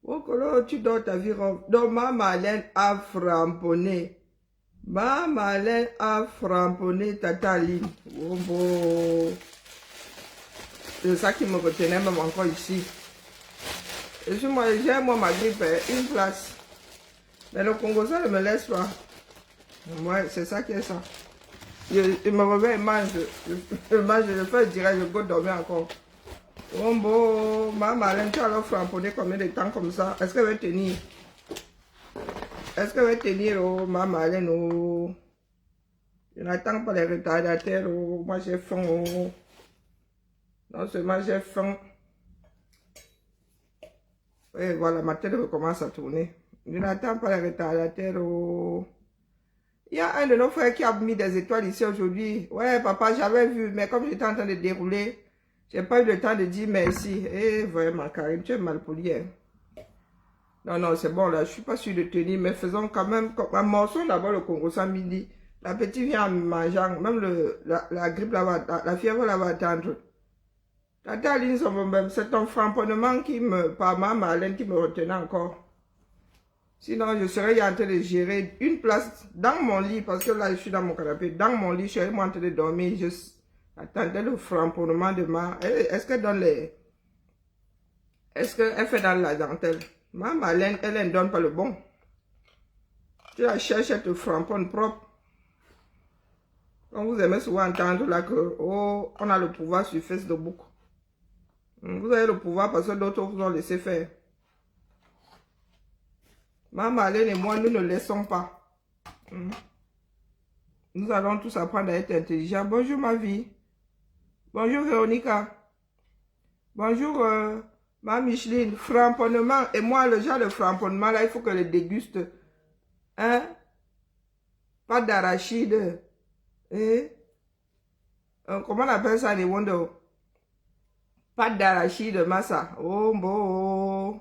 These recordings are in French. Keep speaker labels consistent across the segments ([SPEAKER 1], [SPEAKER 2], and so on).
[SPEAKER 1] Oh, Colo, tu dors ta vie. Donc, ma Marlène a framponné. Ma Marlène a framponné Tata Aline. Oh, bon. C'est ça qui me retenait même encore ici. Et j'ai moi ma grippe, une place. Mais le Congo, ça ne me laisse pas. Ouais, c'est ça qui est ça. Je me réveille, je mange, je fais direct, je go dormir encore. Oh bon, ma Marlène, tu as alors framponné combien de temps comme ça? Est-ce qu'elle va tenir? Est-ce qu'elle va tenir, oh, ma Marlène, oh? Je n'attends pas les retardataires, oh. Moi j'ai faim, oh. Non seulement j'ai faim. Et voilà, ma tête recommence à tourner. Je n'attends pas les retardataires, oh. Il y a un de nos frères qui a mis des étoiles ici aujourd'hui. Ouais, papa, j'avais vu, mais comme j'étais en train de dérouler, j'ai pas eu le temps de dire merci. Eh, vraiment, Karim, tu es mal poli, hein. Non, non, c'est bon, là, je suis pas sûr de tenir, mais faisons quand même, un morceau d'abord le Congo sans midi. La petite vient en mangeant, même la grippe là-bas, la fièvre là-bas attendre. Tata Aline, c'est ton framponnement qui me, par ma Marlène qui me retenait encore. Sinon, je serais en train de gérer une place dans mon lit, parce que là, je suis dans mon canapé. Dans mon lit, je suis en train de dormir. Je attendais le framponnement de ma... Est-ce qu'elle donne les... Est-ce qu'elle fait dans la dentelle? Ma Marlène, elle ne donne pas le bon. Tu la cherches, elle te framponne propre. Donc, vous aimez souvent entendre là que, oh, on a le pouvoir sur Facebook. Vous avez le pouvoir parce que d'autres vous ont laissé faire. Ma Marlène et moi, nous ne laissons pas. Nous allons tous apprendre à être intelligents. Bonjour ma vie. Bonjour Véronica. Bonjour ma Micheline. Framponnement. Et moi, le genre de framponnement, là, il faut que je le déguste. Hein? Pas d'arachide. Comment on appelle ça, les Wondo? Pas d'arachide, massa. Oh, bon.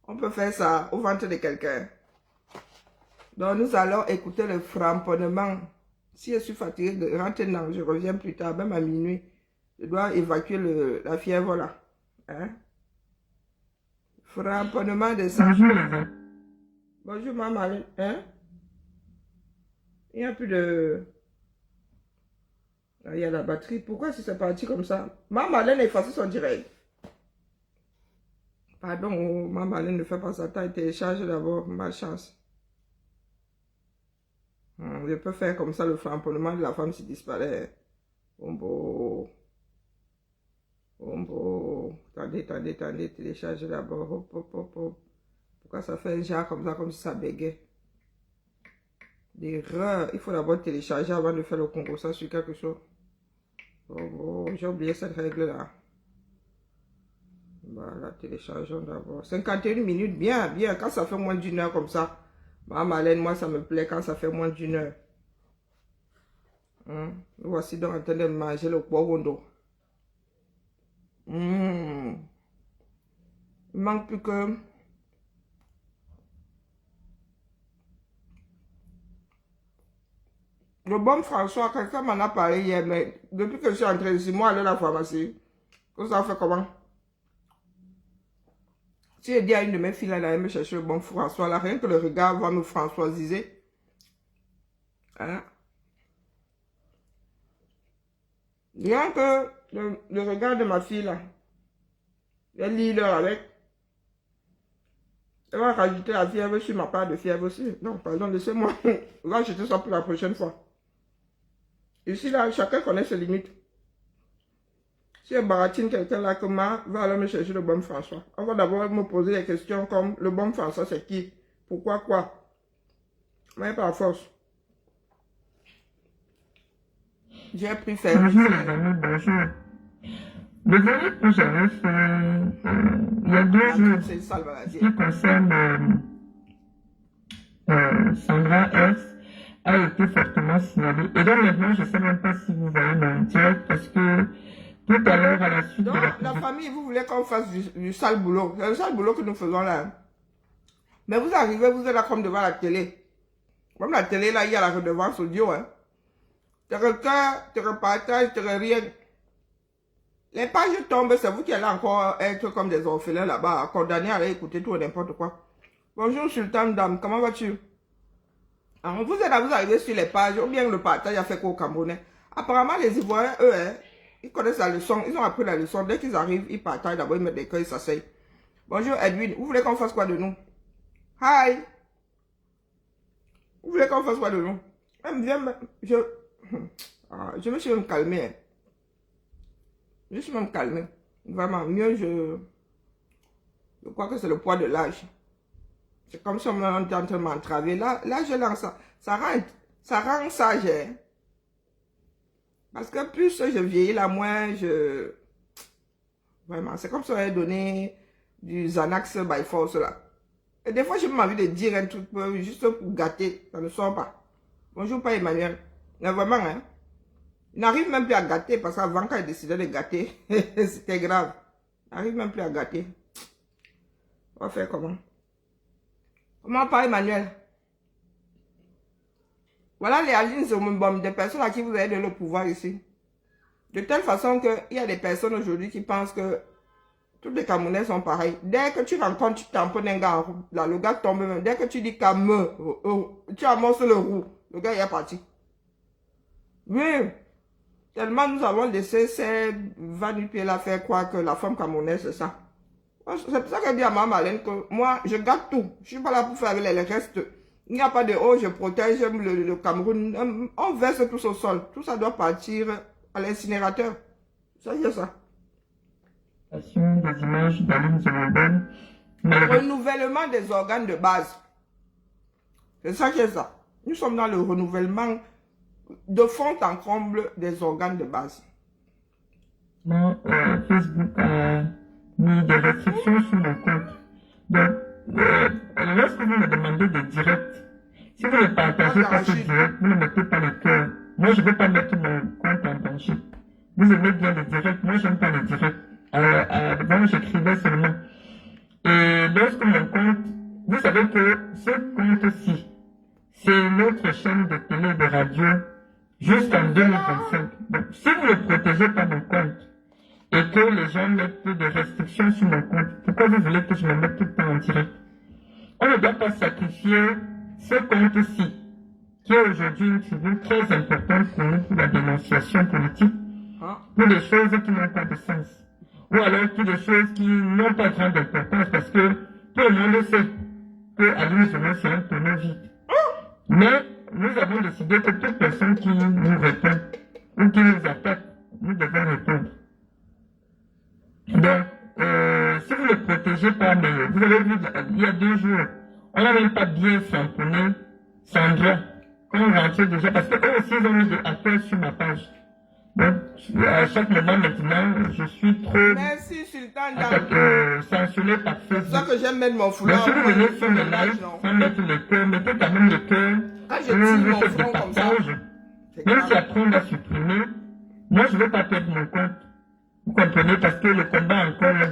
[SPEAKER 1] On peut faire ça au ventre de quelqu'un. Donc, nous allons écouter le framponnement. Si je suis fatiguée de rentrer dans, je reviens plus tard, même à minuit. Je dois évacuer la fièvre là. Hein? Framponnement de sang. Bonjour, maman. Hein? Il n'y a plus de... Ah, il y a la batterie. Pourquoi c'est parti comme ça? Maman a effacé son direct. Pardon, maman ne fait pas ça. T'as téléchargé d'abord, ma chance. Je peux faire comme ça le framponnement de la femme s'il disparaît. Bombo. Bombo. Attendez, téléchargez d'abord. Hop, hop, hop, hop. Pourquoi ça fait un genre comme ça, comme si ça bégait? D'erreur. Il faut d'abord télécharger avant de faire le concours ça sur quelque chose. Oh, j'ai oublié cette règle-là. Voilà, téléchargeons d'abord. 51 minutes, bien, bien. Quand ça fait moins d'une heure comme ça. Ma Marlène, moi, ça me plaît quand ça fait moins d'une heure. Voici donc en train de manger le poireau. Il manque plus que... Le bon François, quelqu'un m'en a parlé hier, mais depuis que je suis entrée ici, moi, aller à la pharmacie, que ça fait comment? Si je dis à une de mes filles, elle allait me chercher le bon François, là, rien que le regard va me françoisiser. Hein? Rien que le regard de ma fille, là, elle lit l'heure avec. Elle va rajouter la fièvre sur ma part de fièvre aussi. Non, pardon, laissez-moi. Là, je te sors pour la prochaine fois. Ici, là, chacun connaît ses limites. Si elle baratine quelqu'un là comme moi, va alors me chercher le bon François. On va d'abord me poser des questions comme le bon François c'est qui? Pourquoi quoi? Mais par force. J'ai pris faire.
[SPEAKER 2] Bonjour les amis, bonjour. Désolé que j'avais fait il y a 2 jours qui concerne Sandra S a été fortement signalée. Et donc maintenant, je ne sais même pas si vous voyez mon direct parce que tout à l'heure à la suite
[SPEAKER 1] donc,
[SPEAKER 2] de
[SPEAKER 1] la famille, vous voulez qu'on fasse du sale boulot. C'est le sale boulot que nous faisons là. Mais vous arrivez, vous êtes là comme devant la télé. Comme la télé, là, il y a la redevance audio. Hein. Tu regardes, tu repartages, tu rien. Les pages tombent, c'est vous qui allez encore être comme des orphelins là-bas, condamnés à aller écouter tout et n'importe quoi. Bonjour Sultan Dame, comment vas-tu? Vous arrivez sur les pages, ou bien le partage a fait quoi au Camerounais? Apparemment, les Ivoiriens, eux, ils connaissent la leçon, ils ont appris la leçon. Dès qu'ils arrivent, ils partagent d'abord, ils mettent des cœurs, ils s'asseyent. Bonjour Edwin, vous voulez qu'on fasse quoi de nous? Hi! Vous voulez qu'on fasse quoi de nous? Je me suis même calmé. Hein. Je suis même calmé. Vraiment, mieux je crois que c'est le poids de l'âge. C'est comme si on était en train de m'entraver. Là, je lance ça. Ça rend sage. Hein. Parce que plus je vieillis, là, moins je... Vraiment, c'est comme si on avait donné du Xanax by force, là. Et des fois, j'ai même envie de dire un truc juste pour gâter. Ça ne sort pas. Bonjour, pas Emmanuel. Mais vraiment, hein. Il n'arrive même plus à gâter parce qu'avant, quand il décidait de gâter, c'était grave. Il n'arrive même plus à gâter. On va faire comment? Comment pas Emmanuel? Voilà les Aline Zomumbom, des personnes à qui vous avez donné le pouvoir ici. De telle façon qu'il y a des personnes aujourd'hui qui pensent que tous les Camerounais sont pareils. Dès que tu rencontres, tu tamponnes un gars, là, le gars tombe même. Dès que tu dis Cameroun, tu amorces le roux. Le gars, il est parti. Oui. Tellement nous avons laissé ces va-nu-pieds-là faire croire que la femme camerounaise, c'est ça. C'est pour ça qu'elle dit à ma Marlène que moi, je gâte tout. Je suis pas là pour faire les restes. Il n'y a pas de « oh, je protège le Cameroun ». On verse tout au sol. Tout ça doit partir à l'incinérateur. Ça y est ça.
[SPEAKER 2] Des images d'Aline Zomumbom.
[SPEAKER 1] Le renouvellement des organes de base. C'est ça qui est ça. Nous sommes dans le renouvellement de fond en comble des organes de base.
[SPEAKER 2] Moi, Facebook a mis des restrictions sur mon compte. Donc, lorsque vous me demandez des directs, si vous ne partagez pas ce direct, vous ne mettez pas le cœur. Moi, je ne vais pas mettre mon compte en danger. Vous aimez bien les directs, moi, je n'aime pas les directs. Avant, j'écrivais seulement. Et lorsque mon compte, vous savez que ce compte-ci, c'est notre chaîne de télé et de radio jusqu'en 2025. Donc, si vous ne protégez pas mon compte et que les gens mettent des restrictions sur mon compte, pourquoi vous voulez que je me mette tout le temps en direct? On ne doit pas sacrifier ce compte-ci, qui est aujourd'hui une figure très importante pour nous, pour la dénonciation politique, pour des choses qui n'ont pas de sens. Ou alors pour des choses qui n'ont pas grande importance, parce que tout le monde sait que Aline Zomumbom, c'est un tonneau vide. Mais nous avons décidé que toute personne qui nous répond ou qui nous attaque, nous devons répondre. Donc, si vous ne protégez pas, mais vous avez vu, il y a 2 jours, on n'a même pas bien samponné Sandra, quand on rentrait déjà, parce qu'eux aussi, ils ont mis des appels sur ma page. Donc, à chaque moment maintenant, je suis trop
[SPEAKER 1] Merci, Sultan.
[SPEAKER 2] censuré par Facebook.
[SPEAKER 1] C'est ça que j'aime mettre mon foulard.
[SPEAKER 2] Donc, si vous venez sur le live, sans mettre le cœur, mettez quand même le cœur.
[SPEAKER 1] Quand je tire mon front comme ça.
[SPEAKER 2] Même si après on l'a supprimé, moi je ne veux pas perdre mon compte. Vous comprenez, parce que le combat est encore là.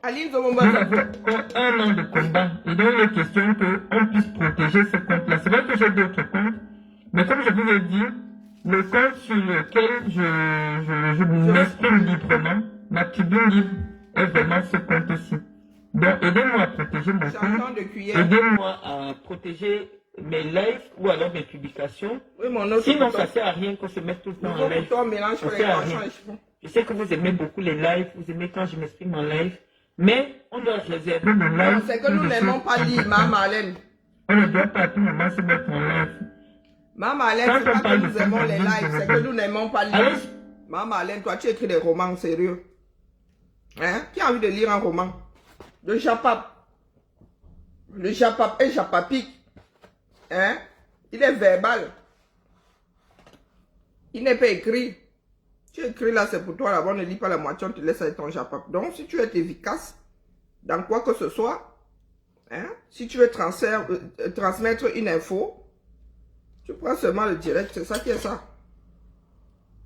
[SPEAKER 1] Aline
[SPEAKER 2] Nous
[SPEAKER 1] Zomumbom.
[SPEAKER 2] avons encore 1 an de combat. Et donc il est question qu'on puisse protéger ce compte-là. C'est vrai que j'ai d'autres comptes, mais comme je vous ai dit, le compte sur lequel je m'exprime librement, ma tribune libre, est vraiment ce compte-ci. Donc aidez-moi à protéger mon compte, aidez-moi à protéger mes lives ou alors mes publications.
[SPEAKER 1] Oui, mon autre
[SPEAKER 2] Sinon ça ne sert à rien qu'on se mette tout le temps en live. Ça sert à rien. Je sais que vous aimez beaucoup les lives, vous aimez quand je m'exprime en live, mais on doit réserver le live.
[SPEAKER 1] Non, c'est que nous n'aimons pas lire, ma Marlène.
[SPEAKER 2] On ne doit pas à tout moment se mettre en live.
[SPEAKER 1] Ma Marlène, c'est pas que nous aimons les lives, c'est que nous n'aimons pas lire. Ma Marlène, toi, tu écris des romans sérieux. Hein? Qui a envie de lire un roman? Le Japap. Le Japap et Japapique. Hein? Il est verbal. Il n'est pas écrit. Tu écris là, c'est pour toi, là-bas, on ne lit pas la moitié, on te laisse avec ton Japap. Donc, si tu es efficace dans quoi que ce soit, hein? Si tu veux transmettre une info, tu prends seulement le direct, c'est ça qui est ça.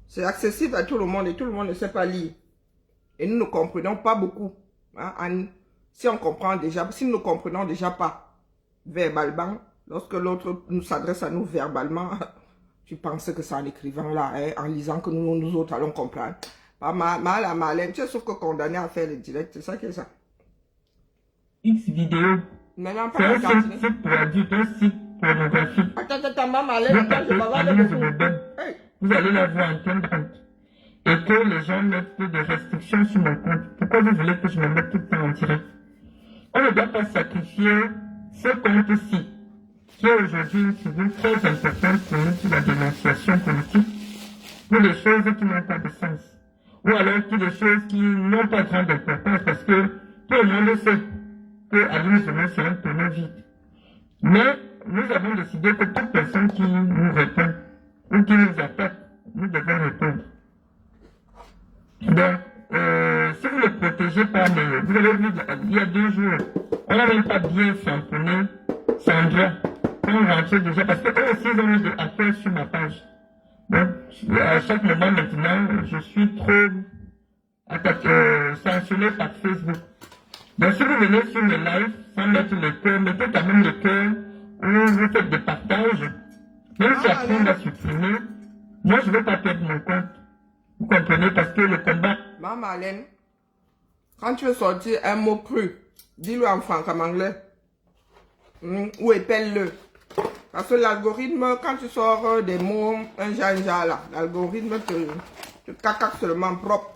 [SPEAKER 1] C'est accessible à tout le monde et tout le monde ne sait pas lire. Et nous ne comprenons pas beaucoup. Hein? Si on comprend déjà, si nous ne comprenons déjà pas verbalement, lorsque l'autre nous s'adresse à nous verbalement, tu penses que c'est en écrivant là, hein, en lisant que nous autres allons comprendre. Par la Marlène. Tu es sauf que condamné à faire le direct. C'est ça qui est ça.
[SPEAKER 2] X vidéo.
[SPEAKER 1] Maintenant,
[SPEAKER 2] C'est
[SPEAKER 1] pas
[SPEAKER 2] un site pour adultes, un site pornographique.
[SPEAKER 1] Attends, maman, Marlène, attends, je vais avoir
[SPEAKER 2] Allez,
[SPEAKER 1] beaucoup. Hey.
[SPEAKER 2] Vous allez la voir en train de compte. Et que les gens mettent des restrictions sur mon compte. Pourquoi vous voulez que je me mette tout le temps en direct? On ne doit pas sacrifier ce compte-ci, qui est aujourd'hui une figure très importante pour nous sur la dénonciation politique, pour les choses qui n'ont pas de sens. Ou alors pour des choses qui n'ont pas grande importance, parce que tout le monde sait que Aline Zomo, c'est un tonneau vide. Mais nous avons décidé que toute personne qui nous répond ou qui nous attaque, nous devons répondre. Donc, si vous ne le protégez pas, mais vous avez vu, il y a 2 jours, on n'a même pas bien samponné Sandra, quand on rentrait déjà, parce qu'eux aussi, ils ont eu des affaires sur ma page. Donc, à chaque moment maintenant, je suis trop sanctionné par Facebook. Donc, si vous venez sur le live, sans mettre le cœur, mettez quand même le cœur, ou vous faites des partages, même si après on va supprimer, moi je ne veux pas perdre mon compte. Vous comprenez, parce que le combat...
[SPEAKER 1] Maman Marlène, quand tu veux sortir un mot cru, dis-le en français, en anglais. Ou épelle-le. Parce que l'algorithme, quand tu sors des mots, un genre là, l'algorithme te cacaque seulement propre.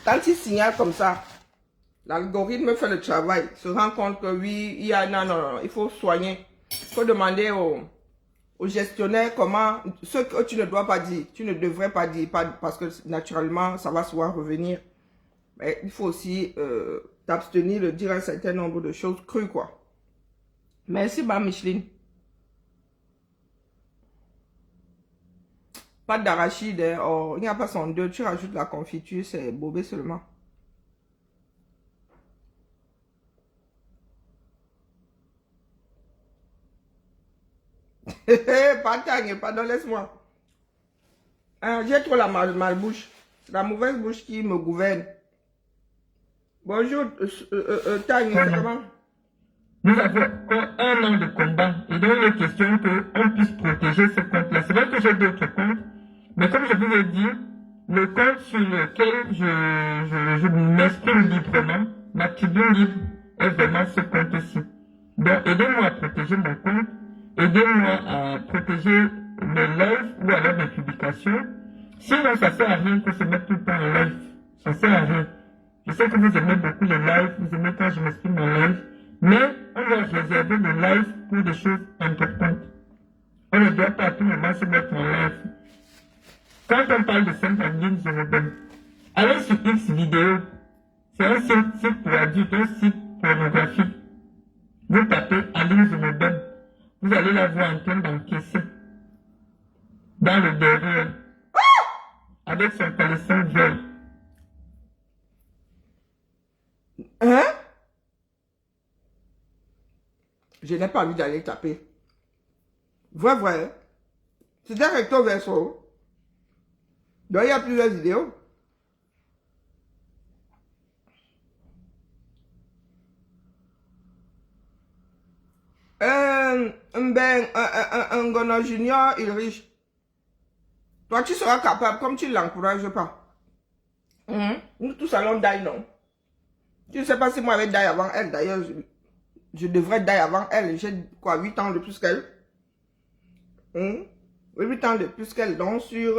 [SPEAKER 1] Quand tu signales comme ça, l'algorithme fait le travail, se rend compte que oui, il y a, non, il faut soigner. Il faut demander au gestionnaire comment, ce que tu ne dois pas dire, tu ne devrais pas dire, parce que naturellement, ça va souvent revenir. Mais il faut aussi t'abstenir de dire un certain nombre de choses crues, quoi. Merci, Mme Micheline. Pas d'arachide, hein. Oh, il n'y a pas son deux, tu rajoutes la confiture, c'est bobé seulement. Pardon, laisse-moi. J'ai trop la malbouche. La mauvaise bouche qui me gouverne. Bonjour, Tang, c'est comment?
[SPEAKER 2] Nous avons encore 1 an de combat. Et donc, il est question qu'on puisse protéger ce compte-là. C'est vrai que j'ai d'autres comptes, mais comme je vous ai dit, le compte sur lequel je m'exprime librement, ma tribune libre, est vraiment ce compte-ci. Donc, aidez-moi à protéger mon compte, aidez-moi à protéger mes lives ou alors mes publications. Sinon, ça ne sert à rien que se mettre tout le temps en live. Ça ne sert à rien. Je sais que vous aimez beaucoup les lives, vous aimez quand je m'exprime en live, mais on doit réserver le live pour des choses importantes. On ne doit pas à tout moment se mettre en live. Quand on parle de Sainte-Aline, je me donne. Allez sur X vidéo. C'est un site pour adultes, un site pornographique. Vous tapez Aline Zomobel. Vous allez la voir en train d'encaisser. Dans le derrière. Avec son caleçon vert.
[SPEAKER 1] Hein? Je n'ai pas envie d'aller taper. Vrai. C'est un recto verso. Donc il y a plusieurs vidéos. Un gono junior, il est riche. Toi, tu seras capable, comme tu ne l'encourages pas. Nous tous allons die, non? Tu ne sais pas si moi j'avais die avant elle. D'ailleurs, je devrais die avant elle. J'ai quoi, 8 ans de plus qu'elle? 8 ans de plus qu'elle. Donc sur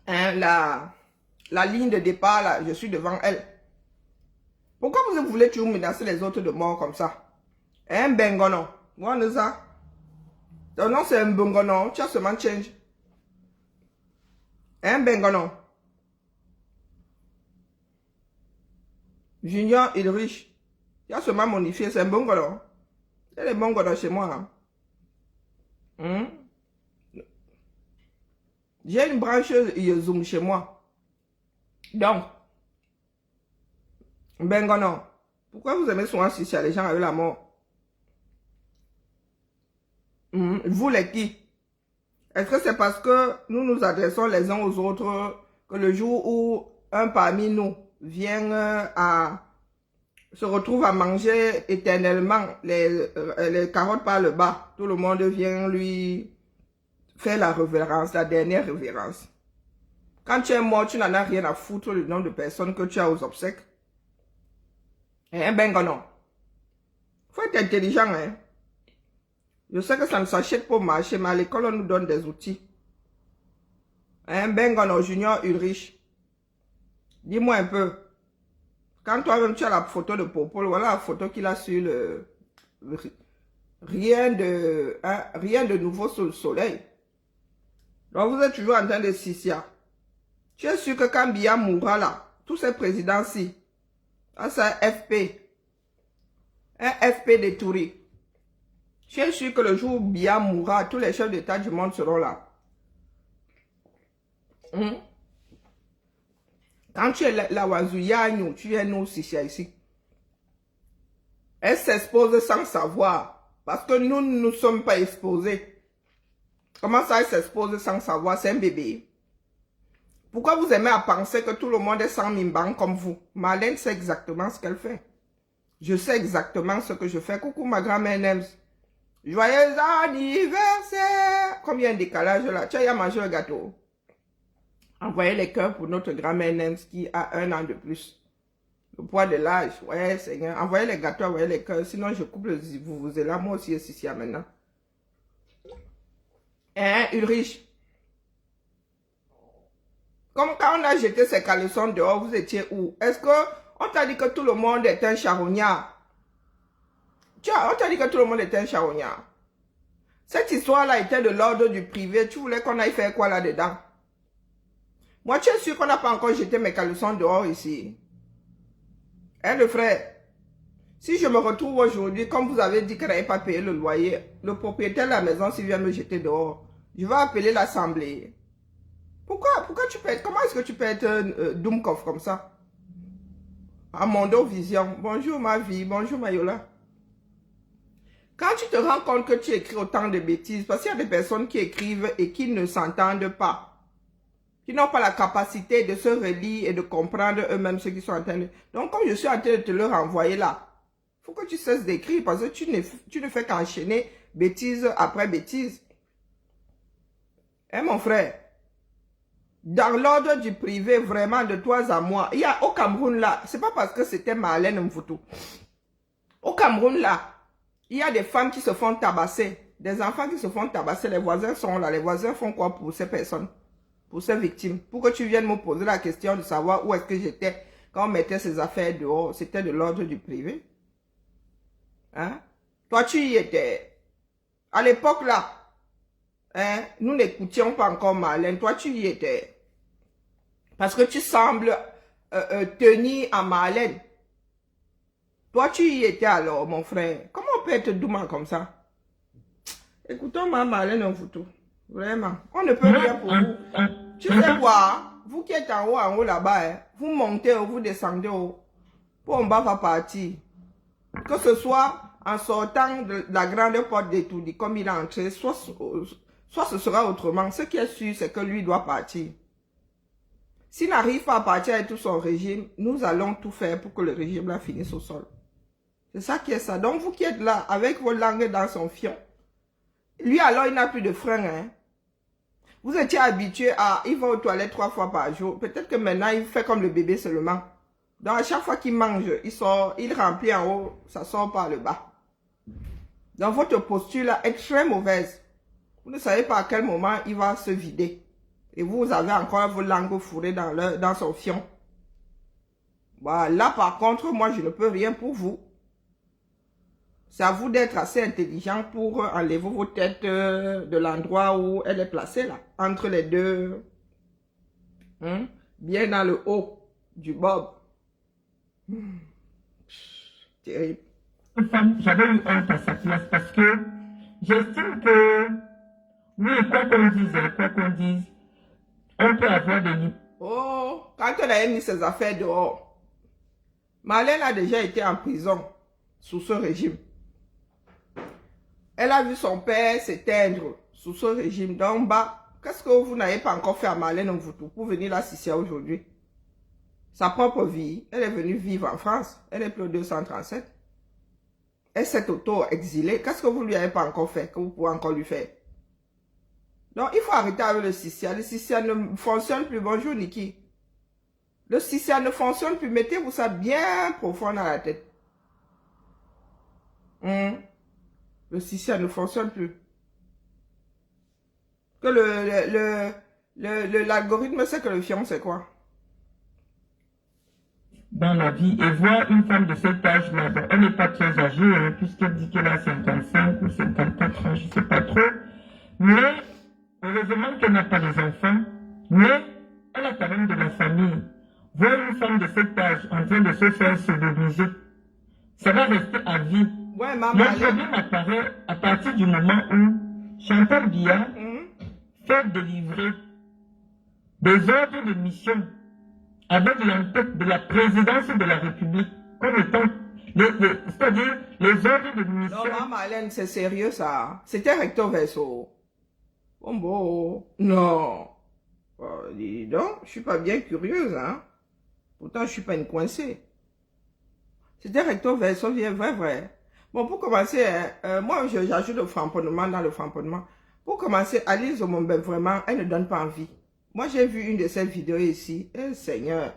[SPEAKER 1] la ligne de départ, là, je suis devant elle. Pourquoi vous voulez toujours menacer les autres de mort comme ça? Un bengono. Voilà ça. Ton nom c'est un bengono. Tu as seulement change. Un bengono. Junior Ulrich. Tu as seulement modifié. C'est un bengono. Il y a des bengonos chez moi. J'ai une brancheuse Zoom chez moi. Donc, bengono. Pourquoi vous aimez souvent associer les gens avec la mort? Vous les qui? Est-ce que c'est parce que nous nous adressons les uns aux autres que le jour où un parmi nous vient se retrouve à manger éternellement les carottes par le bas, tout le monde vient lui faire la révérence, la dernière révérence. Quand tu es mort, tu n'en as rien à foutre le nom de personnes que tu as aux obsèques. Hein, ben non. Faut être intelligent, hein. Je sais que ça ne s'achète pas au marché, mais à l'école, on nous donne des outils. Hein, ben non, Junior Ulrich. Dis-moi un peu. Quand toi-même tu as la photo de Popol, voilà la photo qu'il a sur le... Rien de nouveau sous le soleil. Donc vous êtes toujours en train de scissia. Tu es sûr que quand Biya mourra là, tous ces présidents-ci, c'est un FP. Un FP détouré. Tu es sûr que le jour où Biya mourra, tous les chefs d'État du monde seront là. Quand tu es la Wazouya, tu es nous scissia ici. Elle s'expose sans savoir. Parce que nous ne sommes pas exposés. Comment ça, elle s'expose sans savoir? C'est un bébé. Pourquoi vous aimez à penser que tout le monde est sans mimban comme vous? Marlène sait exactement ce qu'elle fait. Je sais exactement ce que je fais. Coucou ma grand-mère Nems. Joyeux anniversaire. Combien de décalage là? Tu as mangé le gâteau. Envoyez les cœurs pour notre grand-mère Nems qui a 1 an de plus. Le poids de l'âge, ouais Seigneur. Envoyez les gâteaux, envoyez les cœurs. Sinon je coupe le vous là. Moi aussi ici maintenant. Hein, Ulrich? Comme quand on a jeté ces caleçons dehors, vous étiez où? Est-ce qu'on t'a dit que tout le monde est un charognard? On t'a dit que tout le monde est un charognard. Cette histoire-là était de l'ordre du privé. Tu voulais qu'on aille faire quoi là-dedans? Moi, tu es sûr qu'on n'a pas encore jeté mes caleçons dehors ici? Hein, le frère? Si je me retrouve aujourd'hui, comme vous avez dit qu'elle n'avait pas payé le loyer, le propriétaire de la maison, s'il vient me jeter dehors, je vais appeler l'assemblée. Pourquoi tu peux être, comment est-ce que tu peux être Doomkov comme ça? Amondo Vision, bonjour ma vie, bonjour Mayola. Quand tu te rends compte que tu écris autant de bêtises, parce qu'il y a des personnes qui écrivent et qui ne s'entendent pas, qui n'ont pas la capacité de se relire et de comprendre eux-mêmes ce qu'ils sont en train de... Donc comme je suis en train de te le renvoyer là, il faut que tu cesses d'écrire parce que tu ne fais qu'enchaîner bêtise après bêtise. Hein mon frère? Dans l'ordre du privé, vraiment, de toi à moi, il y a au Cameroun là, c'est pas parce que c'était Marlène Mvuto. Au Cameroun là, il y a des femmes qui se font tabasser, des enfants qui se font tabasser, les voisins sont là, les voisins font quoi pour ces personnes, pour ces victimes? Pour que tu viennes me poser la question de savoir où est-ce que j'étais quand on mettait ces affaires dehors, c'était de l'ordre du privé. Hein? Toi tu y étais. À l'époque là, hein, nous n'écoutions pas encore Marlène, toi tu y étais. Parce que tu sembles tenir à Marlène. Toi, tu y étais alors, mon frère. Comment on peut être doux comme ça? Écoutons ma Marlène en photo. Vraiment. On ne peut rien pour vous. Tu sais quoi? Vous qui êtes en haut là-bas, hein, vous montez ou vous descendez haut. Pour on va partir. Que ce soit en sortant de la grande porte d'Etoudi, comme il est entré, soit ce sera autrement. Ce qui est sûr, c'est que lui doit partir. S'il n'arrive pas à partir avec tout son régime, nous allons tout faire pour que le régime là finisse au sol. C'est ça qui est ça. Donc vous qui êtes là, avec vos langues dans son fion, lui alors il n'a plus de frein. Hein? Vous étiez habitué à, il va aux toilettes 3 fois par jour. Peut-être que maintenant il fait comme le bébé seulement. Donc à chaque fois qu'il mange, il sort, il remplit en haut, ça sort par le bas. Donc votre posture là est très mauvaise. Vous ne savez pas à quel moment il va se vider. Et vous avez encore vos langues fourrées dans son fion. Voilà, là par contre, moi je ne peux rien pour vous. C'est à vous d'être assez intelligent pour enlever vos têtes de l'endroit où elle est placée là. Entre les deux. Hein? Bien dans le haut du bob. Terrible.
[SPEAKER 2] J'avais eu honte à sa place parce que j'estime que, oui, quoi qu'on dise, on peut avoir des limites.
[SPEAKER 1] Oh, quand elle a mis ses affaires dehors, Marlène a déjà été en prison sous ce régime. Elle a vu son père s'éteindre sous ce régime d'en bas. Qu'est-ce que vous n'avez pas encore fait à Marlène Mvuto pour venir l'assister aujourd'hui? Sa propre vie, elle est venue vivre en France. Elle est plus de 237. Elle s'est auto-exilée. Qu'est-ce que vous lui avez pas encore fait, que vous pouvez encore lui faire? Donc, il faut arrêter avec le Sissia. Le Sissia ne fonctionne plus. Bonjour, Niki. Le Sissia ne fonctionne plus. Mettez-vous ça bien profond dans la tête. Le Sissia ne fonctionne plus. Que l'algorithme sait que le fion, c'est quoi?
[SPEAKER 2] Dans la vie, et voir une femme de cet âge-là, elle n'est pas très âgée, hein, puisqu'elle dit qu'elle a 55 ou 54 ans, je ne sais pas trop. Mais, heureusement qu'elle n'a pas les enfants, mais elle a quand même de la famille. Voir une femme de cet âge en train de se faire sodomiser, ça va rester à vie.
[SPEAKER 1] Ouais, maman.
[SPEAKER 2] Le problème apparaît à partir du moment où Chantal Biya fait délivrer des ordres de mission avec l'entête de la présidence de la République comme étant, c'est-à-dire les ordres de mission.
[SPEAKER 1] Non, maman Hélène, c'est sérieux ça. C'était recto verso. Bon. Non. Dis donc, je suis pas bien curieuse, hein. Pourtant, je suis pas une coincée. C'était recto verso, vrai. Bon, pour commencer, moi, j'ajoute le framponnement dans le framponnement. Pour commencer, Alice Zomomben, vraiment, elle ne donne pas envie. Moi, j'ai vu une de ces vidéos ici. Eh, Seigneur.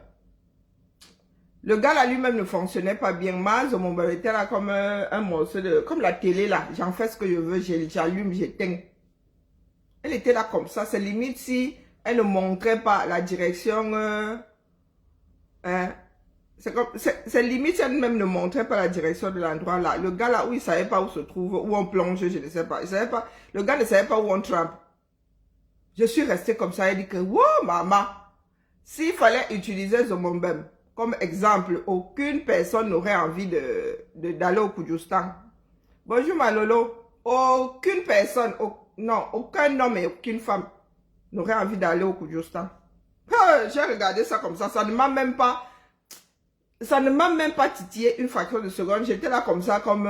[SPEAKER 1] Le gars là lui-même ne fonctionnait pas bien. Moi, Zomomben était là comme un morceau de... Comme la télé là. J'en fais ce que je veux, j'allume, j'éteins. Elle était là comme ça. C'est limite si elle ne montrait pas la direction... c'est limite si elle-même ne montrait pas la direction de l'endroit là. Le gars là où il savait pas où se trouve, où on plonge, je ne sais pas. Il savait pas. Le gars ne savait pas où on trempe. Je suis restée comme ça. Il dit que, wow, maman, s'il fallait utiliser Zomombem comme exemple, aucune personne n'aurait envie d'aller au Koudjoustan. Bonjour Malolo. Aucune personne, non, aucun homme et aucune femme n'aurait envie d'aller au Koudjoustan. J'ai regardé ça comme ça. Ça ne m'a même pas titillé une fraction de seconde. J'étais là comme ça, comme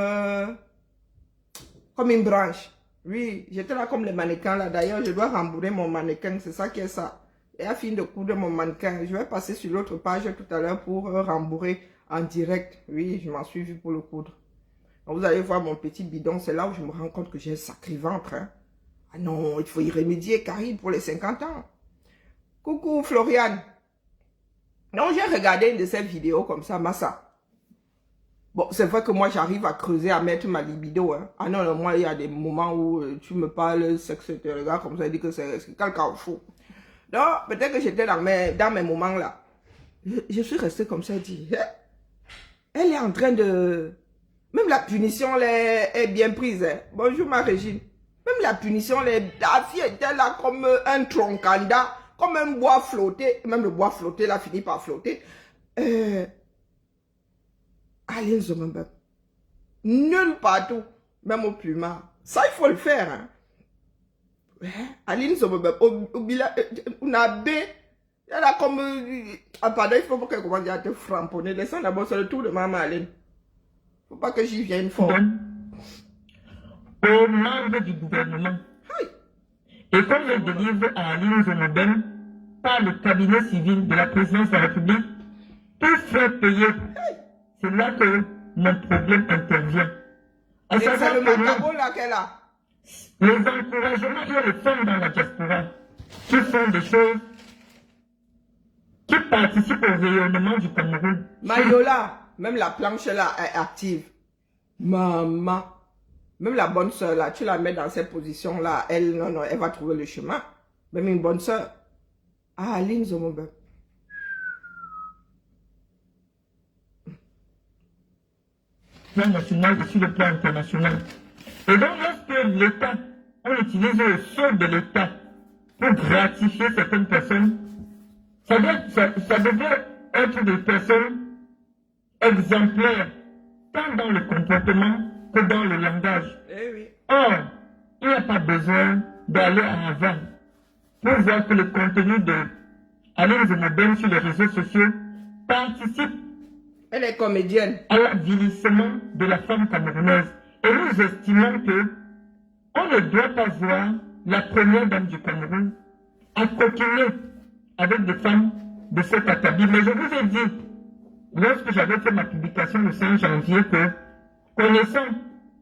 [SPEAKER 1] une branche. Oui, j'étais là comme les mannequins là. D'ailleurs, je dois rembourrer mon mannequin. C'est ça qui est ça. Et à fin de coudre mon mannequin, je vais passer sur l'autre page tout à l'heure pour rembourrer en direct. Oui, je m'en suis vu pour le coudre. Donc, vous allez voir mon petit bidon. C'est là où je me rends compte que j'ai un sacré ventre. Hein. Ah non, il faut y remédier, Carrie, pour les 50 ans. Coucou, Floriane. Donc, j'ai regardé une de ces vidéos comme ça, Massa. Bon, c'est vrai que moi, j'arrive à creuser, à mettre ma libido. Hein. Ah non, moi, il y a des moments où tu me parles, sexe, tu te regardes comme ça, il dit que c'est quelqu'un fou. Donc, peut-être que j'étais dans mes moments là. Je suis restée comme ça, dit. Elle est en train de... Même la punition est bien prise. Hein. Bonjour, ma Régine. Même la punition, la fille était là comme un troncanda, comme un bois flotté. Même le bois flotté, là, finit par flotter. Allez, Zomembe. Nulle partout. Même au plumard. Ça, il faut le faire. Hein. Aline Zomembe. On a bé. Elle a comme... Ah, pardon, il faut pas qu'elle commence à te framponner. Laissons d'abord sur le tour de maman Aline. Faut pas que j'y vienne fort.
[SPEAKER 2] Aux membres du gouvernement. Et comme je délivre à Aline Zomembe par le cabinet civil de la présidence de la République, tout frais payé. C'est là que mon problème intervient.
[SPEAKER 1] C'est le macabo là qu'elle a.
[SPEAKER 2] Les encouragements, il y a les femmes dans la diaspora qui font des choses, qui participent au rayonnement du Cameroun.
[SPEAKER 1] Mayola, même la planche là est active. Maman, même la bonne soeur là, tu la mets dans cette position là, elle, non, elle va trouver le chemin. Même une bonne soeur. Ah, Aline Zomembe.
[SPEAKER 2] Plan national et sur le plan international. Et donc, lorsque l'État, on utilise le sol de l'État pour gratifier certaines personnes, ça devrait être des personnes exemplaires, tant dans le comportement que dans le langage.
[SPEAKER 1] Eh oui.
[SPEAKER 2] Or, il n'y a pas besoin d'aller en avant pour voir que le contenu de Aline Zomembe sur les réseaux sociaux participe.
[SPEAKER 1] Elle est comédienne.
[SPEAKER 2] À l'avilissement de la femme camerounaise. Et nous estimons que on ne doit pas voir la première dame du Cameroun à coquiner avec des femmes de cet acabit. Mais je vous ai dit, lorsque j'avais fait ma publication le 5 janvier, que connaissant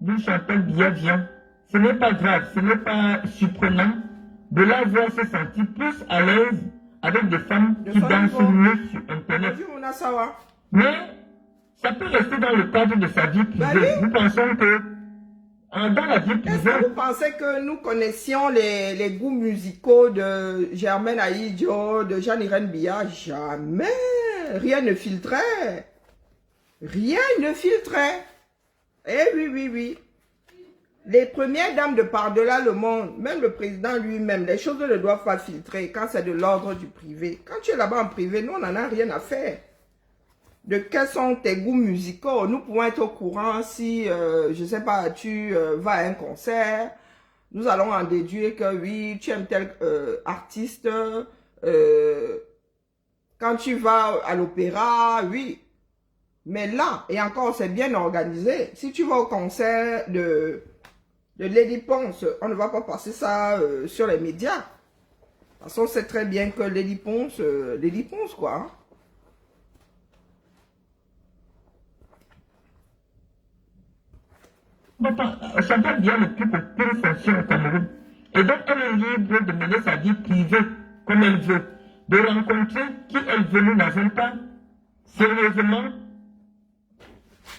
[SPEAKER 2] d'où Chantal Biya vient, ce n'est pas grave, ce n'est pas surprenant de l'avoir se sentir plus à l'aise avec des femmes qui dansent mieux sur Internet. Mais ça peut rester dans le cadre de sa vie privée. Nous pensons que dans la vie privée...
[SPEAKER 1] Est-ce que vous pensez que nous connaissions les goûts musicaux de Germaine Aïdjo, de Jeanne-Irène Bia? Jamais. Rien ne filtrait. Rien ne filtrait. Eh oui, oui, oui. Les premières dames de par-delà le monde, même le président lui-même, les choses ne doivent pas filtrer quand c'est de l'ordre du privé. Quand tu es là-bas en privé, nous, on n'en a rien à faire. De quels sont tes goûts musicaux? Nous pouvons être au courant si, je ne sais pas, tu vas à un concert. Nous allons en déduire que oui, tu aimes tel artiste. Quand tu vas à l'opéra, oui. Mais là, et encore, c'est bien organisé. Si tu vas au concert de Lady Ponce, on ne va pas passer ça sur les médias. De toute façon, c'est très bien que Lady Ponce quoi. Hein.
[SPEAKER 2] Chantal Bia n'occupe aucune fonction au Cameroun. Et donc, elle est libre de mener sa vie privée comme elle veut. De rencontrer qui elle veut. Nous n'avons pas sérieusement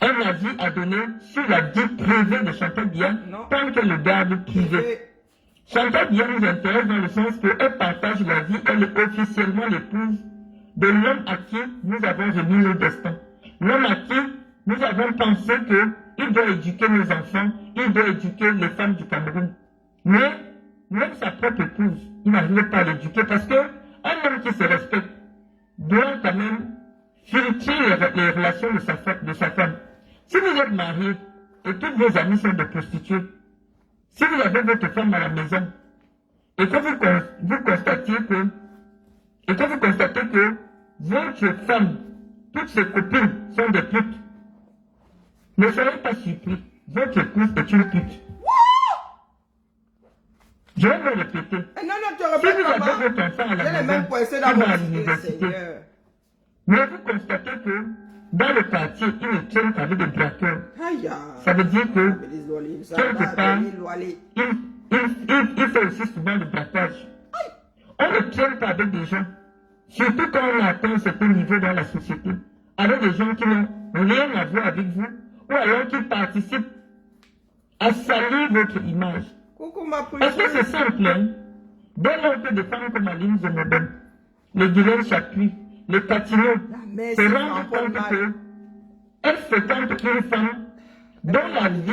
[SPEAKER 2] un avis à donner sur la vie privée de Chantal Bia tant qu'elle le garde privé. Chantal Bia nous intéresse dans le sens qu'elle partage la vie, elle est officiellement l'épouse de l'homme à qui nous avons remis nos destins. L'homme à qui nous avons pensé qu'il doit éduquer nos enfants, il doit éduquer les femmes du Cameroun. Mais même sa propre épouse, il n'arrive pas à l'éduquer parce qu'un homme qui se respecte doit quand même filtrer les relations de sa femme. Si vous êtes marié et tous vos amis sont des prostituées, si vous avez votre femme à la maison et que vous constatez que votre femme, toutes ses copines sont des putes, ne soyez pas surpris, votre épouse est une pute. Je vais me répéter.
[SPEAKER 1] Non, tu
[SPEAKER 2] si vous avez votre enfant à la maison, qui va à l'université, mais vous constatez que dans le quartier, il ne tient qu'avec des braqueurs. Ça veut dire que, quelque part, il fait aussi souvent le braquage. On ne tient pas avec des gens, surtout quand on atteint un certain niveau dans la société, avec des gens qui n'ont rien à voir avec vous, ou alors qui participent à salir votre image. Parce que c'est simple, hein? Dès lors que des femmes comme Aline Zemmoben, les Guylaine Chapuis, les Catino, se rendent compte qu'elles fréquentent une femme dont la vie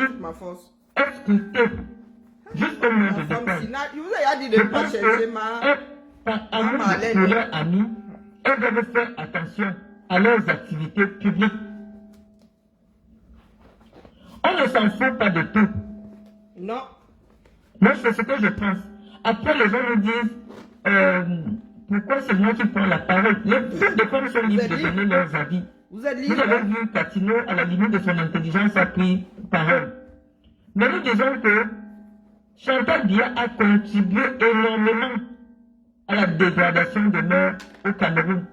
[SPEAKER 2] est sculptée jusqu'au moment de départ. Je pense que, par amour pour leurs amis, elles doivent faire attention à leurs activités publiques. On ne s'en fout pas de tout.
[SPEAKER 1] Non.
[SPEAKER 2] Moi, c'est ce que je pense. Après, les gens nous disent, pourquoi c'est moi qui prends la parole? Toutes les femmes sont libres de donner leurs avis.
[SPEAKER 1] Vous êtes libre.
[SPEAKER 2] Vous avez vu Catino, à la limite de son intelligence, a pris parole. Mais nous disons que Chantal Bia a contribué énormément à la dégradation des mœurs au Cameroun.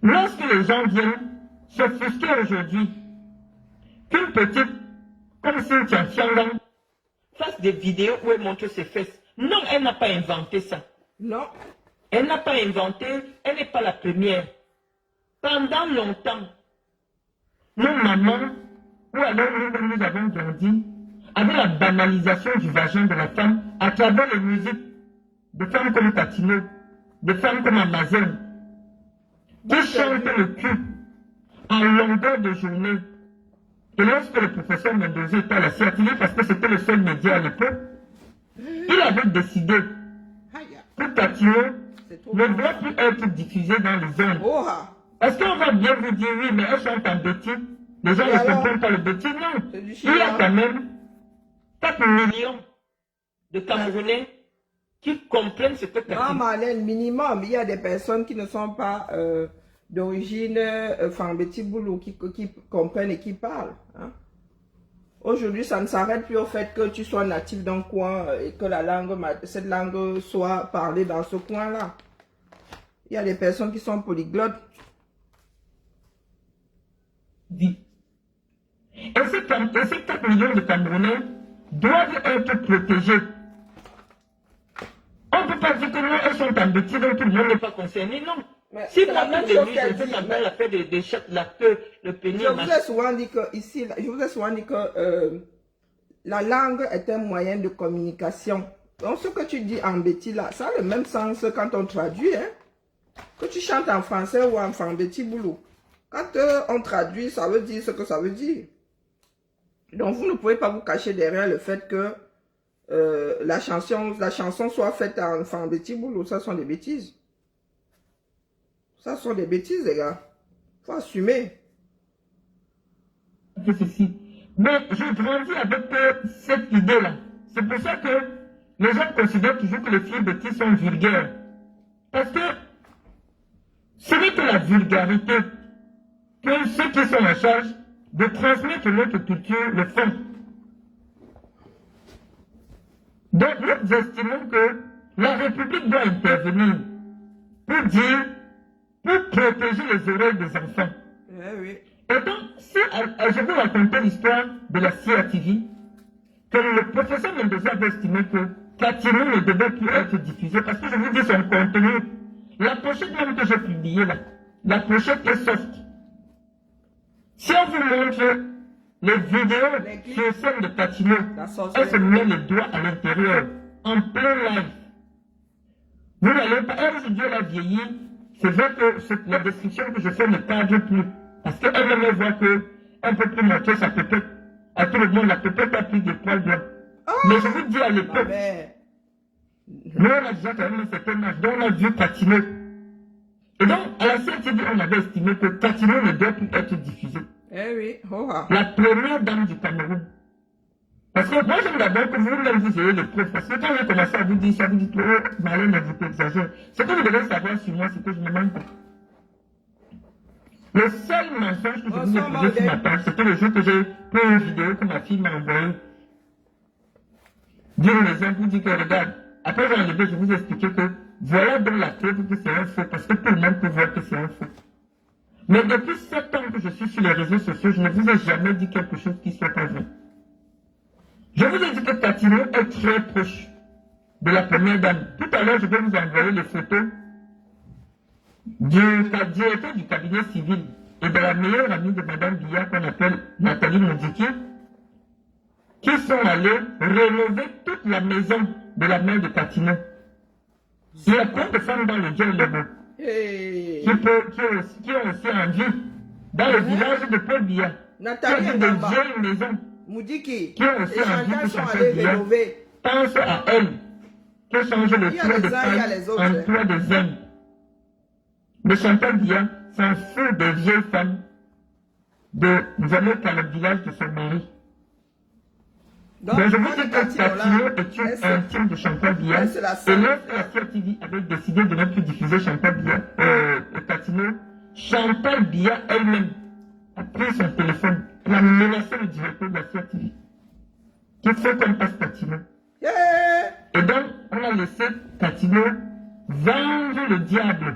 [SPEAKER 2] Lorsque les gens viennent s'offusquer aujourd'hui qu'une petite, comme Cynthia Fiangan, fasse des vidéos où elle montre ses fesses. Non, elle n'a pas inventé ça.
[SPEAKER 1] Non.
[SPEAKER 2] Elle n'a pas inventé, elle n'est pas la première. Pendant longtemps, nos mamans, ou alors nous avons grandi, avec la banalisation du vagin de la femme à travers les musiques de femmes comme Catino, de femmes comme Amazon, qui chantent le cul en longueur de journée. Et lorsque le professeur Mendoza était à la CRTV, parce que c'était le seul média à l'époque, il avait décidé que Catino ne doit plus être diffusé dans les ondes. Parce qu'on va bien vous dire, oui, mais elle chante en bêtise. Les gens ne comprennent pas le bêtise, non. Il y a quand même 4 millions de Camerounais qui comprennent ce que Catino.
[SPEAKER 1] Non, Marlène, minimum, il y a des personnes qui ne sont pas d'origine, enfin, petit boulot, qui comprennent et qui parlent. Hein. Aujourd'hui, ça ne s'arrête plus au fait que tu sois natif d'un coin et que cette langue soit parlée dans ce coin-là. Il y a des personnes qui sont polyglottes.
[SPEAKER 2] Et ces 4 millions de Camerounais doivent être protégés. pas dire que non, elles sont en bêtise, donc tout le monde n'est pas concerné. Non.
[SPEAKER 1] Mais
[SPEAKER 2] Si
[SPEAKER 1] c'est la
[SPEAKER 2] moi-même
[SPEAKER 1] même
[SPEAKER 2] de
[SPEAKER 1] chose
[SPEAKER 2] nuit,
[SPEAKER 1] qu'elle
[SPEAKER 2] je fais
[SPEAKER 1] dit,
[SPEAKER 2] ma
[SPEAKER 1] mais-
[SPEAKER 2] mère a fait des chèques, la queue, le pénis,
[SPEAKER 1] Je vous ai souvent dit que ici, je vous ai souvent dit que la langue est un moyen de communication. Donc ce que tu dis en bêtise là, ça a le même sens quand on traduit, hein. Que tu chantes en français ou en fambéti boulot. Quand on traduit, ça veut dire ce que ça veut dire. Donc vous ne pouvez pas vous cacher derrière le fait que la chanson soit faite en fambéti boulot. Ça sont des bêtises. Ça sont des bêtises, les gars. Faut assumer.
[SPEAKER 2] que ceci. Mais j'ai grandi avec cette idée-là. C'est pour ça que les gens considèrent toujours que les filles bêtises sont vulgaires. Parce que ce n'est que la vulgarité que ceux qui sont en charge de transmettre notre culture le font. Donc nous estimons que la République doit intervenir pour dire, pour protéger les oreilles des enfants.
[SPEAKER 1] Eh oui.
[SPEAKER 2] Et donc, si je vais raconter l'histoire de la CRTV, que le professeur Mendoza avait estimé que Catino ne devait plus être diffusé, parce que je vous dis son contenu. La pochette même que j'ai publiée là, la pochette est soft. Si on vous montre les vidéos sur scène de Catino, elle se met les doigts à l'intérieur, en plein live. Vous n'allez pas, elle aujourd'hui elle a vieilli, c'est vrai que la description que je fais ne cadre plus. Parce qu'elle-même voit qu'elle ne peut plus montrer sa pépette. À tout le monde, la pépette a pris des poils blancs. Mais je vous dis à l'époque, nous on a déjà quand même un certain âge, donc on a vu Catino. Et donc, à la CRTV, on avait estimé que Catino ne doit plus être diffusé.
[SPEAKER 1] Eh oui,
[SPEAKER 2] La première dame du Cameroun. Parce que moi j'aime d'abord que vous-même vous ayez les preuves. Parce que quand j'ai commencé à vous dire ça, vous dites, oh, Marlène, vous exagérez. Ce que vous devez savoir sur moi, c'est que je ne manque pas. Le seul mensonge que je vous ai posé sur ma page, c'était le jour que j'ai pris une vidéo que ma fille m'a envoyée. Dire les uns, vous dire que regarde, après j'ai enlevé, je vous ai expliqué que voilà donc la preuve que c'est un faux, parce que tout le monde peut voir que c'est un faux. Mais depuis 7 ans que je suis sur les réseaux sociaux, je ne vous ai jamais dit quelque chose qui soit pas vrai. Je vous ai dit que Catino est très proche de la première dame. Tout à l'heure, je vais vous envoyer les photos du directeur du cabinet civil et de la meilleure amie de Mme Biya qu'on appelle Nathalie Mondiki, qui sont allés rénover toute la maison de la mère de Catino. Il y a plein de femmes dans le dialogue qui ont aussi envie dans le village de Paul Biya, qui ont des vieilles maisons.
[SPEAKER 1] Moudiki,
[SPEAKER 2] qui ont aussi envie de changer Biya. Pense à elle, qui change le toit de femme en toit de zen. Le Chantal Biya s'en fout des vieilles femmes de venir dans le village de son mari. Donc je vous dis que Catino est une intime de Chantal Biya. Et lorsque la CRTV avait décidé de ne plus diffuser Chantal Biya, Catino, Chantal Biya elle-même a pris son téléphone. Elle a menacé le directeur de la CRTV. Qu'il faut qu'on passe Catino. Et donc, on a laissé Catino vendre le diable.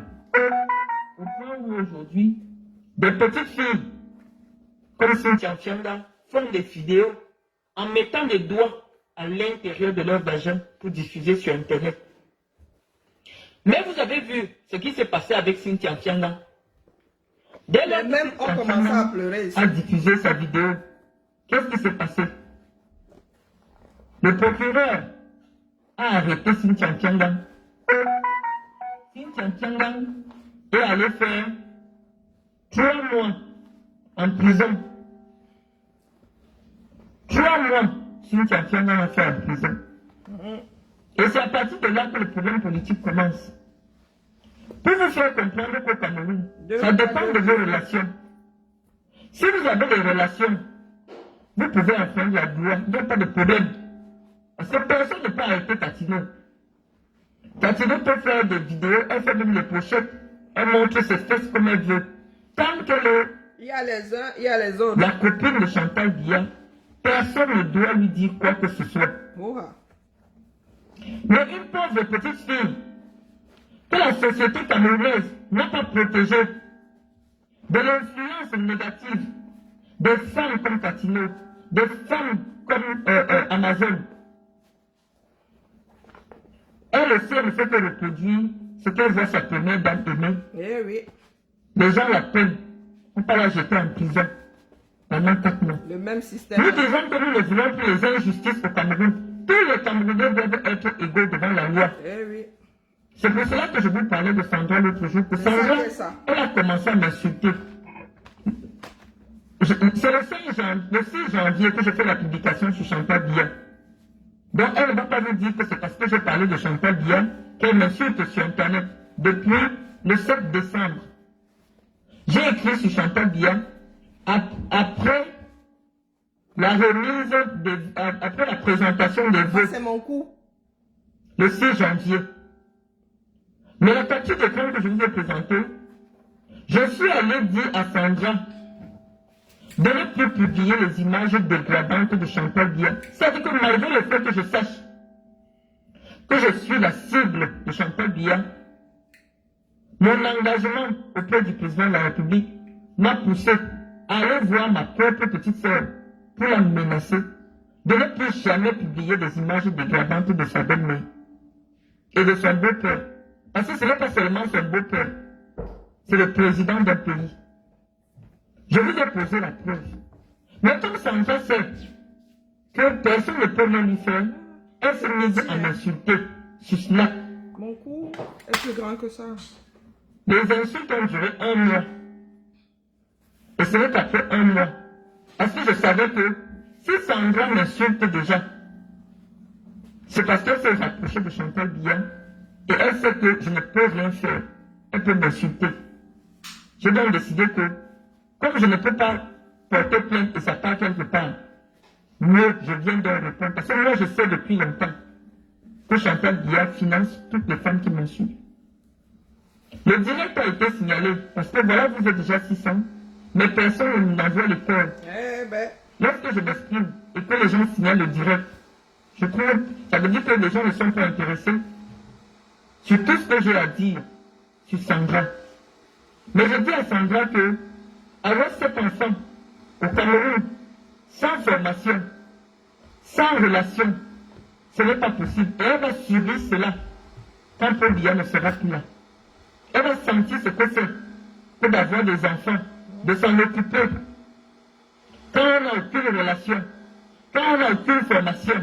[SPEAKER 2] Au point où aujourd'hui, des petites filles, comme Cynthia Fianga, font des vidéos en mettant des doigts à l'intérieur de leur vagin pour diffuser sur Internet. Mais vous avez vu ce qui s'est passé avec Cynthia Fianga. Dès lors
[SPEAKER 1] même on commençait à pleurer ici.
[SPEAKER 2] A diffusé sa vidéo. Qu'est-ce qui s'est passé? Le procureur a arrêté Cynthia Fianga. Cynthia Fianga est allé faire 3 mois en prison. 3 mois, Cynthia Fianga a fait en prison. Et c'est à partir de là que le problème politique commence. Pour vous faire comprendre qu'au Cameroun, ça dépend de vos relations. Si vous avez des relations, vous pouvez enfreindre la loi, il n'y a pas de problème. Parce que personne ne peut arrêter Catino. Catino peut faire des vidéos, elle fait même les pochettes, elle montre ses fesses comme elle veut. Tant que
[SPEAKER 1] il y a les uns, il y a les autres.
[SPEAKER 2] La copine de Chantal Biya, personne ne doit lui dire quoi que ce soit. Mais une pauvre petite fille que la société camerounaise n'a pas protégée de l'influence négative des femmes comme Catino, des femmes comme Amazon. Elle aussi, elle ne fait que reproduire ce qu'elle voit sa première dame aimer.
[SPEAKER 1] Eh oui.
[SPEAKER 2] Les gens l'appellent. On peut la jeter en prison pendant 4 mois.
[SPEAKER 1] Le même système.
[SPEAKER 2] Nous disons que nous le voulons pour les injustices au Cameroun. Tous les Camerounais doivent être égaux devant la loi.
[SPEAKER 1] Eh oui.
[SPEAKER 2] C'est pour cela que je vous parlais de Sandra l'autre jour.
[SPEAKER 1] C'est ça
[SPEAKER 2] Sandra,
[SPEAKER 1] qui est ça.
[SPEAKER 2] elle a commencé à m'insulter. C'est le 6 janvier que je fais la publication sur Chantal Biya. Donc elle ne va pas vous dire que c'est parce que j'ai parlé de Chantal Biya qu'elle m'insulte sur Internet. Depuis le 7 décembre, j'ai écrit sur Chantal Biya après la remise, après la présentation des
[SPEAKER 1] Ça,
[SPEAKER 2] vœux,
[SPEAKER 1] c'est mon coup.
[SPEAKER 2] le 6 janvier. Mais la capture d'écran que je vous ai présentée, je suis allé dire à Sandra de ne plus publier les images dégradantes de Chantal Biya. C'est-à-dire que malgré le fait que je sache que je suis la cible de Chantal Biya, mon engagement auprès du président de la République m'a poussé à aller voir ma propre petite sœur pour la menacer de ne plus jamais publier des images dégradantes de sa belle-mère et de son beau-père. Parce que ce n'est pas seulement son beau-père, c'est le président d'un pays. Je vous ai posé la preuve. Mais comme Sandra sait que personne ne peut rien lui faire, elle s'est mise à m'insulter sur Snap.
[SPEAKER 1] Mon coup est plus grand que ça.
[SPEAKER 2] Les insultes ont duré 1 mois. Et ce n'est qu'après 1 mois. Parce que je savais que si Sandra m'insulte déjà, c'est parce qu'elle s'est rapprochée de Chantal Biya et elle sait que je ne peux rien faire. Elle peut m'insulter. J'ai donc décidé que, comme je ne peux pas porter plainte et ça part quelque part, mieux je viens de répondre. Parce que moi je sais depuis longtemps que Chantal Biya finance toutes les femmes qui m'insultent. Le direct a été signalé parce que voilà, vous êtes déjà 600, mais personne n'envoie le cœur.
[SPEAKER 1] Eh ben.
[SPEAKER 2] Lorsque je m'exprime et que les gens signalent le direct, je trouve, ça veut dire que les gens ne sont pas intéressés sur tout ce que j'ai à dire sur Sandra. Mais je dis à Sandra que, avoir cet enfant au Cameroun, sans formation, sans relation, ce n'est pas possible. Et elle va subir cela quand Paul Biya ne sera plus là. Elle va sentir ce que c'est que d'avoir des enfants, de s'en occuper. Quand on n'a aucune relation, quand on n'a aucune formation.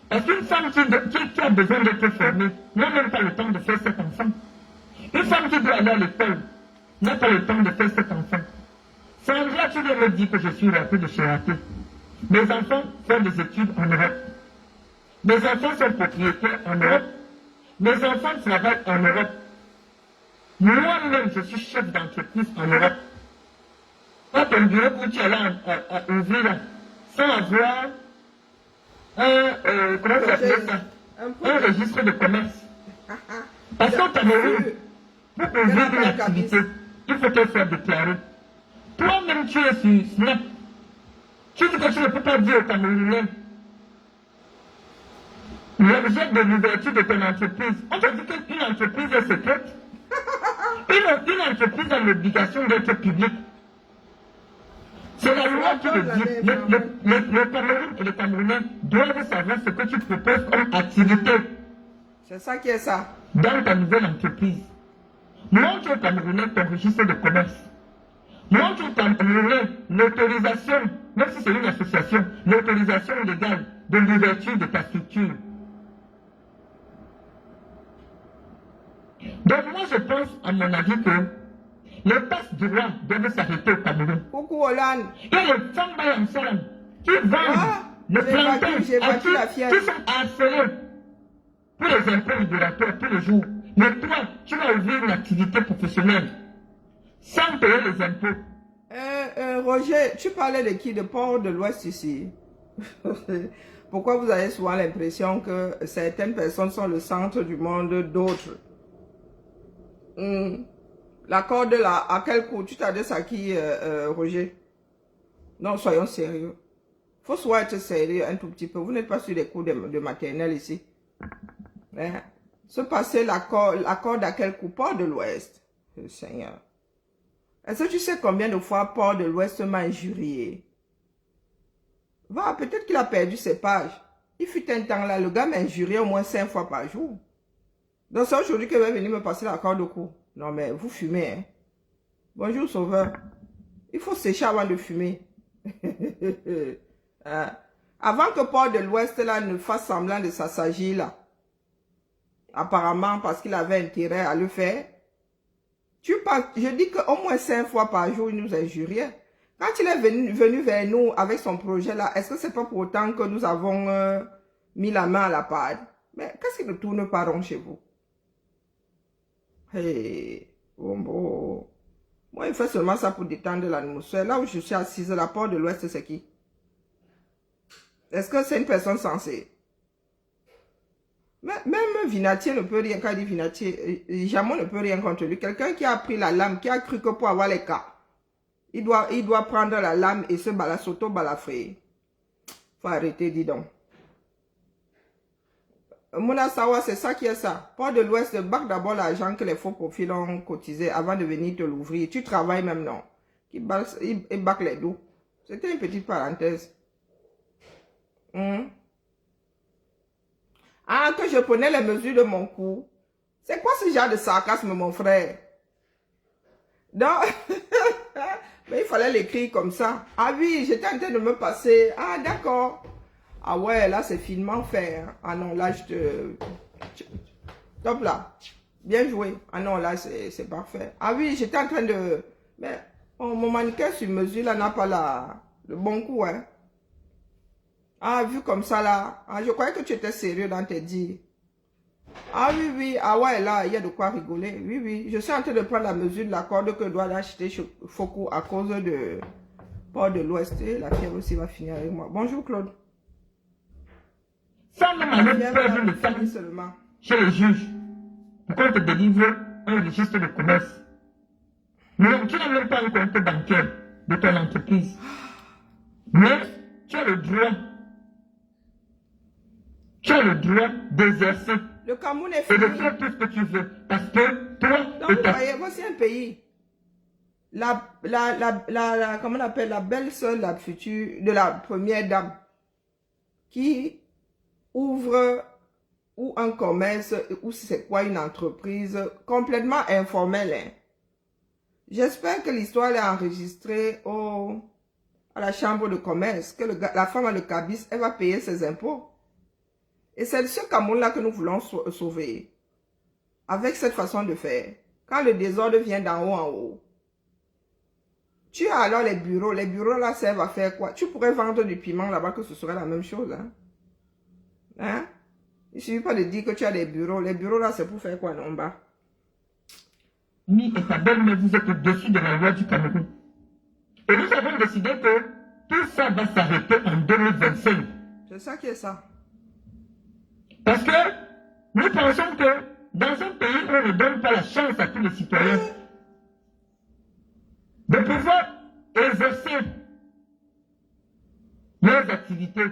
[SPEAKER 2] Parce qu'une femme qui a besoin d'être formée n'a même pas le temps de faire cet enfant. Une femme qui doit aller à l'école n'a pas le temps de faire cet enfant. Sandra, tu viens me dire que je suis rappelé de chez Raté. Mes enfants font des études en Europe. Mes enfants sont propriétaires en Europe. Mes enfants travaillent en Europe. Moi-même, je suis chef d'entreprise en Europe. Pas ton bureau où tu es là à ouvrir là, sans avoir comment ça s'appelle ça? Un registre de commerce. Parce qu'au Cameroun, pour ouvrir une activité, il faut qu'elle soit déclarée. Toi-même, tu es sur Snap. Tu dis que tu ne peux pas dire aux Camerounais l'objet de l'ouverture de ton entreprise. On te dit qu'une entreprise est secrète. Une entreprise a l'obligation d'être publique. C'est la loi qui le dit. Le Cameroun et les Camerounais doivent savoir ce que tu proposes comme activité.
[SPEAKER 1] C'est ça qui est ça.
[SPEAKER 2] Dans ta nouvelle entreprise. Montre aux Camerounais ton registre de commerce. Montre aux Camerounais l'autorisation, même si c'est une association, l'autorisation légale de l'ouverture de ta structure. Donc moi je pense, à mon avis, que les passe-droits doivent s'arrêter au Cameroun.
[SPEAKER 1] Coucou Hollande.
[SPEAKER 2] Il y a les femmes ensemble qui vendent le plantain à qui sont harcelés pour les impôts libératoires tous les jours. Mais toi, tu vas ouvrir une activité professionnelle sans payer les impôts.
[SPEAKER 1] Roger, tu parlais de qui? De Port de l'Ouest ici. Pourquoi vous avez souvent l'impression que certaines personnes sont le centre du monde d'autres? L'accord de là, à quel coup? Tu t'adresses à qui, Roger? Non, soyons sérieux. Faut soit être sérieux un tout petit peu. Vous n'êtes pas sur les cours de maternelle ici. Hein? Se passer l'accord d'à quel coup? Port de l'Ouest. Seigneur. Est-ce que tu sais combien de fois Port de l'Ouest m'a injurié? Va, peut-être qu'il a perdu ses pages. Il fut un temps là, le gars m'injuriait au moins 5 fois par jour. Donc c'est aujourd'hui qu'elle va venir me passer la corde au cou. Non mais vous fumez, hein. Bonjour sauveur. Il faut sécher avant de fumer. Avant que Port de l'Ouest là ne fasse semblant de s'assagir là. Apparemment parce qu'il avait intérêt à le faire. Tu penses, je dis qu'au moins 5 fois par jour, il nous injuriait. Quand il est venu vers nous avec son projet là, est-ce que c'est pas pour autant que nous avons mis la main à la pâte? Mais qu'est-ce qui ne tourne pas rond chez vous? Hey, bon. Moi, il fait seulement ça pour détendre l'atmosphère. Là où je suis assise, la Porte de l'Ouest, c'est qui? Est-ce que c'est une personne sensée? Même Vinatier ne peut rien, quand il dit Vinatier, Jamon ne peut rien contre lui. Quelqu'un qui a pris la lame, qui a cru que pour avoir les cas, il doit prendre la lame et s'auto-balafrer. Faut arrêter, dis donc. Mouna Sawa, c'est ça qui est ça. Port de l'Ouest, bac d'abord l'argent que les faux profils ont cotisé avant de venir te l'ouvrir. Tu travailles même, non? Il bac les dos. C'était une petite parenthèse. Ah, que je prenais les mesures de mon cou. C'est quoi ce genre de sarcasme, mon frère? Donc, mais il fallait l'écrire comme ça. Ah oui, j'étais en train de me passer. Ah, d'accord. Ah ouais, là, c'est finement fait. Hein. Ah non, là, je te... Top là. Bien joué. Ah non, là, c'est parfait. Ah oui, j'étais en train de... Mais mon mannequin sur mesure, là, n'a pas le bon coup, hein. Ah, vu comme ça, là. Ah, je croyais que tu étais sérieux dans tes dires. Ah oui. Ah ouais, là, il y a de quoi rigoler. Oui. Je suis en train de prendre la mesure de la corde que doit acheter Foko à cause de Port de l'Ouest. Et la fièvre aussi va finir avec moi. Bonjour, Claude.
[SPEAKER 2] Sans même aller faire le temps
[SPEAKER 1] seulement
[SPEAKER 2] chez les juges pour qu'on te délivre un registre de commerce. Mais tu n'as même pas un compte bancaire de ton entreprise. Mais tu as le droit. Tu as le droit d'exercer.
[SPEAKER 1] Le Cameroun est
[SPEAKER 2] et de
[SPEAKER 1] fini.
[SPEAKER 2] faire tout ce que tu veux. Parce que toi,
[SPEAKER 1] donc, vous voyez, voici un pays. Comment on appelle la belle-sœur, la future, de la première dame, qui ouvre ou un commerce, ou c'est quoi une entreprise, complètement informelle. Hein. J'espère que l'histoire est enregistrée à la chambre de commerce, que la femme a le cabis, elle va payer ses impôts. Et c'est ce Cameroun-là que nous voulons sauver. Avec cette façon de faire. Quand le désordre vient d'en haut en haut. Tu as alors les bureaux. Les bureaux là servent à faire quoi? Tu pourrais vendre du piment là-bas que ce serait la même chose. Hein? Il ne suffit pas de dire que tu as des bureaux. Les bureaux là c'est pour faire quoi en bas?
[SPEAKER 2] Mi et ta belle-mère, vous êtes au-dessus de la loi du Cameroun. Et nous avons décidé que tout ça va s'arrêter en 2025.
[SPEAKER 1] C'est ça qui est ça.
[SPEAKER 2] Parce que nous pensons que dans un pays où on ne donne pas la chance à tous les citoyens de pouvoir exercer leurs activités,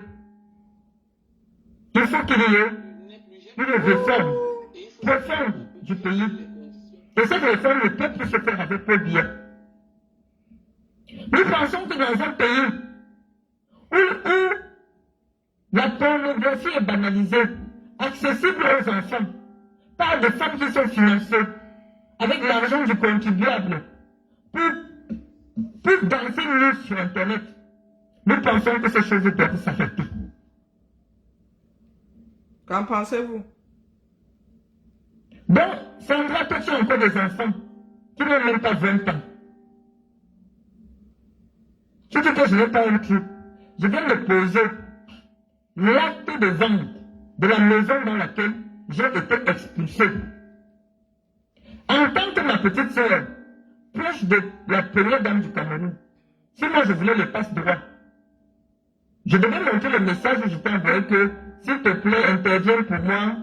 [SPEAKER 2] il faut qu'il y ait une réforme profonde du pays. Et cette réforme ne peut plus se faire avec peu bien. Nous pensons que dans un pays où la pornographie est banalisée, accessible aux enfants, par des femmes qui sont financées avec l'argent du contribuable pour danser nu sur Internet. Nous pensons que ces choses doivent s'arrêter.
[SPEAKER 1] Qu'en pensez-vous?
[SPEAKER 2] Donc, Sandra, toi tu as encore des enfants qui n'ont même pas 20 ans. Tu dis que je n'ai pas un truc. Je viens de poser l'acte de vente de la maison dans laquelle j'ai été expulsé. En tant que ma petite sœur, proche de la première dame du Cameroun, si moi je voulais le passe-droit, je devais montrer le message où je t'ai envoyé que, s'il te plaît, interviens pour moi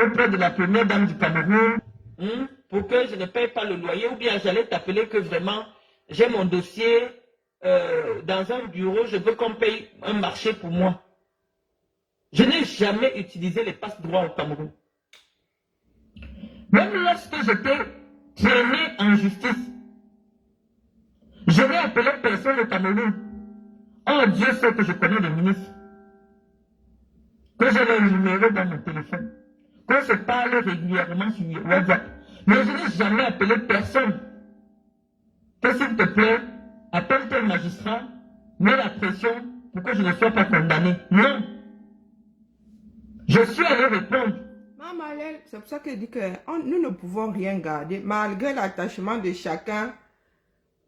[SPEAKER 2] auprès de la première dame du Cameroun, pour que je ne paye pas le loyer, ou bien j'allais t'appeler que vraiment j'ai mon dossier dans un bureau, je veux qu'on paye un marché pour moi. Je n'ai jamais utilisé les passe-droits au Cameroun. Même lorsque j'étais traîné en justice, je n'ai appelé personne au Cameroun. Oh Dieu sait que je connais le ministre, que j'ai le numéro dans mon téléphone, qu'on se parle régulièrement sur WhatsApp. Mais je n'ai jamais appelé personne. Que s'il te plaît, appelle tel magistrat, mets la pression pour que je ne sois pas condamné. Non. Je suis allé répondre.
[SPEAKER 1] Maman, c'est pour ça qu'elle dit que nous ne pouvons rien garder, malgré l'attachement de chacun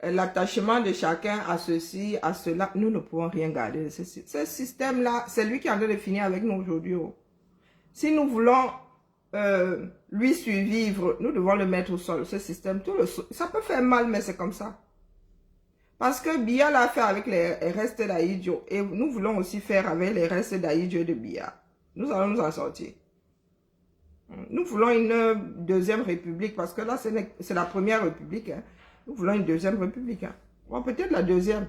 [SPEAKER 1] à ceci, à cela, nous ne pouvons rien garder. Ce système-là, c'est lui qui est en train de finir avec nous aujourd'hui. Oh. Si nous voulons lui survivre, nous devons le mettre au sol, ce système. Ça peut faire mal, mais c'est comme ça. Parce que Biya l'a fait avec les restes d'Aïdjo, et nous voulons aussi faire avec les restes d'Aïdjo et de Biya. Nous allons nous en sortir. Nous voulons une deuxième république, parce que là, c'est la première république. Hein. Nous voulons une deuxième république. Hein. Bon, peut-être la deuxième.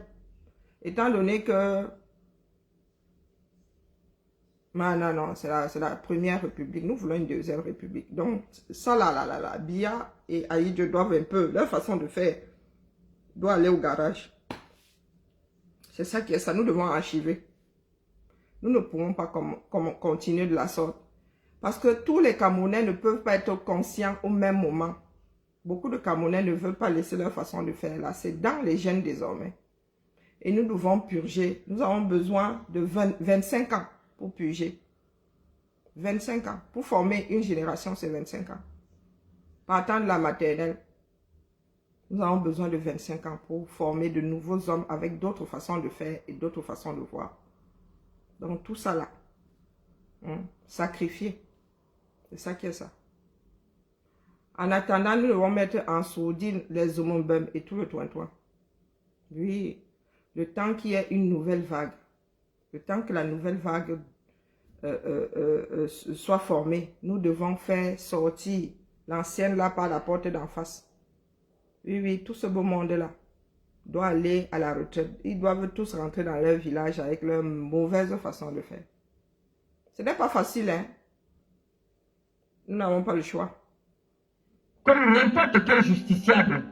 [SPEAKER 1] Étant donné que... Non, c'est la première république. Nous voulons une deuxième république. Donc, ça là, Biya et Aïdjo doivent un peu... Leur façon de faire doit aller au garage. C'est ça qui est ça. Nous devons archiver. Nous ne pouvons pas continuer de la sorte. Parce que tous les Camerounais ne peuvent pas être conscients au même moment. Beaucoup de Camerounais ne veulent pas laisser leur façon de faire là. C'est dans les gènes désormais. Et nous devons purger. Nous avons besoin de 25 ans pour purger. 25 ans. Pour former une génération, c'est 25 ans. Partant de la maternelle, nous avons besoin de 25 ans pour former de nouveaux hommes avec d'autres façons de faire et d'autres façons de voir. Donc tout ça là, sacrifier. C'est ça qui est ça. En attendant, nous devons mettre en sourdine les Omombem et tout le toin-toin. Oui, le temps qu'il y ait une nouvelle vague, le temps que la nouvelle vague soit formée, nous devons faire sortir l'ancienne là par la porte d'en face. Oui, tout ce beau monde-là doit aller à la retraite. Ils doivent tous rentrer dans leur village avec leur mauvaise façon de faire. Ce n'est pas facile, hein. Nous n'avons pas le choix.
[SPEAKER 2] Comme n'importe quel justiciable.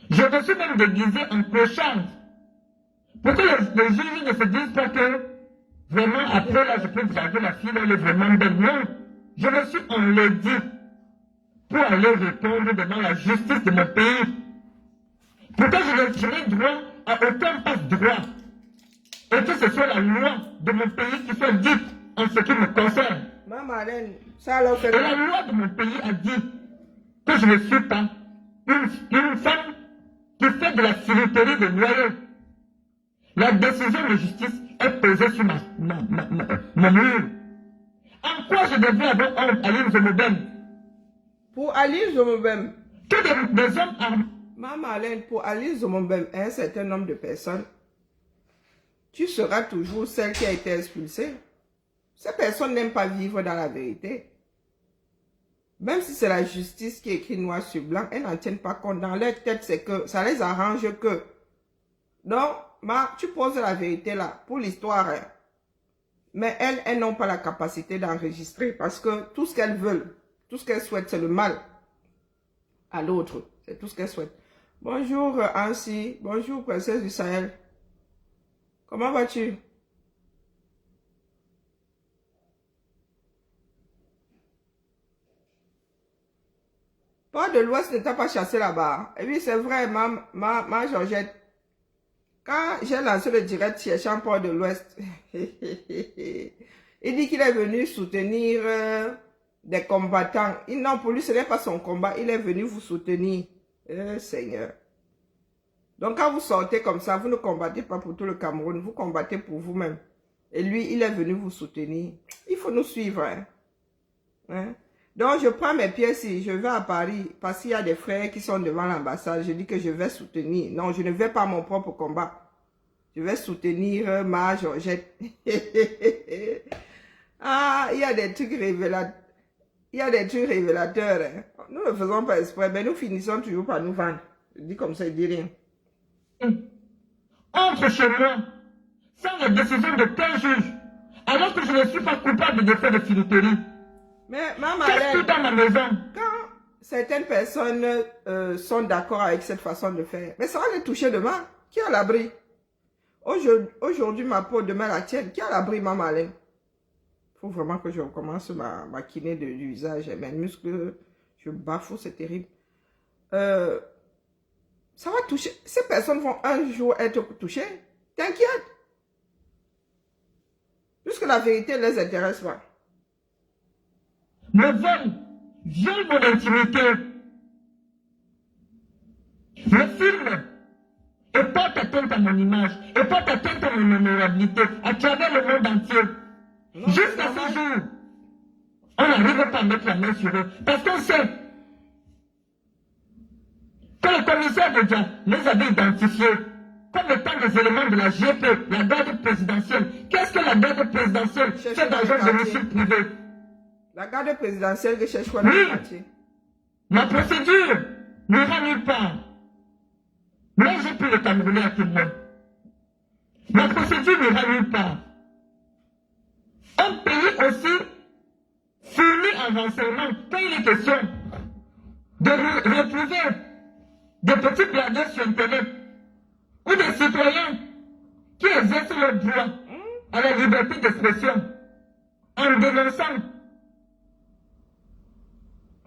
[SPEAKER 2] Je me suis même déguisé en clochard. Pour que les juges ne se disent pas que vraiment après là je peux draguer la fille, elle est vraiment belle. Non, je me suis enlaidi pour aller répondre devant la justice de mon pays. Pourquoi je n'ai droit à aucun passe-droit. Et que ce soit la loi de mon pays qui soit dite en ce qui me concerne.
[SPEAKER 1] Maman, ça alors fait...
[SPEAKER 2] Et la loi de mon pays a dit que je ne suis pas une femme qui fait de la filouterie de noyau. La décision de justice est posée sur mon mur. En quoi je devrais avoir honte à l'île Zomobem?
[SPEAKER 1] Pour Alice Zomobem.
[SPEAKER 2] Que des hommes armés.
[SPEAKER 1] Maman Alain, pour Alice Zomobem et un certain nombre de personnes, tu seras toujours celle qui a été expulsée. Ces personnes n'aiment pas vivre dans la vérité. Même si c'est la justice qui écrit noir sur blanc, elles n'en tiennent pas compte. Dans leur tête, c'est que ça les arrange que. Donc, tu poses la vérité là, pour l'histoire. Hein. Mais elles n'ont pas la capacité d'enregistrer parce que tout ce qu'elles veulent, tout ce qu'elles souhaitent, c'est le mal à l'autre. C'est tout ce qu'elles souhaitent. Bonjour Ansi, bonjour princesse du Sahel. Comment vas-tu? Port de l'Ouest ne t'a pas chassé là-bas. Et oui, c'est vrai, ma Georgette. Quand j'ai lancé le direct cherchant Port de l'Ouest, il dit qu'il est venu soutenir des combattants. Non, pour lui, ce n'est pas son combat. Il est venu vous soutenir. Seigneur. Donc, quand vous sortez comme ça, vous ne combattez pas pour tout le Cameroun. Vous combattez pour vous-même. Et lui, il est venu vous soutenir. Il faut nous suivre. Hein? Donc, je prends mes pièces ici. Je vais à Paris. Parce qu'il y a des frères qui sont devant l'ambassade. Je dis que je vais soutenir. Non, je ne vais pas à mon propre combat. Je vais soutenir ma Georgette. Ah, il y a des trucs révélateurs. Il y a des trucs révélateurs. Hein. Nous ne faisons pas exprès, mais nous finissons toujours par nous vendre. Je dis comme ça, il dit rien.
[SPEAKER 2] Entre chez moi, sans la décision de tel juge, alors que je ne suis pas coupable de faits de filouterie.
[SPEAKER 1] Mais maman,
[SPEAKER 2] qu'est-ce que dans ma maison?
[SPEAKER 1] Quand certaines personnes sont d'accord avec cette façon de faire, mais ça va les toucher demain. Qui a l'abri? Aujourd'hui, ma peau, demain la tienne. Qui a l'abri, maman Alain? faut vraiment que je recommence ma kiné du visage. Mes muscles, je bafoue, c'est terrible. Ça va toucher. Ces personnes vont un jour être touchées. T'inquiète. Puisque la vérité ne les intéresse pas.
[SPEAKER 2] Le vol viole mon intimité. Le film et porte atteinte à mon image, et porte atteinte à mon honorabilité à travers le monde entier. Jusqu'à ce jour, on n'arrive pas à mettre la main sur eux. Parce qu'on sait que le commissaire de Dia les avait identifiés comme étant des éléments de la GP, la garde présidentielle. Qu'est-ce que la garde présidentielle fait d'agent de génocide privé?
[SPEAKER 1] La garde présidentielle recherche quoi dans le quartier?
[SPEAKER 2] Ma procédure n'ira nulle part. Moi, j'ai pris le Camerounais à témoin. Ma procédure n'ira nulle part. Un pays aussi fourni en renseignement, quand il est question de retrouver des petits blagueurs sur Internet ou des citoyens qui exercent leur droit à la liberté d'expression en dénonçant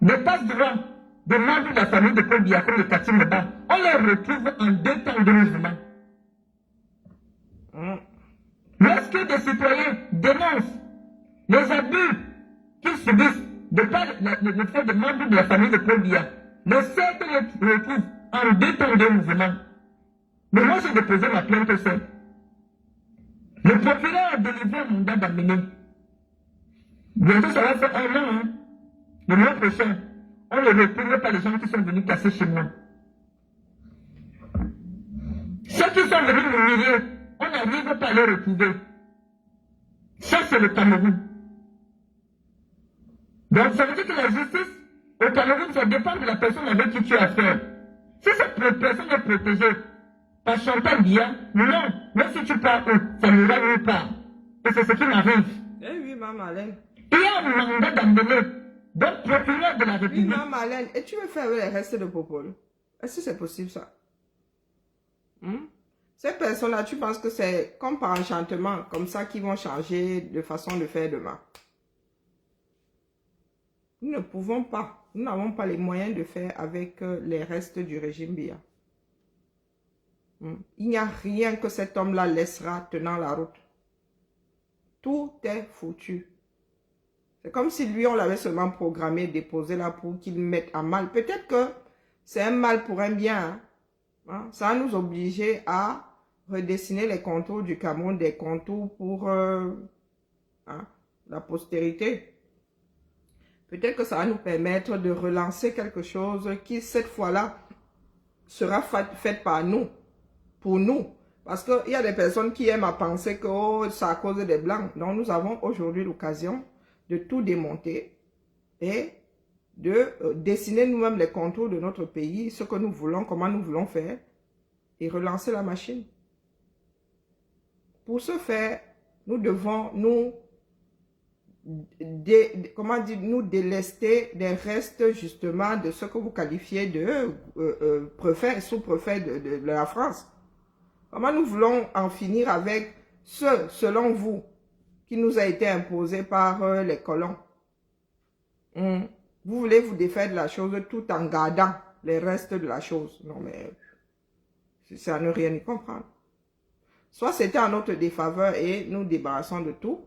[SPEAKER 2] des passe-droits des membres de la famille de Paul Biya comme de Katim Meba, on les retrouve en 2 temps de mouvement. Lorsque des citoyens dénoncent les abus qu'ils subissent de par le fait des membres de la famille de Paul Biya, le cercle les retrouve en 2 temps de mouvement. Mais moi, j'ai déposé ma plainte au cercle. Le procureur a délivré un mandat d'amener. Bientôt, ça va faire 1 an, hein. Le mois prochain, on ne retrouve pas les gens qui sont venus casser chez moi. Ceux qui sont venus me humilier, on n'arrive pas à les retrouver. Ça, c'est le Cameroun. Donc, ça veut dire que la justice au Cameroun, ça dépend de la personne avec qui tu as affaire. Si cette personne est protégée par Chantal Biya, non, même si tu pars où, ça n'ira nulle part. Et c'est ce qui m'arrive.
[SPEAKER 1] Eh oui, maman Alain.
[SPEAKER 2] Il y a un mandat d'amener. Donc, procureur de la
[SPEAKER 1] Oui,
[SPEAKER 2] République.
[SPEAKER 1] maman Alain. Et tu veux faire avec les restes de Popol? Est-ce que c'est possible ça? Ces personnes-là, tu penses que c'est comme par enchantement, comme ça qu'ils vont changer de façon de faire demain? Nous ne pouvons pas. Nous n'avons pas les moyens de faire avec les restes du régime Biya. Il n'y a rien que cet homme-là laissera tenant la route. Tout est foutu. C'est comme si lui, on l'avait seulement programmé, déposé là pour qu'il mette à mal. Peut-être que c'est un mal pour un bien. Hein? Ça va nous obliger à redessiner les contours du Cameroun, des contours pour la postérité. Peut-être que ça va nous permettre de relancer quelque chose qui, cette fois-là, sera fait par nous, pour nous. Parce qu'il y a des personnes qui aiment à penser que oh, c'est à cause des Blancs. Donc, nous avons aujourd'hui l'occasion de tout démonter et de dessiner nous-mêmes les contours de notre pays, ce que nous voulons, comment nous voulons faire, et relancer la machine. Pour ce faire, nous devons nous délester des restes justement de ce que vous qualifiez de préfet, sous-préfet de la France. Comment nous voulons en finir avec ce, selon vous, qui nous a été imposé par les colons? Vous voulez vous défaire de la chose tout en gardant les restes de la chose. Non mais, c'est à ne rien y comprendre. Soit c'était en notre défaveur et nous débarrassons de tout,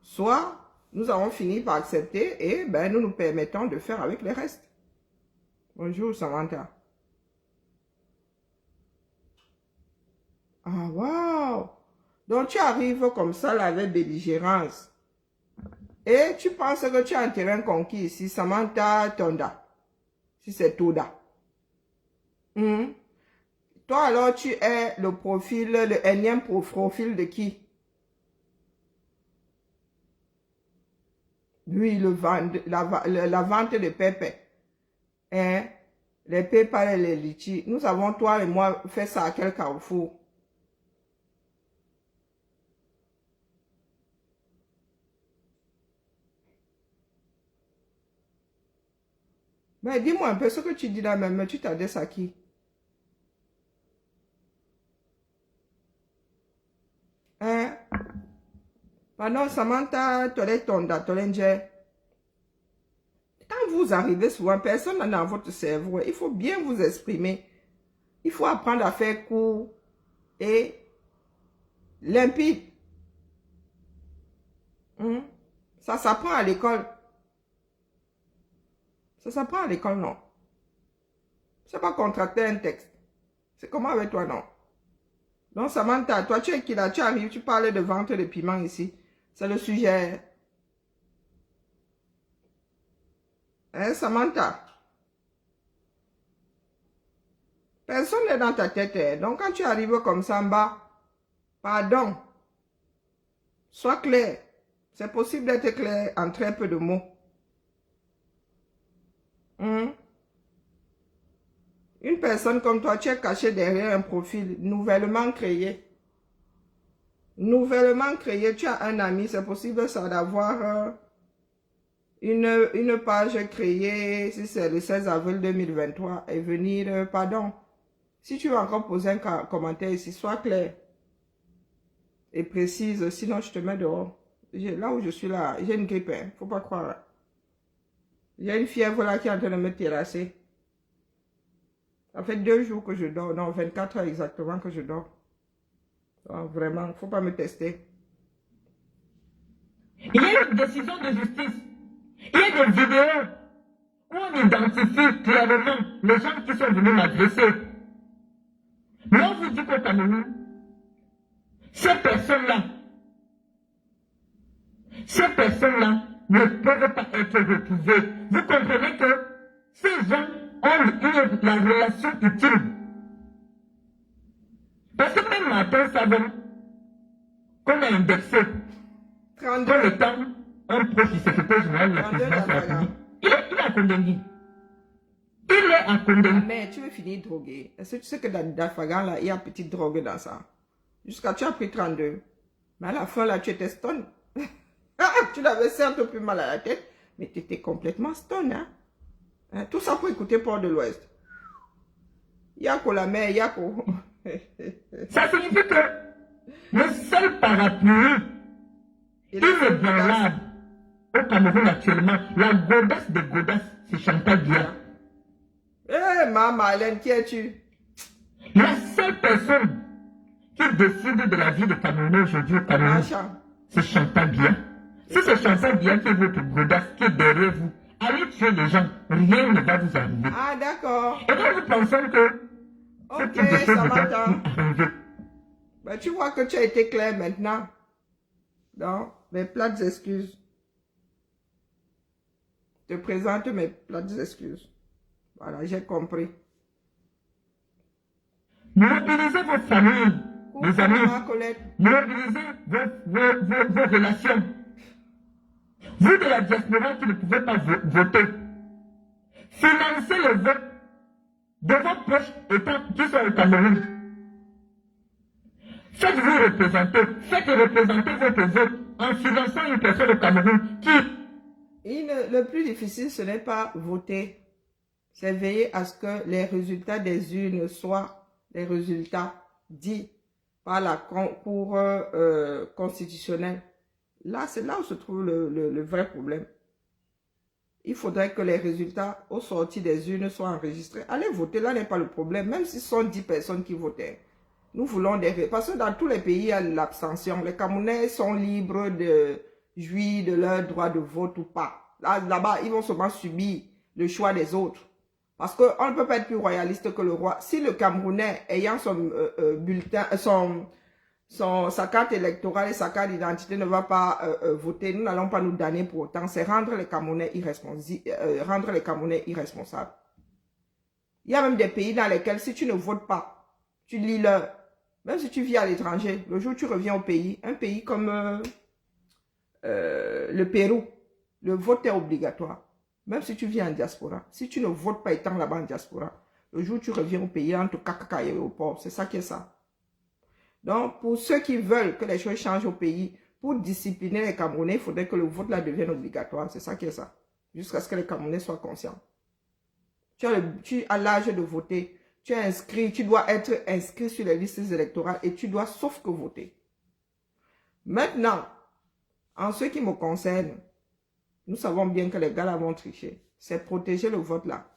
[SPEAKER 1] soit nous avons fini par accepter et ben, nous nous permettons de faire avec les restes. Bonjour Samantha. Ah waouh! Donc tu arrives comme ça là avec belligérance. Et tu penses que tu as un terrain conquis ici, Samantha Tonda. Si c'est Toda. Toi alors tu es le profil, le énième profil de qui? Lui, la vente de pépé. Hein? Les pépés et les litchis. Nous avons, toi et moi, fait ça à quel carrefour? Mais dis-moi un peu ce que tu dis là même, tu t'adresses à qui? Hein? Pardon, Samantha, Toletonda, Tolenje. Quand vous arrivez souvent, personne n'a dans votre cerveau. Il faut bien vous exprimer. Il faut apprendre à faire court et limpide. Ça s'apprend à l'école. Ça s'apprend à l'école, non. C'est pas contracter un texte. C'est comment avec toi, non. Donc, Samantha, toi, tu es qui là? Tu arrives, tu parles de vente de piment ici. C'est le sujet. Hein, Samantha? Personne n'est dans ta tête. Hein. Donc, quand tu arrives comme ça en bas, pardon. Sois clair. C'est possible d'être clair en très peu de mots. Une personne comme toi, tu es caché derrière un profil nouvellement créé. Nouvellement créé, tu as un ami, c'est possible ça d'avoir une page créée, si c'est le 16 avril 2023, et venir, pardon. Si tu veux encore poser un commentaire ici, sois clair et précise, sinon je te mets dehors. Là où je suis là, j'ai une grippe, hein, faut pas croire. J'ai une fièvre là qui est en train de me terrasser. Ça fait 2 jours que je dors, non, 24 heures exactement que je dors. Donc, vraiment, il ne faut pas me tester.
[SPEAKER 2] Il y a une décision de justice. Il y a des vidéos où on identifie clairement les gens qui sont venus m'agresser. Mais on vous dit qu'au Cameroun, ces personnes-là ne peuvent pas être retrouvées. Vous comprenez que ces gens ont eu la relation utile. Parce que même Martin savait qu'on a indexé
[SPEAKER 1] 32.
[SPEAKER 2] dans le temps un proche du secrétaire général de la présidence de la République. Il est à Condengui. Il est à Condengui.
[SPEAKER 1] Mais tu veux finir drogué. Est-ce que tu sais que dans Dafagan, là, il y a petite drogue dans ça? Jusqu'à tu as pris 32. Mais à la fin, là, tu étais stone. Tu n'avais certes plus mal à la tête, mais tu étais complètement stone. Hein? Tout ça pour écouter Port de l'Ouest. Yako la mer, Yako.
[SPEAKER 2] Ça signifie que le seul parapluie inébranlable au Cameroun actuellement, la godasse de godasses, c'est Chantal Biya.
[SPEAKER 1] Eh, maman, Alain, qui es-tu?
[SPEAKER 2] La seule personne qui décide de la vie des Camerounais aujourd'hui au Cameroun, c'est Chantal Biya. Si c'est Chantal Biya qui est votre godasse, qui est derrière vous, allez tuer les gens, rien ne va vous arriver.
[SPEAKER 1] Ah, d'accord.
[SPEAKER 2] Et donc nous pensons que ce type de choses ne va plus arriver.
[SPEAKER 1] Ben, tu vois que tu as été clair maintenant. Donc, mes plates excuses. Je te présente mes plates excuses. Voilà, j'ai compris.
[SPEAKER 2] Mobilisez votre famille, les amis. Mobilisez vos relations. Vous de la diaspora qui ne pouvez pas voter, financez le vote de vos proches États qui sont au Cameroun. Faites-vous représenter, faites représenter votre vote en finançant une personne au Cameroun qui...
[SPEAKER 1] Le plus difficile, ce n'est pas voter. C'est veiller à ce que les résultats des urnes soient les résultats dits par la Cour constitutionnelle. Là, c'est là où se trouve le vrai problème. Il faudrait que les résultats au sorti des urnes soient enregistrés. Allez voter, là n'est pas le problème. Même si ce sont 10 personnes qui votaient. Nous voulons des... Parce que dans tous les pays, il y a l'abstention. Les Camerounais sont libres de jouir de leur droit de vote ou pas. Là-bas, ils vont seulement subir le choix des autres. Parce qu'on ne peut pas être plus royaliste que le roi. Si le Camerounais, ayant son bulletin, sa carte électorale et sa carte d'identité ne va pas voter, nous n'allons pas nous damner pour autant. C'est rendre les Camerounais irresponsables. Il y a même des pays dans lesquels, si tu ne votes pas, tu lis leur... Même si tu vis à l'étranger, le jour où tu reviens au pays, un pays comme le Pérou, le vote est obligatoire. Même si tu vis en diaspora, si tu ne votes pas étant là-bas en diaspora, le jour où tu reviens au pays, entre caca et au port, c'est ça qui est ça. Donc, pour ceux qui veulent que les choses changent au pays, pour discipliner les Camerounais, il faudrait que le vote là devienne obligatoire. C'est ça qui est ça. Jusqu'à ce que les Camerounais soient conscients. Tu as l'âge de voter. Tu es inscrit, tu dois être inscrit sur les listes électorales et tu dois sauf que voter. Maintenant, En ce qui me concerne, nous savons bien que les gars là vont tricher. C'est protéger le vote là.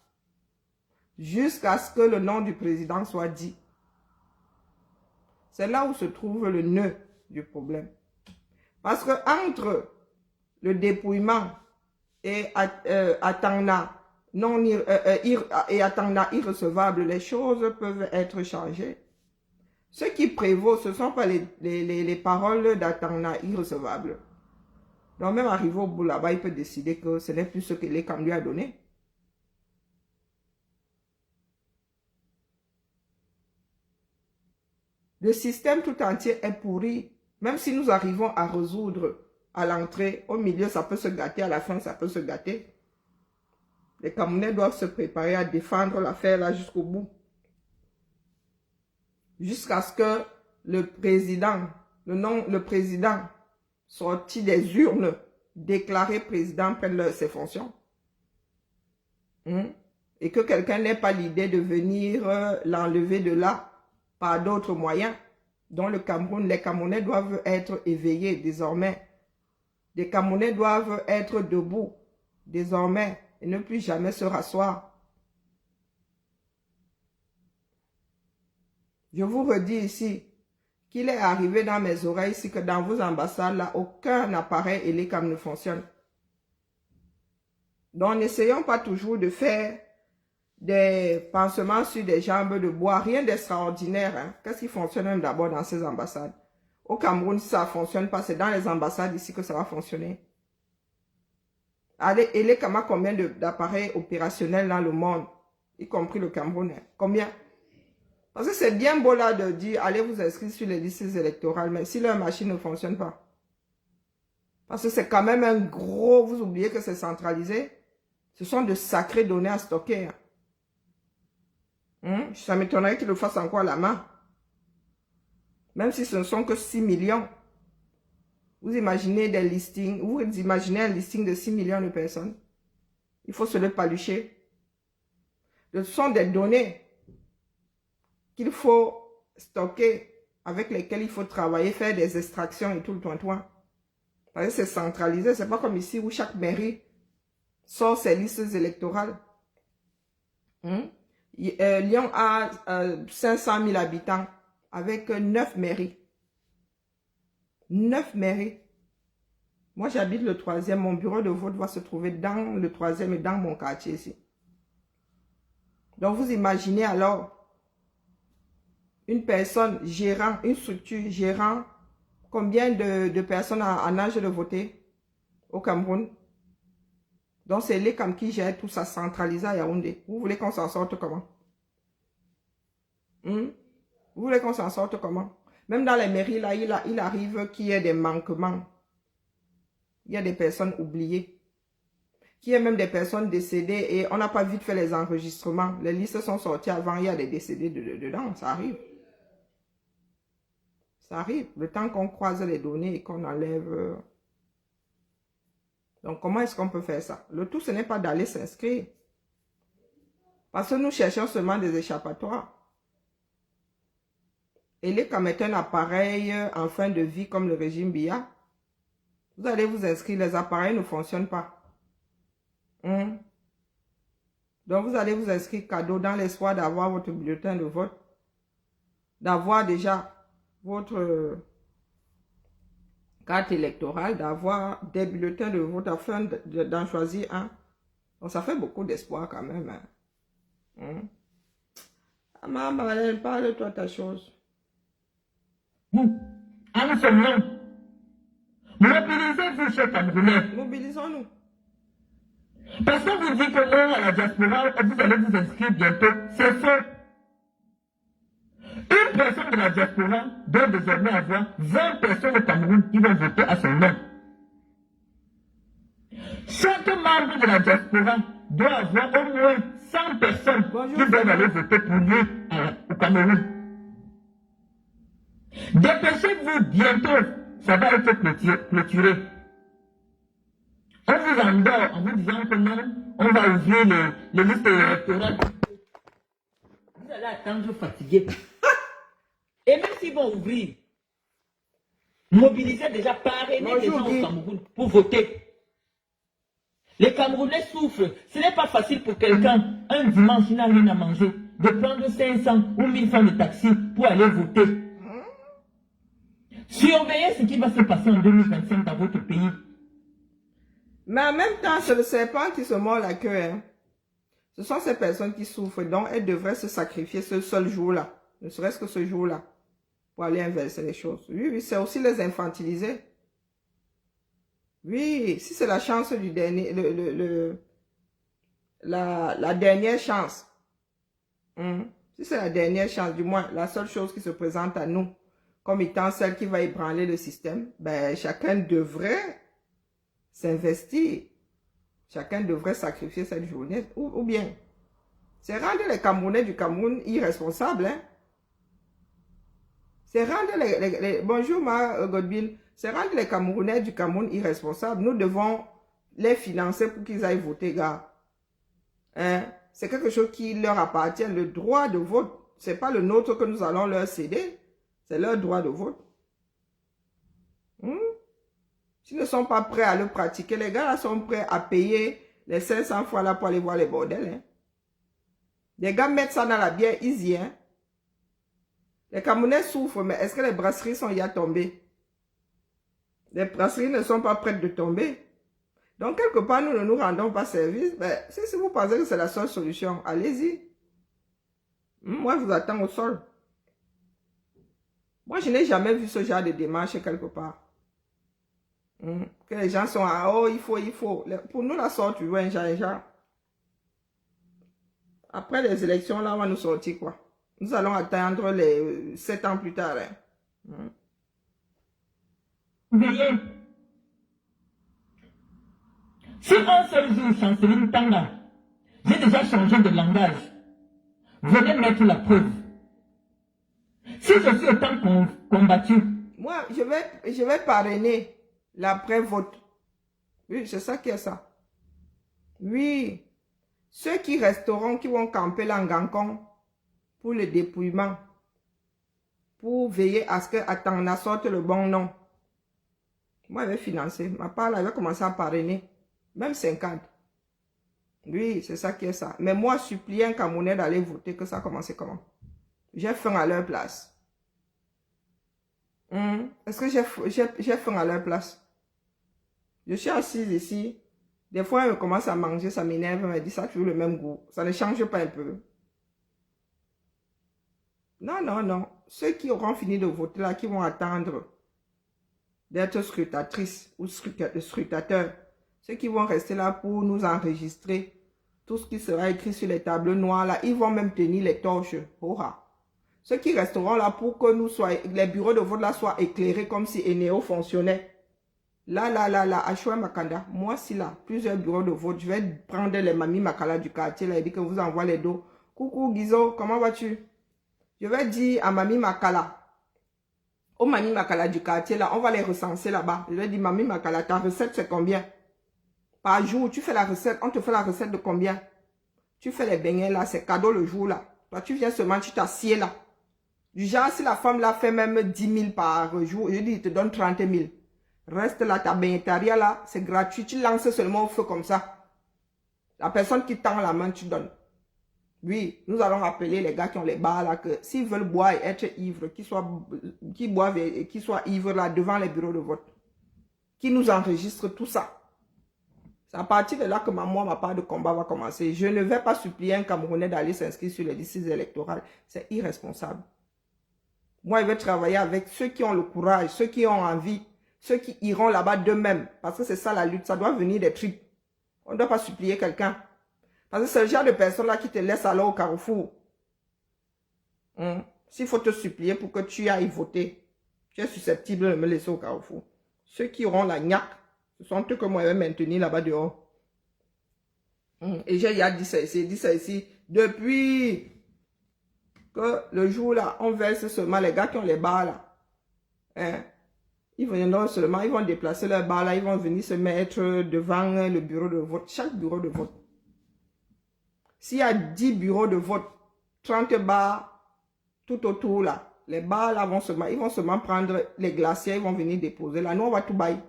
[SPEAKER 1] Jusqu'à ce que le nom du président soit dit. C'est là où se trouve le nœud du problème. Parce que entre le dépouillement et Atangna irrecevable, les choses peuvent être changées. Ce qui prévaut, ce ne sont pas les paroles d'Atangna irrecevable. Donc même arrivé au bout là-bas, il peut décider que ce n'est plus ce que l'Écam lui a donné. Le système tout entier est pourri. Même si nous arrivons à résoudre à l'entrée, au milieu ça peut se gâter, à la fin ça peut se gâter. Les Camerounais doivent se préparer à défendre l'affaire là jusqu'au bout. Jusqu'à ce que le président, le président sorti des urnes, déclaré président, prenne ses fonctions. Et que quelqu'un n'ait pas l'idée de venir l'enlever de là par d'autres moyens. Dans le Cameroun, les Camerounais doivent être éveillés désormais. Les Camerounais doivent être debout désormais et ne plus jamais se rasseoir. Je vous redis ici qu'il est arrivé dans mes oreilles ici que dans vos ambassades, là, aucun appareil Elecam ne fonctionne. Donc, n'essayons pas toujours de faire des pansements sur des jambes de bois, rien d'extraordinaire. Hein. Qu'est-ce qui fonctionne même d'abord dans ces ambassades? Au Cameroun, si ça ne fonctionne pas, c'est dans les ambassades ici que ça va fonctionner. Allez, Elecam a combien d'appareils opérationnels dans le monde, y compris le Cameroun? Combien? Parce que c'est bien beau là de dire, allez vous inscrire sur les listes électorales, mais si leur machine ne fonctionne pas. Parce que c'est quand même un gros, vous oubliez que c'est centralisé. Ce sont de sacrées données à stocker. Ça m'étonnerait qu'ils le fassent encore à la main. Même si ce ne sont que 6 millions. Vous imaginez des listings, vous imaginez un listing de 6 millions de personnes. Il faut se le palucher. Ce sont des données qu'il faut stocker, avec lesquelles il faut travailler, faire des extractions et tout le toin-toin. Parce que c'est centralisé, c'est pas comme ici où chaque mairie sort ses listes électorales. Lyon a 500 000 habitants avec 9 mairies. 9 mairies. Moi, j'habite le 3e. Mon bureau de vote va se trouver dans le 3e et dans mon quartier ici. Donc, vous imaginez alors une personne gérant, une structure gérant combien de personnes en âge de voter au Cameroun? Donc, c'est l'Écam qui gère tout ça centralisé à Yaoundé. Vous voulez qu'on s'en sorte comment? Vous voulez qu'on s'en sorte comment? Même dans les mairies, là, il arrive qu'il y ait des manquements. Il y a des personnes oubliées. Qu'il y ait même des personnes décédées et on n'a pas vite fait les enregistrements. Les listes sont sorties avant, il y a des décédés dedans. Ça arrive. Ça arrive. Le temps qu'on croise les données et qu'on enlève... Donc, comment est-ce qu'on peut faire ça? Le tout, ce n'est pas d'aller s'inscrire. Parce que nous cherchons seulement des échappatoires. Et l'Écam est un appareil en fin de vie comme le régime BIA. Vous allez vous inscrire, les appareils ne fonctionnent pas. Donc, vous allez vous inscrire cadeau dans l'espoir d'avoir votre bulletin de vote. D'avoir déjà votre... carte électorale, d'avoir des bulletins de vote afin d'en choisir un. Donc, ça fait beaucoup d'espoir quand même. Maman, parle-toi ta chose.
[SPEAKER 2] Allons seulement. Mobilisez-vous, chers Camerounais.
[SPEAKER 1] Mobilisons-nous.
[SPEAKER 2] Parce que vous dites que non à la diaspora, vous allez vous inscrire bientôt. C'est faux. Une personne de la diaspora doit désormais avoir 20 personnes au Cameroun qui vont voter à son nom. Chaque membre de la diaspora doit avoir au moins 100 personnes qui doivent aller voter pour lui au Cameroun. Dépêchez-vous bientôt, ça va être clôturé. On vous endort en vous disant que non, on va ouvrir les listes électorales. Vous allez attendre fatigué. Et même s'ils vont ouvrir, mobiliser déjà, parrainer les
[SPEAKER 1] Bonjour,
[SPEAKER 2] gens
[SPEAKER 1] Guy.
[SPEAKER 2] au Cameroun pour voter. Les Camerounais souffrent. Ce n'est pas facile pour quelqu'un, un dimanche, il n'a rien à manger, de prendre 500 ou 1000 francs de taxi pour aller voter. Surveillez ce qui va se passer en 2025 dans votre pays.
[SPEAKER 1] Mais en même temps, c'est le serpent qui se mord la queue. Hein. Ce sont ces personnes qui souffrent, donc elles devraient se sacrifier ce seul jour-là, ne serait-ce que ce jour-là, pour aller inverser les choses. Oui, oui, c'est aussi les infantiliser. Oui, si c'est la chance du dernier, la dernière chance. Si c'est la dernière chance, du moins, la seule chose qui se présente à nous, comme étant celle qui va ébranler le système, ben, chacun devrait s'investir. Chacun devrait sacrifier cette journée. Ou bien, c'est rendre les Camerounais du Cameroun irresponsables. Hein? C'est rendre bonjour ma Godwin. C'est rendre les Camerounais du Cameroun irresponsables. Nous devons les financer pour qu'ils aillent voter, gars. Hein? C'est quelque chose qui leur appartient. Le droit de vote, ce n'est pas le nôtre que nous allons leur céder. C'est leur droit de vote. S'ils ne sont pas prêts à le pratiquer, les gars là sont prêts à payer les 500 fois là pour aller voir les bordels. Hein. Les gars mettent ça dans la bière easy. Hein. Les Camerounais souffrent, mais est-ce que les brasseries sont y à tomber? Les brasseries ne sont pas prêtes de tomber. Donc, quelque part, nous ne nous rendons pas service. Ben, si vous pensez que c'est la seule solution, allez-y. Moi, je vous attends au sol. Moi, je n'ai jamais vu ce genre de démarche quelque part. Que les gens sont à, oh, il faut. Pour nous, la sorte, tu veux un genre. Après les élections, là, on va nous sortir quoi? Nous allons attendre les 7 ans plus tard. Hein.
[SPEAKER 2] Veillez. Si un seul jour, Chanceline Tanga, j'ai déjà changé de langage, venez mettre la preuve. Si je suis autant combattu.
[SPEAKER 1] Moi, je vais parrainer l'après-vote. Oui, c'est ça qui est ça. Oui. Ceux qui resteront, qui vont camper là en Gancon pour le dépouillement, pour veiller à ce que Atangna sorte le bon nom. Moi, je vais financer. Ma part, là, je vais commencer à parrainer. Même 50. Oui, c'est ça qui est ça. Mais moi, supplier un Camerounais d'aller voter, que ça a commencé comment? J'ai faim à leur place. Est-ce que j'ai faim à leur place? Je suis assise ici. Des fois, elle commence à manger, ça m'énerve. Elle me dit, ça a toujours le même goût. Ça ne change pas un peu. Non, non, non. Ceux qui auront fini de voter là, qui vont attendre d'être scrutatrices ou scrutateurs, ceux qui vont rester là pour nous enregistrer, tout ce qui sera écrit sur les tableaux noirs là, ils vont même tenir les torches. Ceux qui resteront là pour que les bureaux de vote là soient éclairés comme si Eneo fonctionnait. Là, à Choua Makanda, moi si là, plusieurs bureaux de vote, je vais prendre les mamies Makala du quartier là et dire que vous envoie les dos. Coucou Guizo, comment vas-tu? Je vais dire à Mamie Makala, aux Mamie Makala du quartier là, on va les recenser là-bas. Je vais dire, Mamie Makala, ta recette c'est combien? Par jour, tu fais la recette, on te fait la recette de combien? Tu fais les beignets là, c'est cadeau le jour là. Toi, tu viens seulement, tu t'assieds là. Du genre, si la femme là fait même 10 000 par jour, je dis, il te donne 30 000. Reste là, ta baignettaria là, c'est gratuit. Tu lances seulement au feu comme ça. La personne qui tend la main, tu donnes. Oui, nous allons rappeler les gars qui ont les bars là que s'ils veulent boire et être ivres, qui boivent et qui soient ivres là devant les bureaux de vote. Qui nous enregistrent tout ça. C'est à partir de là que ma part de combat va commencer. Je ne vais pas supplier un Camerounais d'aller s'inscrire sur les listes électorales. C'est irresponsable. Moi, je vais travailler avec ceux qui ont le courage, ceux qui ont envie, ceux qui iront là-bas d'eux-mêmes. Parce que c'est ça la lutte, ça doit venir des tripes. On ne doit pas supplier quelqu'un. Parce que c'est le genre de personne-là qui te laisse alors au carrefour. S'il faut te supplier pour que tu ailles voter, tu es susceptible de me laisser au carrefour. Ceux qui auront la gnaque, ce sont eux que moi je vais maintenir là-bas dehors. Et j'ai dit ça ici, depuis que le jour là, on verse seulement les gars qui ont les bars là. Ils viendront seulement, ils vont déplacer leur bar là, ils vont venir se mettre devant le bureau de vote, chaque bureau de vote. S'il y a 10 bureaux de vote, 30 bars tout autour là, les bars là ils vont seulement prendre les glaciers, ils vont venir déposer. Là, nous, on va tout bailler.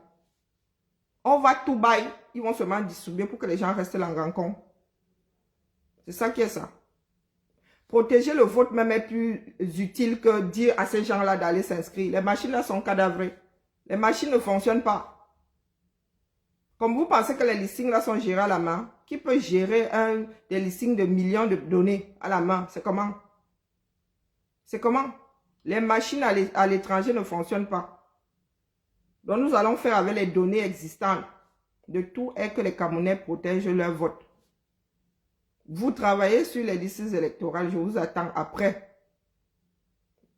[SPEAKER 1] On va tout bailler. Ils vont seulement distribuer pour que les gens restent là en rencontre. C'est ça qui est ça. Protéger le vote même est plus utile que dire à ces gens-là d'aller s'inscrire. Les machines là sont cadavrées. Les machines ne fonctionnent pas. Comme vous pensez que les listings là sont gérés à la main, qui peut gérer des listings de millions de données à la main? C'est comment? C'est comment? Les machines à l'étranger ne fonctionnent pas. Donc nous allons faire avec les données existantes. De tout est que les Camerounais protègent leur vote. Vous travaillez sur les listes électorales, je vous attends après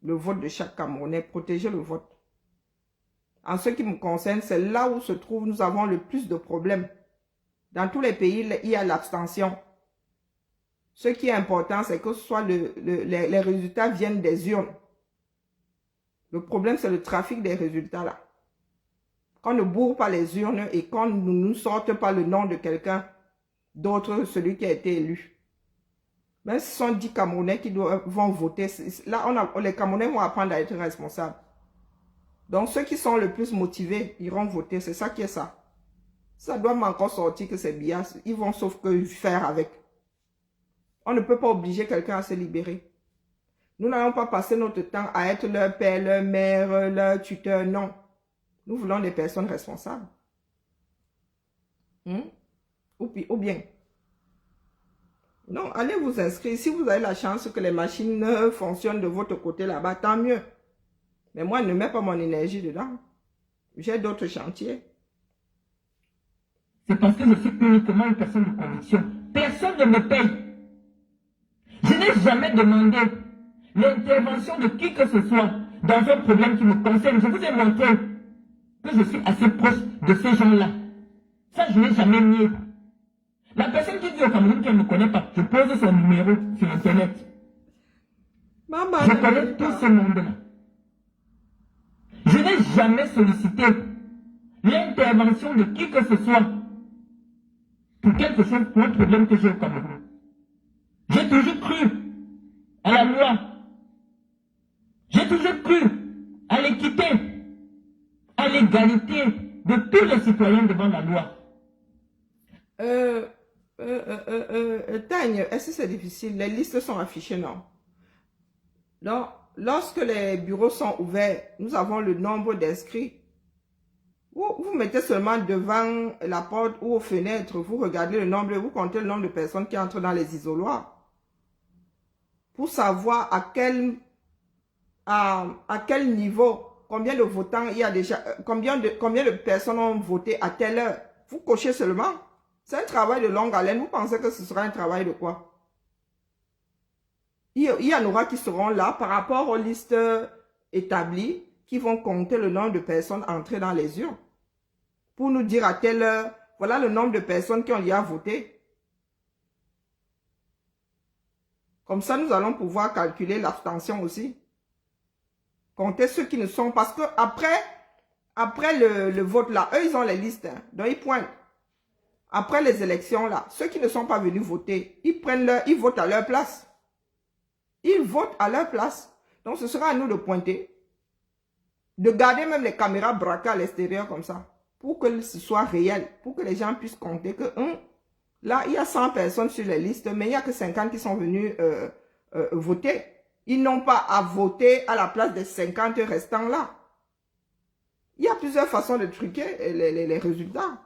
[SPEAKER 1] le vote de chaque Camerounais. Protégez le vote. En ce qui me concerne, c'est là où se trouve, nous avons le plus de problèmes. Dans tous les pays, il y a l'abstention. Ce qui est important, c'est que les résultats viennent des urnes. Le problème, c'est le trafic des résultats là. Qu'on ne bourre pas les urnes et qu'on ne nous sorte pas le nom de quelqu'un d'autre, celui qui a été élu. Mais ce sont 10 Camerounais qui vont voter. Là, les Camerounais vont apprendre à être responsables. Donc, ceux qui sont le plus motivés iront voter. C'est ça qui est ça. Ça doit encore sortir que c'est bias. Ils vont sauf que faire avec. On ne peut pas obliger quelqu'un à se libérer. Nous n'allons pas passer notre temps à être leur père, leur mère, leur tuteur. Non. Nous voulons des personnes responsables. Ou bien. Non, allez vous inscrire. Si vous avez la chance que les machines fonctionnent de votre côté là-bas, tant mieux. Mais moi, je ne mets pas mon énergie dedans. J'ai d'autres chantiers.
[SPEAKER 2] C'est parce que je suis uniquement une personne de conviction. Personne ne me paye. Je n'ai jamais demandé l'intervention de qui que ce soit dans un problème qui me concerne. Je vous ai montré que je suis assez proche de ces gens-là. Ça, je n'ai jamais nié. La personne qui dit au Cameroun qu'elle ne me connaît pas, je pose son numéro sur Internet.
[SPEAKER 1] Maman,
[SPEAKER 2] Je connais tout ce monde-là. Je n'ai jamais sollicité l'intervention de qui que ce soit pour quelque chose, pour un problème que j'ai au Cameroun. J'ai toujours cru à la loi. J'ai toujours cru à l'équité, à l'égalité de tous les citoyens devant la loi.
[SPEAKER 1] Tagne, est-ce que c'est difficile? Les listes sont affichées, non? Donc, lorsque les bureaux sont ouverts, nous avons le nombre d'inscrits. Vous mettez seulement devant la porte ou aux fenêtres, vous regardez le nombre, vous comptez le nombre de personnes qui entrent dans les isoloirs. Pour savoir à quel niveau, combien de votants il y a déjà, combien de personnes ont voté à telle heure. Vous cochez seulement. C'est un travail de longue haleine. Vous pensez que ce sera un travail de quoi? Il y en aura qui seront là par rapport aux listes établies qui vont compter le nombre de personnes entrées dans les urnes. Pour nous dire à telle heure, voilà le nombre de personnes qui ont lieu à voter. Comme ça, nous allons pouvoir calculer l'abstention aussi. Compter ceux qui ne sont... Parce que après le vote là, eux, ils ont les listes. Hein, donc, ils pointent. Après les élections là, ceux qui ne sont pas venus voter, ils votent à leur place. Ils votent à leur place. Donc, ce sera à nous de pointer. De garder même les caméras braquées à l'extérieur comme ça. Pour que ce soit réel. Pour que les gens puissent compter que... là, il y a 100 personnes sur les listes, mais il n'y a que 50 qui sont venus voter. Ils n'ont pas à voter à la place des 50 restants là. Il y a plusieurs façons de truquer les résultats.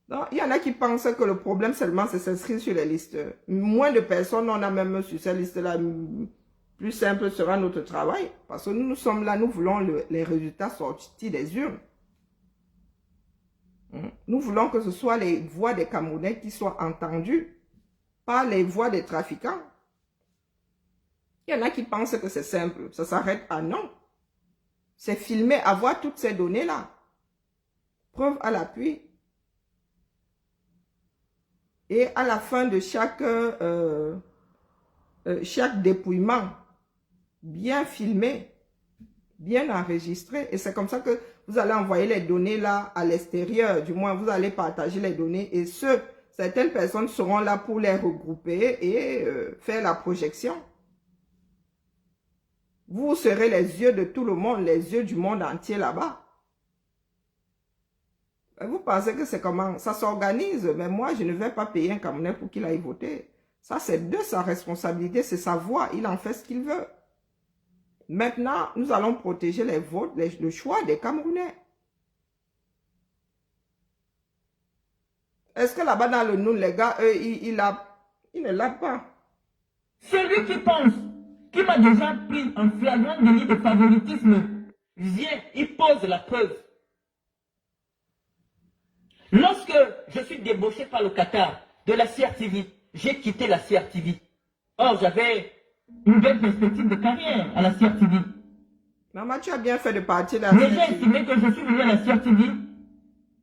[SPEAKER 1] Donc, il y en a qui pensent que le problème seulement, c'est s'inscrire sur les listes. Moins de personnes, on a même sur ces listes-là. Plus simple sera notre travail. Parce que nous sommes là, nous voulons les résultats sortis des urnes. Nous voulons que ce soit les voix des Camerounais qui soient entendues, pas les voix des trafiquants. Il y en a qui pensent que c'est simple. Ça s'arrête à non. C'est filmer, avoir toutes ces données-là. Preuve à l'appui. Et à la fin de chaque dépouillement, bien filmé, bien enregistré. Et c'est comme ça que vous allez envoyer les données là à l'extérieur. Du moins, vous allez partager les données. Et certaines personnes seront là pour les regrouper et faire la projection. Vous serez les yeux de tout le monde, les yeux du monde entier là-bas. Vous pensez que c'est comment? Ça s'organise, mais moi, je ne vais pas payer un Camerounais pour qu'il aille voter. Ça, c'est de sa responsabilité, c'est sa voix. Il en fait ce qu'il veut. Maintenant, nous allons protéger les votes, le choix des Camerounais. Est-ce que là-bas dans le Noun, les gars, eux, ils ne l'ont pas?
[SPEAKER 2] Celui qui pense, qui m'a déjà pris en flagrant délit de favoritisme, vient, il pose la preuve. Lorsque je suis débauché par le Qatar de la CRTV, j'ai quitté la CRTV. Or, j'avais une belle perspective de carrière à la CRTV.
[SPEAKER 1] Maman, tu as bien fait de partir de la
[SPEAKER 2] Mais j'ai estimé que je suis venu à la CRTV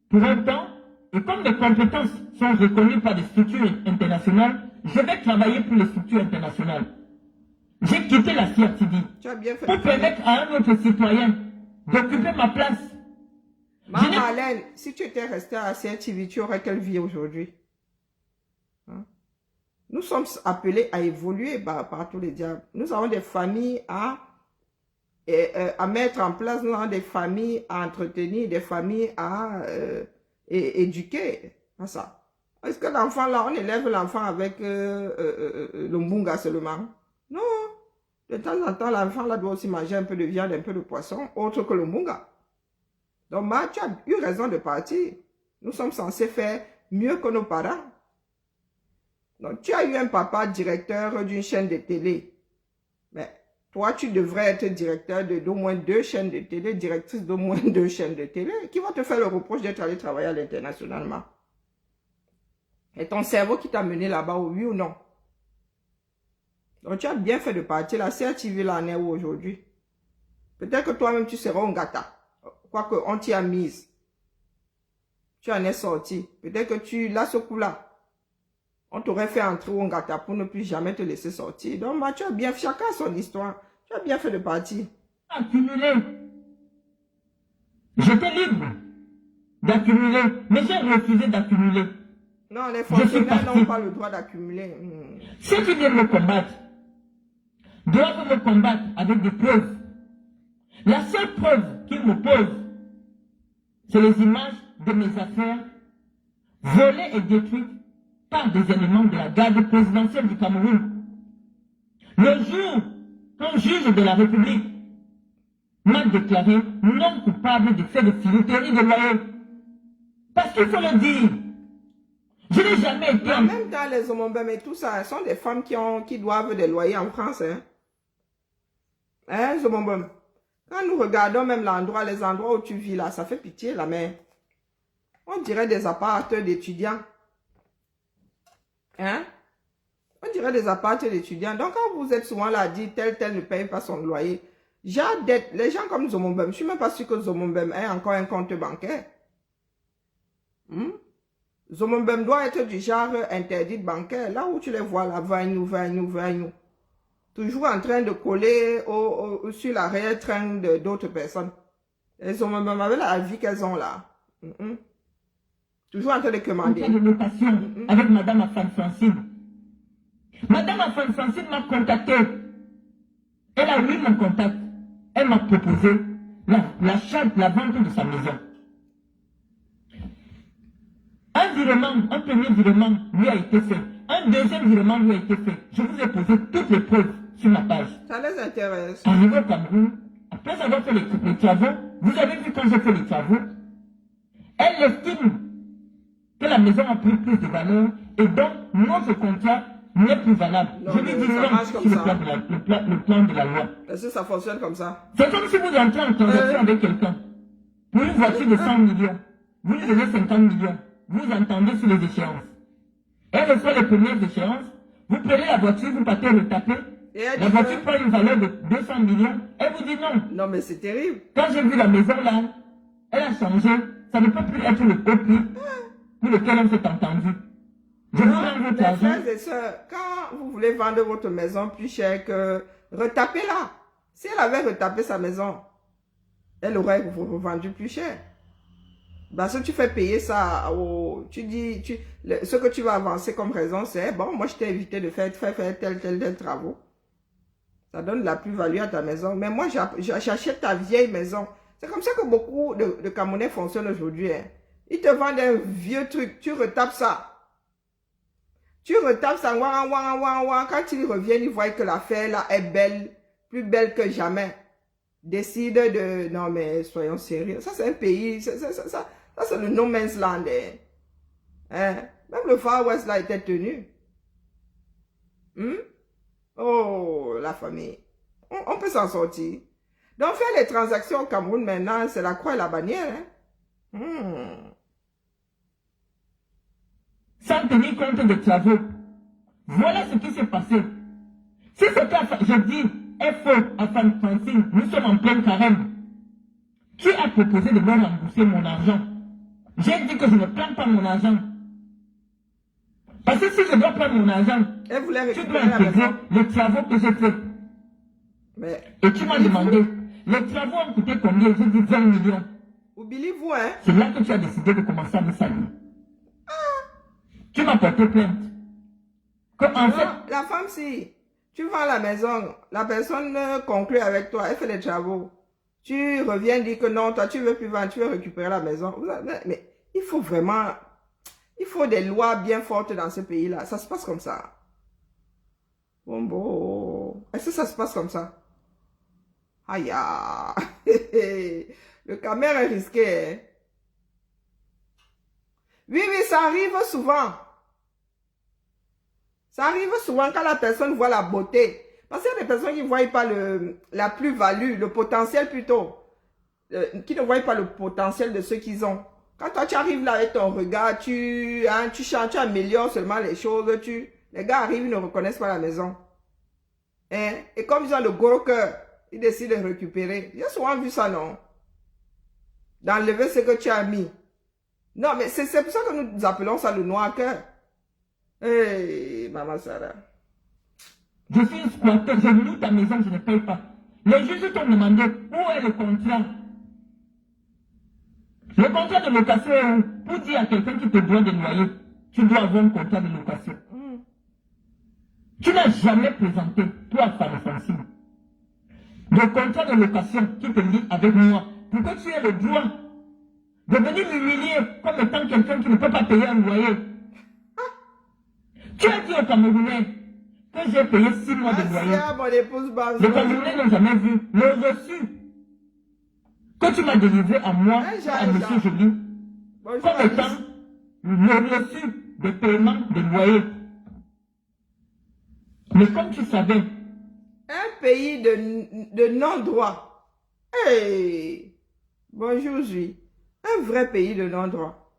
[SPEAKER 2] pour un temps, et comme mes compétences sont reconnues par des structures internationales, je vais travailler pour les structures internationales. J'ai quitté la CRTV pour permettre à un autre citoyen d'occuper ma place.
[SPEAKER 1] Maman Alain, si tu étais resté à la CRTV, tu aurais quelle vie aujourd'hui? Hein? Nous sommes appelés à évoluer par tous les diables. Nous avons des familles à mettre en place, nous avons des familles à entretenir, des familles à éduquer. Ça. Est-ce que l'enfant là, on élève l'enfant avec le mbunga seulement? Non. De temps en temps, l'enfant là doit aussi manger un peu de viande, un peu de poisson, autre que le mbunga. Donc, tu as eu raison de partir. Nous sommes censés faire mieux que nos parents. Donc, tu as eu un papa directeur d'une chaîne de télé. Mais toi, tu devrais être directeur d'au moins 2 chaînes de télé, directrice d'au moins 2 chaînes de télé. Qui va te faire le reproche d'être allé travailler à l'internationalement? Et ton cerveau qui t'a mené là-bas, oui ou non? Donc, tu as bien fait de partir. La CRTV, là, en est où aujourd'hui? Peut-être que toi-même, tu seras un gâta. Quoique, on t'y a mise. Tu en es sorti. Peut-être que tu, là, ce coup-là, on t'aurait fait entrer au gâta pour ne plus jamais te laisser sortir. Donc, bah, tu as bien, chacun son histoire. Tu as bien fait de partir.
[SPEAKER 2] Accumuler. J'étais libre d'accumuler, mais j'ai refusé d'accumuler.
[SPEAKER 1] Non, les fonctionnaires n'ont pas le droit d'accumuler.
[SPEAKER 2] Ceux qui viennent me combattre doivent me combattre avec des preuves. La seule preuve qu'ils me posent, c'est les images de mes affaires volées et détruites par des éléments de la garde présidentielle du Cameroun. Le jour qu'un juge de la République m'a déclaré non coupable de faits de filouterie de loyer. Parce qu'il faut le dire. Je n'ai jamais été...
[SPEAKER 1] En même temps, les Zomombem et tout ça, sont des femmes qui doivent des loyers en France. Hein, Zomombem? Quand nous regardons même l'endroit, les endroits où tu vis là, ça fait pitié la mère. On dirait des appartements d'étudiants. Hein? On dirait des appartements d'étudiants. Donc quand vous êtes souvent là à dire tel ne paye pas son loyer, les gens comme Zomombem, je ne suis même pas sûr que Zomombem ait encore un compte bancaire. Zomombem doit être du genre interdit bancaire. Là où tu les vois là, vagnou. Toujours en train de coller sur l'arrière-train d'autres personnes. Et Zomombem avec la vie qu'elles ont là. Toujours en train de commander.
[SPEAKER 2] De location avec Madame Afan Francine. Madame Afan Francine m'a contacté. Elle a eu mon contact. Elle m'a proposé la vente de sa maison. Un premier virement lui a été fait. Un deuxième virement lui a été fait. Je vous ai posé toutes les preuves sur ma page.
[SPEAKER 1] Ça les intéresse.
[SPEAKER 2] Arrivé au Cameroun, après avoir fait les travaux, vous avez vu quand j'ai fait les travaux, elle estime que la maison a pris plus de valeur et donc notre contrat n'est plus valable.
[SPEAKER 1] Non,
[SPEAKER 2] je lui dis non sur le plan de la loi.
[SPEAKER 1] Est-ce que ça fonctionne comme ça?
[SPEAKER 2] C'est comme si vous entrez en transaction avec quelqu'un. Pour une voiture de 100 millions, vous lui donnez 50 millions. Vous entendez sur les échéances. Elle reçoit les premières échéances. Vous prenez la voiture, vous partez retaper. La voiture prend une valeur de 200 millions. Elle vous dit non.
[SPEAKER 1] Non, mais c'est terrible.
[SPEAKER 2] Quand j'ai vu la maison là, elle a changé. Ça ne peut plus être le haut prix pour lequel on s'est entendu. Je vous rends votre argent.
[SPEAKER 1] Frères et sœurs, quand vous voulez vendre votre maison plus cher que... Retapez-la. Si elle avait retapé sa maison, elle aurait vendu plus cher. Parce que tu fais payer ça tu dis, ce que tu vas avancer comme raison, c'est, bon, moi je t'ai évité de faire tel travaux. Ça donne de la plus-value à ta maison. Mais moi, j'achète ta vieille maison. C'est comme ça que beaucoup de Camerounais fonctionnent aujourd'hui. Hein. Ils te vendent un vieux truc. Tu retapes ça. Tu retapes ça. Quand ils reviennent, ils voient que l'affaire là est belle. Plus belle que jamais. Décide de... Non, mais soyons sérieux. Ça, c'est un pays. Ça c'est le no man's land. Hein? Même le Far West là était tenu. Oh, la famille. On peut s'en sortir. Donc, faire les transactions au Cameroun maintenant, c'est la croix et la bannière. Hein?
[SPEAKER 2] Sans tenir compte des travaux. Voilà ce qui s'est passé. Si ce que je dis est faux à Francine, nous sommes en plein carême. Qui a proposé de me rembourser mon argent? J'ai dit que je ne prends pas mon argent. Parce que si je dois prendre mon argent, tu dois intégrer les travaux que j'ai faits. Et tu m'as demandé, les travaux ont coûté combien? J'ai dit 20 millions.
[SPEAKER 1] Oubliez-vous, hein?
[SPEAKER 2] C'est là que tu as décidé de commencer à me saluer. Tu m'as porté plainte.
[SPEAKER 1] La femme, si tu vends la maison, la personne conclut avec toi, elle fait les travaux. Tu reviens dire que non, toi tu veux plus vendre, tu veux récupérer la maison. Mais il faut vraiment... Il faut des lois bien fortes dans ce pays-là. Ça se passe comme ça. Bon. Est-ce que ça se passe comme ça? Aïe. Le Cameroun est risqué. Hein? Oui, ça arrive souvent. Ça arrive souvent quand la personne voit la beauté. Parce qu'il y a des personnes qui ne voient pas la plus-value, le potentiel plutôt. Qui ne voient pas le potentiel de ce qu'ils ont. Quand toi, tu arrives là avec ton regard, tu changes, tu améliores seulement les choses, les gars arrivent, ils ne reconnaissent pas la maison. Hein? Et comme ils ont le gros cœur, ils décident de récupérer. J'ai souvent vu ça, non? D'enlever ce que tu as mis. Non, mais c'est pour ça que nous appelons ça le noir cœur. Hey, maman Sarah.
[SPEAKER 2] Je suis squatteur, je loue ta maison, je ne paye pas. Les juges t'ont demandé où est le contrat. Le contrat de location, pour dire à quelqu'un qui te doit des loyers, tu dois avoir un contrat de location. Tu n'as jamais présenté, toi, Francine, le contrat de location qui te lie avec moi, pour que tu aies le droit de venir m'humilier comme étant quelqu'un qui ne peut pas payer un loyer. Tu as dit aux Camerounais que j'ai payé 6 mois de loyer. Les Camerounais n'ont jamais vu le reçu que tu m'as délivré à moi, à M. Joly, comme étant le reçu de paiement de loyer. Mais comme tu savais,
[SPEAKER 1] un pays de non-droit. Hey, bonjour, Jules. Un vrai pays de non-droit.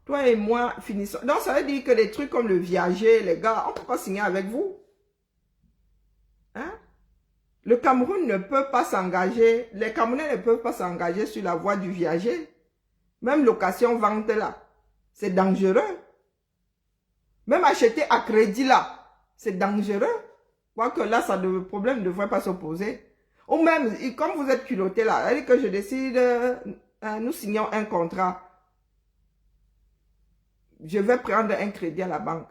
[SPEAKER 1] Toi et moi, finissons. Donc, ça veut dire que les trucs comme le viager, les gars, on ne peut pas signer avec vous. Hein? Le Cameroun ne peut pas s'engager, les Camerounais ne peuvent pas s'engager sur la voie du viager. Même location-vente là, c'est dangereux. Même acheter à crédit là, c'est dangereux. Quoique là, le problème ne devrait pas s'opposer. Ou même, comme vous êtes culotté là, c'est-à-dire que je décide, nous signons un contrat. Je vais prendre un crédit à la banque.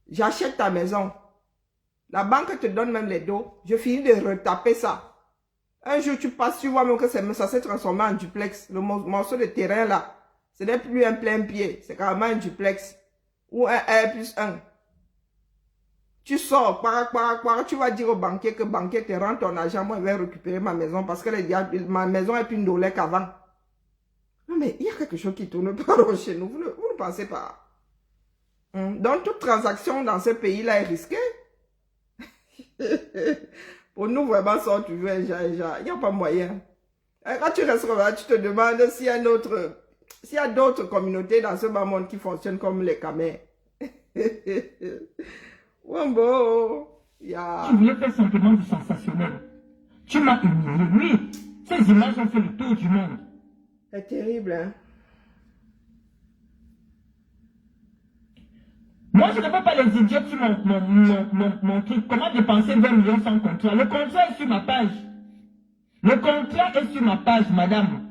[SPEAKER 1] J'achète ta maison. La banque te donne même les dos. Je finis de retaper ça. Un jour, tu passes, tu vois même que ça s'est transformé en duplex. Le morceau de terrain là, ce n'est plus un plein pied. C'est carrément un duplex. Ou un R+1. Tu sors, tu vas dire au banquier que le banquier te rend ton argent. Moi, je vais récupérer ma maison parce que ma maison est plus ndolée qu'avant. Non, mais il y a quelque chose qui tourne pas chez nous. Vous ne pensez pas. Donc, toute transaction dans ce pays-là est risquée. Pour nous, vraiment, ça, tu veux il n'y a pas moyen. Quand tu restes là, tu te demandes s'il y a d'autres communautés dans ce bas monde qui fonctionnent comme les Camers. Wambo.
[SPEAKER 2] Tu voulais faire simplement du sensationnel. Tu m'as humilié. Oui, ces images ont fait le tour du monde.
[SPEAKER 1] C'est terrible, hein?
[SPEAKER 2] Moi, je ne peux pas les idiots sur mon truc. Comment dépenser 20 millions sans contrat? Le contrat est sur ma page. Le contrat est sur ma page, madame.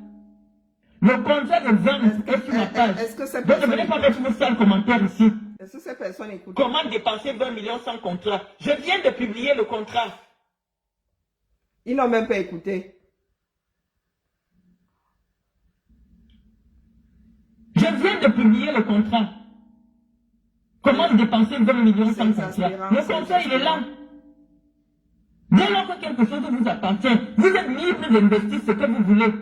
[SPEAKER 2] Le contrat de vente est sur ma page. Donc, ne venez pas mettre vos sales commentaires ici.
[SPEAKER 1] Est-ce que ces personnes écoutent?
[SPEAKER 2] Comment dépenser 20 millions sans contrat? Je viens de publier le contrat.
[SPEAKER 1] Ils n'ont même pas écouté.
[SPEAKER 2] Je viens de publier le contrat. Comment dépenser 20 millions sans contrat? Le contrat, il est là. Dès lors que quelque chose vous appartient, vous êtes libre d'investir ce que vous voulez.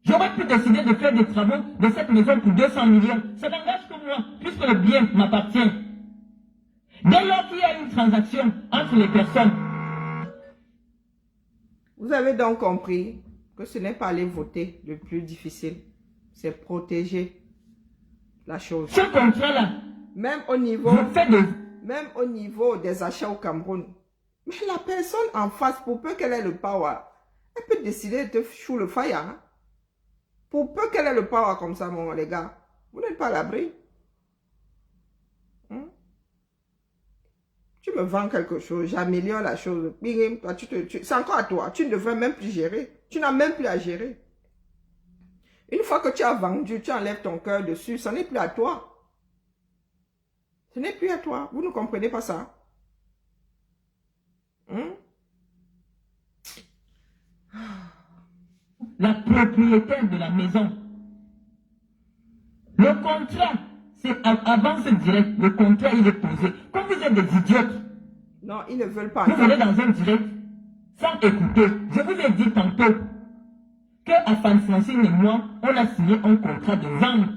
[SPEAKER 2] J'aurais pu décider de faire des travaux de cette maison pour 200 millions. Ça n'engage que moi, puisque le bien m'appartient. Dès lors qu'il y a une transaction entre les personnes.
[SPEAKER 1] Vous avez donc compris que ce n'est pas aller voter le plus difficile. C'est protéger la chose.
[SPEAKER 2] Ce contrat-là,
[SPEAKER 1] même au niveau des achats au Cameroun. Mais la personne en face, pour peu qu'elle ait le power, elle peut décider de te chou le fire. Hein? Pour peu qu'elle ait le power comme ça, les gars, vous n'êtes pas à l'abri. Hein? Tu me vends quelque chose, j'améliore la chose. C'est encore à toi. Tu ne devrais même plus gérer. Tu n'as même plus à gérer. Une fois que tu as vendu, tu enlèves ton cœur dessus, ce n'est plus à toi. Ce n'est plus à toi. Vous ne comprenez pas ça?
[SPEAKER 2] La propriétaire de la maison. Le contrat, c'est avance direct. Le contrat, il est posé. Quand vous êtes des idiotes,
[SPEAKER 1] non, ils ne veulent pas.
[SPEAKER 2] Vous allez dans un direct sans écouter. Je vous ai dit tantôt que Afan Francine et moi, on a signé un contrat de vente.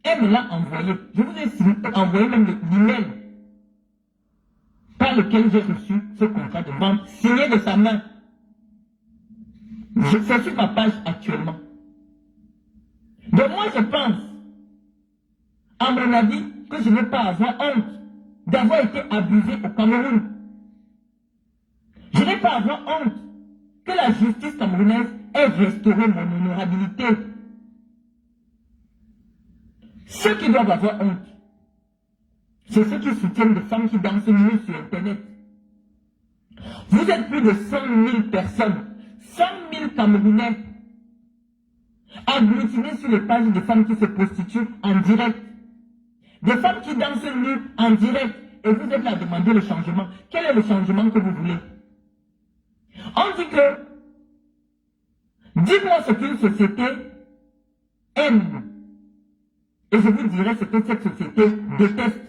[SPEAKER 2] Elle me l'a envoyé. Je vous ai envoyé même l'email par lequel j'ai reçu ce contrat de vente signé de sa main. C'est sur ma page actuellement. Donc moi je pense, à mon avis, que je n'ai pas à avoir honte d'avoir été abusé au Cameroun. Je n'ai pas à avoir honte que la justice camerounaise ait restauré mon honorabilité. Ceux qui doivent avoir honte, c'est ceux qui soutiennent des femmes qui dansent nues sur Internet. Vous êtes plus de 100 000 personnes, 100 000 Camerounais, agglutinés sur les pages des femmes qui se prostituent en direct. Des femmes qui dansent nues en direct. Et vous êtes là à demander le changement. Quel est le changement que vous voulez? On dit que, dites-moi ce qu'une société aime. Et je vous dirai ce que cette société déteste.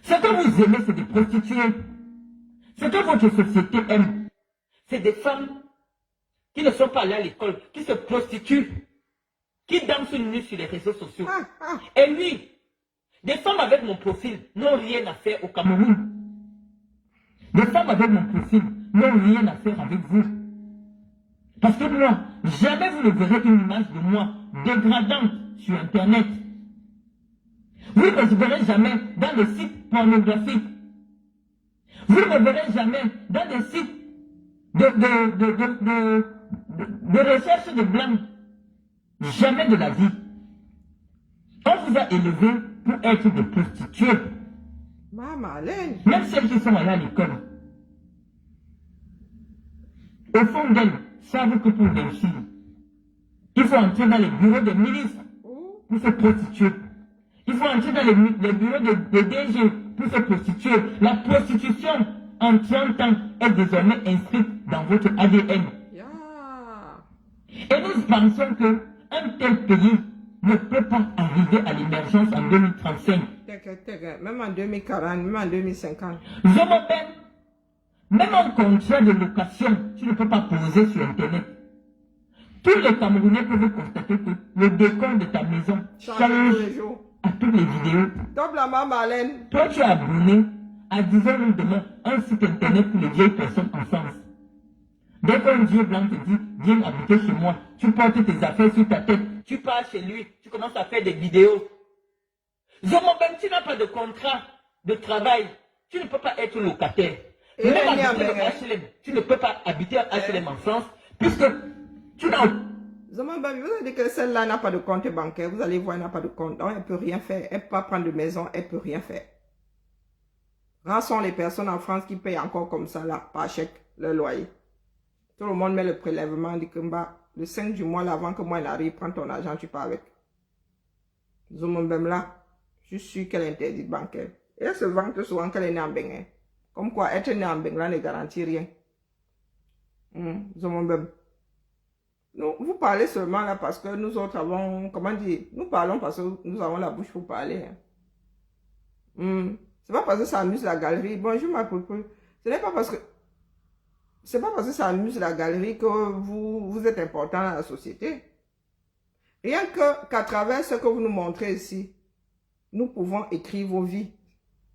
[SPEAKER 2] Ce que vous aimez, c'est des prostituées. Ce que votre société aime, c'est des femmes qui ne sont pas allées à l'école, qui se prostituent, qui dansent nues sur les réseaux sociaux. Et lui, des femmes avec mon profil n'ont rien à faire au Cameroun. Des femmes avec mon profil n'ont rien à faire avec vous. Parce que moi, jamais vous ne verrez une image de moi dégradante sur Internet. Vous ne me verrez jamais dans des sites pornographiques. Vous ne me verrez jamais dans des sites de recherche de blancs. Jamais de la vie. On vous a élevé pour être des prostituées. Même celles qui sont allées à l'école. Au fond d'elles, savent que pour réussir, il faut entrer dans les bureaux des ministres pour se prostituer. Il faut entrer dans les bureaux des DG pour se prostituer. La prostitution en 30 ans est désormais inscrite dans votre ADN. Et nous pensons qu'un tel pays ne peut pas arriver à l'émergence en 2035.
[SPEAKER 1] Même en 2040, même en 2050.
[SPEAKER 2] Même un contrat de location, tu ne peux pas poser sur Internet. Tous les Camerounais peuvent constater que le décor de ta maison change à toutes les vidéos. Toi, tu es abonné à, disons-nous demain, un site Internet pour les vieilles personnes en France. Dès qu'un vieux blanc te dit, viens habiter chez moi, tu portes tes affaires sur ta tête, tu pars chez lui, tu commences à faire des vidéos. Zomobem, tu n'as pas de contrat de travail, tu ne peux pas être locataire. Et même habiter au HLM, tu ne peux pas habiter à HLM en France, puisque tu n'as...
[SPEAKER 1] Zomobem, vous avez dit que celle-là n'a pas de compte bancaire, vous allez voir, elle n'a pas de compte, donc elle ne peut rien faire, elle ne peut pas prendre de maison, elle ne peut rien faire. Rares sont les personnes en France qui payent encore comme ça, là, par chèque, le loyer. Tout le monde met le prélèvement, dit que le 5 du mois, là, avant que moi il arrive, prends ton argent, tu pars avec. Zomobem là, je suis sûr qu'elle est interdite bancaire. Et elle se vante souvent qu'elle est née en Bénin. Comme quoi, être née en Bénin ne garantit rien. Zomombem. Vous parlez seulement là parce que nous autres avons, comment dire, nous parlons parce que nous avons la bouche pour parler. C'est pas parce que ça amuse la galerie. Bonjour ma poupée. Ce n'est pas parce que ça amuse la galerie que vous êtes important dans la société. Rien qu'à travers ce que vous nous montrez ici, nous pouvons écrire vos vies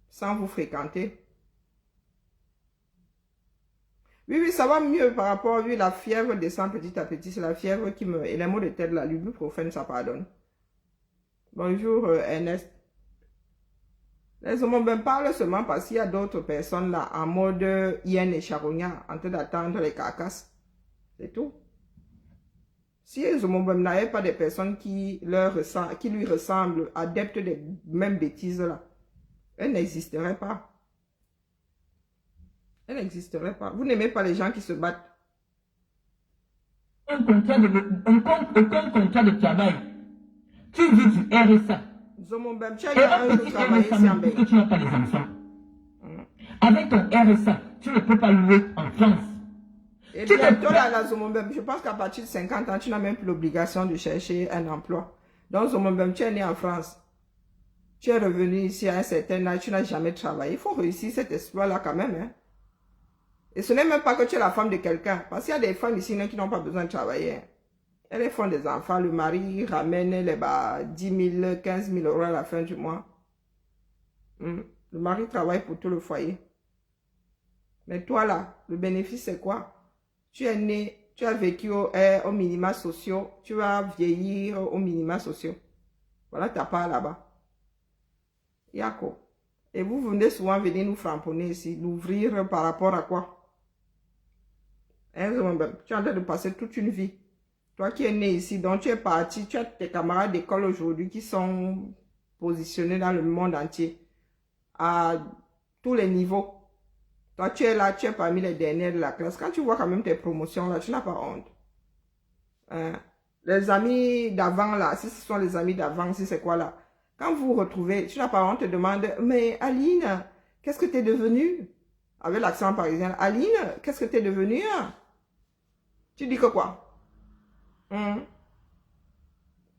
[SPEAKER 1] sans vous fréquenter. Oui, ça va mieux par rapport, oui, la fièvre descend petit à petit. C'est la fièvre qui me... Et les maux de tête, la l'ibuprofène, ça pardonne. Bonjour, Ernest. Les hommes me parlent seulement parce qu'il y a d'autres personnes là, en mode hyène et charognard, en train d'attendre les carcasses. C'est tout. Si les hommes n'avaient pas des personnes qui lui ressemblent, adeptes des mêmes bêtises là, elles n'existeraient pas. Elle n'existerait pas. Vous n'aimez pas les gens qui se battent.
[SPEAKER 2] Aucun contrat de travail. Tu vis du RSA.
[SPEAKER 1] Zomombem, tu as un jour travaillé ici en Belgique.
[SPEAKER 2] Tu n'as pas les enfants. Avec ton RSA, tu ne peux pas louer en France.
[SPEAKER 1] Et bientôt là, Zomombem, je pense qu'à partir de 50 ans, tu n'as même plus l'obligation de chercher un emploi. Donc Zomombem, tu es né en France. Tu es revenu ici à un certain âge, tu n'as jamais travaillé. Il faut réussir cet exploit-là quand même. Hein. Et ce n'est même pas que tu es la femme de quelqu'un. Parce qu'il y a des femmes ici qui n'ont pas besoin de travailler. Elles font des enfants. Le mari ramène les 10 000, 15 000 euros à la fin du mois. Le mari travaille pour tout le foyer. Mais toi là, le bénéfice c'est quoi? Tu es né, tu as vécu au minima sociaux. Tu vas vieillir au minima sociaux. Voilà ta part là-bas. Yako. Et vous venez souvent venir nous framponner ici. L'ouvrir par rapport à quoi? Tu es en train de passer toute une vie. Toi qui es né ici, donc tu es parti, tu as tes camarades d'école aujourd'hui qui sont positionnés dans le monde entier, à tous les niveaux. Toi tu es là, tu es parmi les derniers de la classe. Quand tu vois quand même tes promotions là, tu n'as pas honte. Les amis d'avant là, si ce sont les amis d'avant, si c'est quoi là. Quand vous vous retrouvez, tu n'as pas honte, te demande, mais Aline, qu'est-ce que tu es devenue? Avec l'accent parisien, Aline, qu'est-ce que tu es devenue? Tu dis que quoi?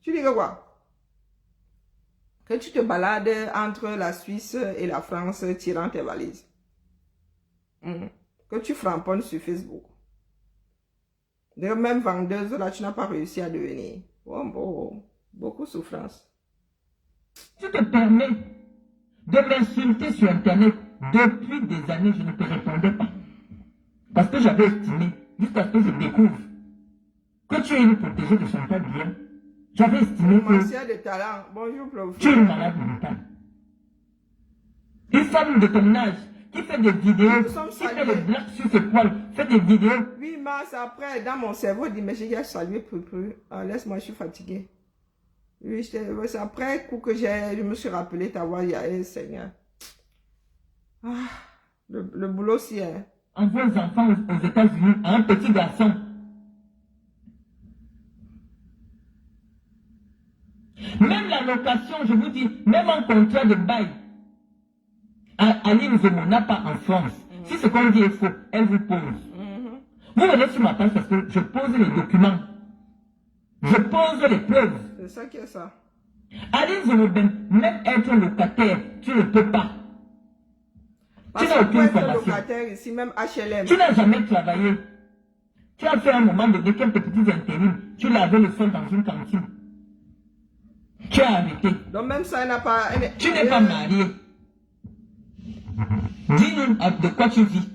[SPEAKER 1] Tu dis que quoi? Que tu te balades entre la Suisse et la France tirant tes valises. Que tu framponnes sur Facebook. D'ailleurs, même vendeuse, là, tu n'as pas réussi à devenir. Beaucoup de souffrance.
[SPEAKER 2] Tu te permets de m'insulter sur Internet. Depuis des années, je ne te répondais pas. Parce que j'avais estimé, jusqu'à ce que je découvre, que tu es une protégée de Chantal Bien. J'avais estimé que
[SPEAKER 1] de talent. Bonjour, prof.
[SPEAKER 2] Tu es une malade mentale. Une femme de ton âge qui fait des vidéos, qui fait des blagues sur ses poils, fait des vidéos.
[SPEAKER 1] 8 mars après, dans mon cerveau, je dis, mais j'ai salué Pru. Laisse-moi, je suis fatigué. Oui, c'est après coup que je me suis rappelé ta voix, Seigneur. Le boulot, si est.
[SPEAKER 2] Envoie les enfants aux États-Unis à un petit garçon. Même la location, je vous dis, même un contrat de bail, Aline Zemmour n'a pas en France. Si ce qu'on dit est faux, elle vous pose. Vous venez sur ma page parce que je pose les documents. Je pose les preuves.
[SPEAKER 1] C'est ça qui est ça.
[SPEAKER 2] Aline Zemmour, même être locataire, tu ne peux pas.
[SPEAKER 1] Parce
[SPEAKER 2] tu n'as aucune formation.
[SPEAKER 1] Locataire ici, même HLM.
[SPEAKER 2] Tu n'as jamais travaillé. Tu as fait un moment de quelques petits intérims. Tu lavais le sol dans une cantine. Tu as arrêté.
[SPEAKER 1] Donc même ça, elle n'a pas...
[SPEAKER 2] Tu n'es pas marié. Dis-nous de quoi tu vis.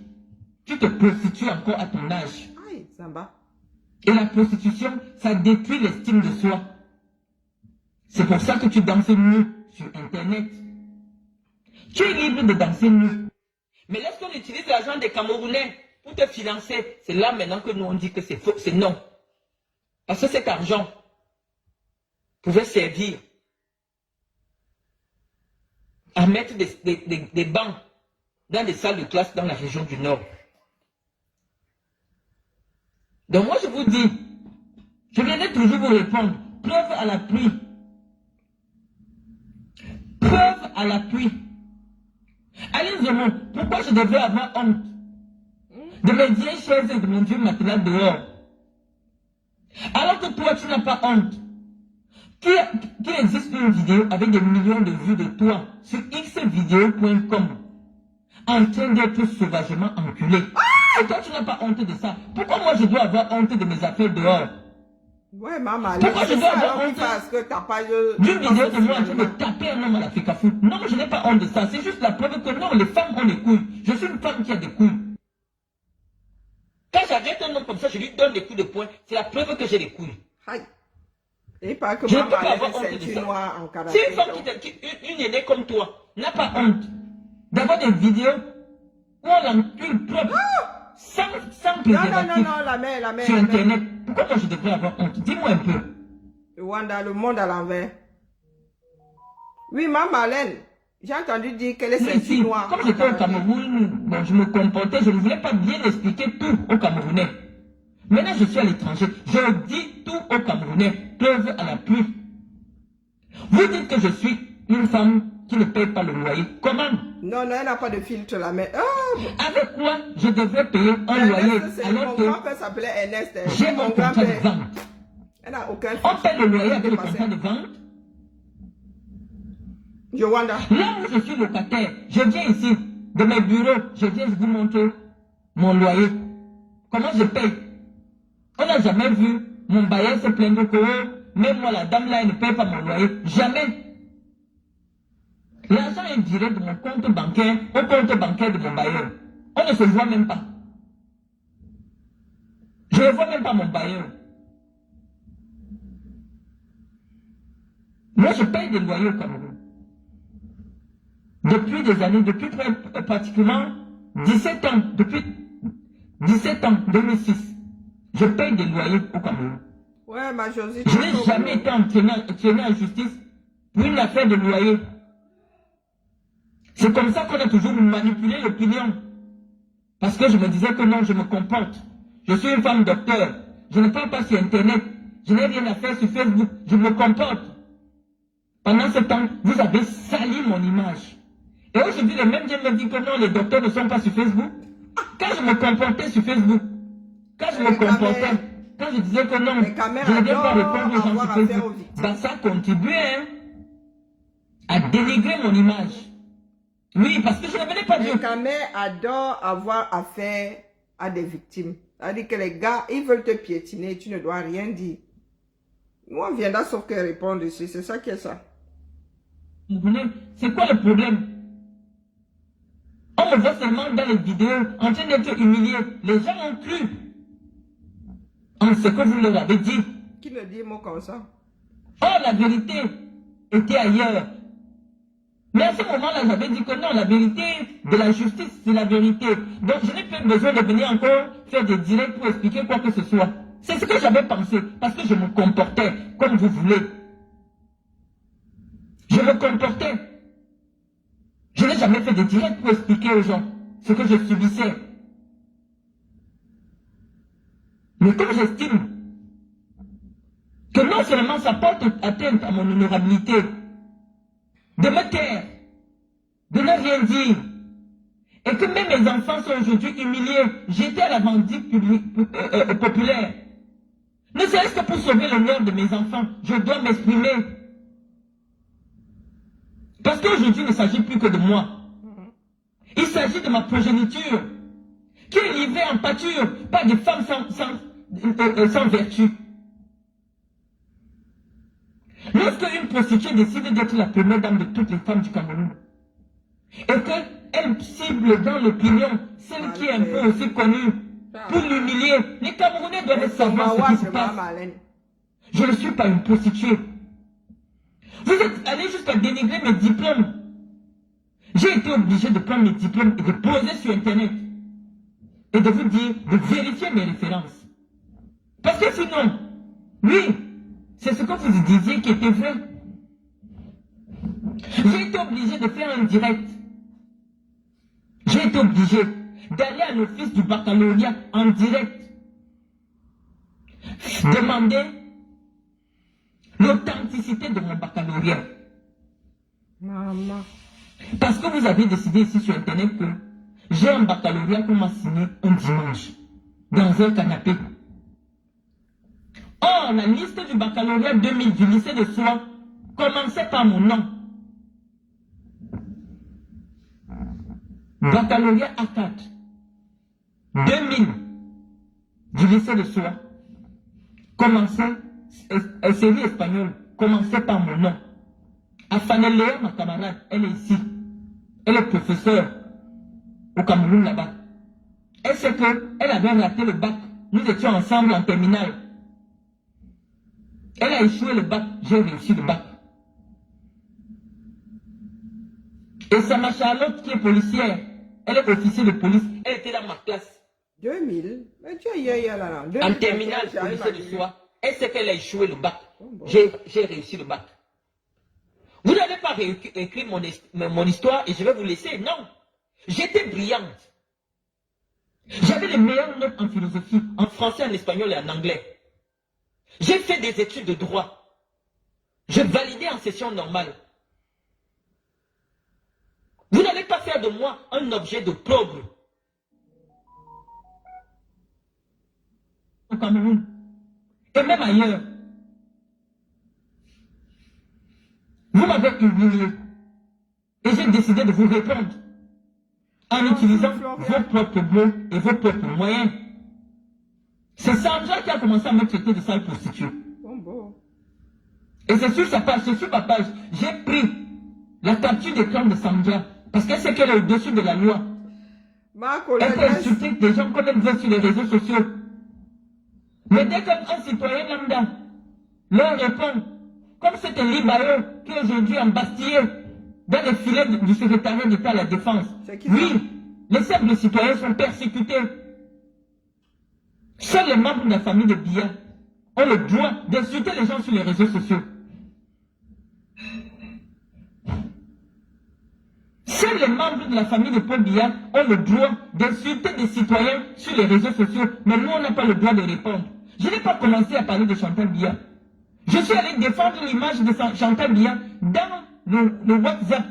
[SPEAKER 2] Tu te prostitues encore à ton âge.
[SPEAKER 1] Aïe, Samba.
[SPEAKER 2] Et la prostitution, ça détruit l'estime de soi. C'est pour ça que tu danses nu sur Internet. Tu es libre de danser nu. Mais lorsqu'on utilise l'argent des Camerounais pour te financer, c'est là maintenant que nous on dit que c'est faux, c'est non. Parce que cet argent pouvait servir à mettre des bancs dans des salles de classe dans la région du Nord. Donc moi je vous dis, je viendrai toujours vous répondre, preuve à l'appui. Preuve à l'appui. Aline Zemmour, pourquoi je devrais avoir honte? de mes vieilles chaises et de mon vieux matelas dehors. Alors que toi, tu n'as pas honte. Qu'il existe une vidéo avec des millions de vues de toi sur xvideo.com en train d'être sauvagement enculé. Et toi, tu n'as pas honte de ça. Pourquoi moi, je dois avoir honte de mes affaires dehors?
[SPEAKER 1] Ouais, maman,
[SPEAKER 2] pourquoi je dois avoir honte
[SPEAKER 1] parce que t'as pas
[SPEAKER 2] d'une vidéo de moi en train de taper un homme à la Fekafou? Non, je n'ai pas honte de ça. C'est juste la preuve que non, les femmes ont des couilles. Je suis une femme qui a des couilles. Quand j'arrête un homme comme ça, je lui donne des coups de poing. C'est la preuve que j'ai des couilles.
[SPEAKER 1] Aïe. Et pas que
[SPEAKER 2] je ne peux
[SPEAKER 1] maman
[SPEAKER 2] pas avoir honte de ça.
[SPEAKER 1] En karaté,
[SPEAKER 2] si une femme une aînée comme toi n'a pas honte d'avoir des vidéos où on l'encule propre, sans préservatif
[SPEAKER 1] la mère.
[SPEAKER 2] sur Internet, pourquoi moi je devrais avoir honte? Dis-moi un peu.
[SPEAKER 1] Wanda, le monde à l'envers. Oui, maman Marlène, j'ai entendu dire qu'elle est ceinture noire.
[SPEAKER 2] Comme j'étais au Cameroun, bon, je me comportais, je ne voulais pas bien expliquer tout aux Camerounais. Maintenant, je suis à l'étranger. Je dis tout aux Camerounais. Preuve à l'appui. Vous dites que je suis une femme qui ne paye pas le loyer. Comment?
[SPEAKER 1] Non, elle n'a pas de filtre, la mère.
[SPEAKER 2] Avec quoi je devrais payer un loyer alors que
[SPEAKER 1] mon grand-père s'appelait Ernest.
[SPEAKER 2] j'ai mon contrat de vente.
[SPEAKER 1] Elle n'a aucun filtre.
[SPEAKER 2] On paie le loyer avec le contrat de vente.
[SPEAKER 1] Wanda.
[SPEAKER 2] Là où je suis locataire, je viens ici, de mes bureaux, je viens vous montrer mon loyer. Comment je paye? On n'a jamais vu mon bailleur se plaindre que même moi, la dame là, elle ne paye pas mon loyer. Jamais. L'argent est direct de mon compte bancaire au compte bancaire de mon bailleur. On ne se voit même pas. Je ne vois même pas mon bailleur. Moi, je paye des loyers au Cameroun. Depuis des années, depuis pratiquement 17 ans, depuis 17 ans, 2006. Je paye des loyers au Cameroun.
[SPEAKER 1] Ouais, ma Josie.
[SPEAKER 2] Je n'ai jamais été entraîné en justice pour une affaire de loyer. C'est comme ça qu'on a toujours manipulé l'opinion. Parce que je me disais que non, je me comporte. Je suis une femme docteur. Je ne parle pas sur Internet. Je n'ai rien à faire sur Facebook. Je me comporte. Pendant ce temps, vous avez sali mon image. Et aujourd'hui, les mêmes gens me disent que non, les docteurs ne sont pas sur Facebook. Quand je me comportais sur Facebook, quand je me comportais, quand je disais que non, je ne viens pas répondre aux gens sur Facebook, ben ça contribuait à dénigrer mon image. Oui, parce que je ne venais pas dire.
[SPEAKER 1] Les caméras adorent avoir affaire à des victimes. C'est-à-dire que les gars, ils veulent te piétiner, tu ne dois rien dire. Nous, on viendra sauf que répondre ici, c'est ça qui est ça.
[SPEAKER 2] C'est quoi le problème? On me voit seulement dans les vidéos en train d'être humilié. Les gens ont cru en ce que vous leur avez dit.
[SPEAKER 1] Qui le dit mot comme ça?
[SPEAKER 2] Or, la vérité était ailleurs. Mais à ce moment-là, j'avais dit que non, la vérité de la justice, c'est la vérité. Donc, je n'ai plus besoin de venir encore faire des directs pour expliquer quoi que ce soit. C'est ce que j'avais pensé, parce que je me comportais comme vous voulez. Je me comportais. Je n'ai jamais fait de direct pour expliquer aux gens ce que je subissais. Mais comme j'estime que non seulement ça porte atteinte à mon honorabilité, de me taire, de ne rien dire, et que même mes enfants sont aujourd'hui humiliés, j'étais à la vendite populaire. Ne serait-ce que pour sauver l'honneur de mes enfants, je dois m'exprimer. Parce qu'aujourd'hui, il ne s'agit plus que de moi. Il s'agit de ma progéniture, qui est livrée en pâture par des femmes sans vertu. Lorsque une prostituée décide d'être la première dame de toutes les femmes du Cameroun, et qu'elle cible dans l'opinion celle qui est un peu aussi connue, pour l'humilier, les Camerounais doivent savoir ce qui se passe. Je ne suis pas une prostituée. Vous êtes allé jusqu'à dénigrer mes diplômes. J'ai été obligé de prendre mes diplômes et de poser sur Internet. Et de vous dire de vérifier mes références. Parce que sinon, oui, c'est ce que vous disiez qui était vrai. J'ai été obligé de faire un direct. J'ai été obligé d'aller à l'office du baccalauréat en direct. Demander l'authenticité de mon baccalauréat.
[SPEAKER 1] Maman.
[SPEAKER 2] Parce que vous avez décidé ici sur Internet que J'ai un baccalauréat qu'on m'a signé un dimanche, dans un canapé. Or, la liste du baccalauréat 2000 du lycée de Soie commençait par mon nom. Baccalauréat A4 2000 du lycée de Soie commençait, série espagnole, commençait par mon nom. Afanelea, ma camarade, elle est ici. Elle est professeure au Cameroun là-bas. Elle sait qu'elle avait raté le bac. Nous étions ensemble en terminale. Elle a échoué le bac, j'ai réussi le bac. Et Sama Charlotte, qui est policière, elle est officier de police, elle était dans ma classe.
[SPEAKER 1] 2000. Mais tu es là.
[SPEAKER 2] En terminale, au lycée de Soie, elle sait qu'elle a échoué le bac. J'ai réussi le bac. Vous n'allez pas écrire mon histoire et je vais vous laisser. Non. J'étais brillante. J'avais les meilleures notes en philosophie, en français, en espagnol et en anglais. J'ai fait des études de droit. Je validais en session normale. Vous n'allez pas faire de moi un objet d'opprobre. Au Cameroun. Et même ailleurs. Vous m'avez humilié. Et j'ai décidé de vous répondre. En utilisant vos propres mots et vos propres moyens. C'est Sandra qui a commencé à me traiter de sale prostituée. Et c'est sur sa page, c'est sur ma page, j'ai pris la capture d'écran de Sandra. Parce qu'elle sait qu'elle est au-dessus de la loi. Elle peut insulter des gens comme elle veut sur les réseaux sociaux. Mais dès qu'un citoyen lambda leur répond, comme c'était Libayo qui est aujourd'hui embastillé dans les filets du secrétariat d'État à la Défense. Oui, les simples citoyens sont persécutés. Seuls les membres de la famille de Biya ont le droit d'insulter les gens sur les réseaux sociaux. Seuls les membres de la famille de Paul Biya ont le droit d'insulter des citoyens sur les réseaux sociaux. Mais nous, on n'a pas le droit de répondre. Je n'ai pas commencé à parler de Chantal Biya. Je suis allé défendre l'image de Chantal Biya dans le WhatsApp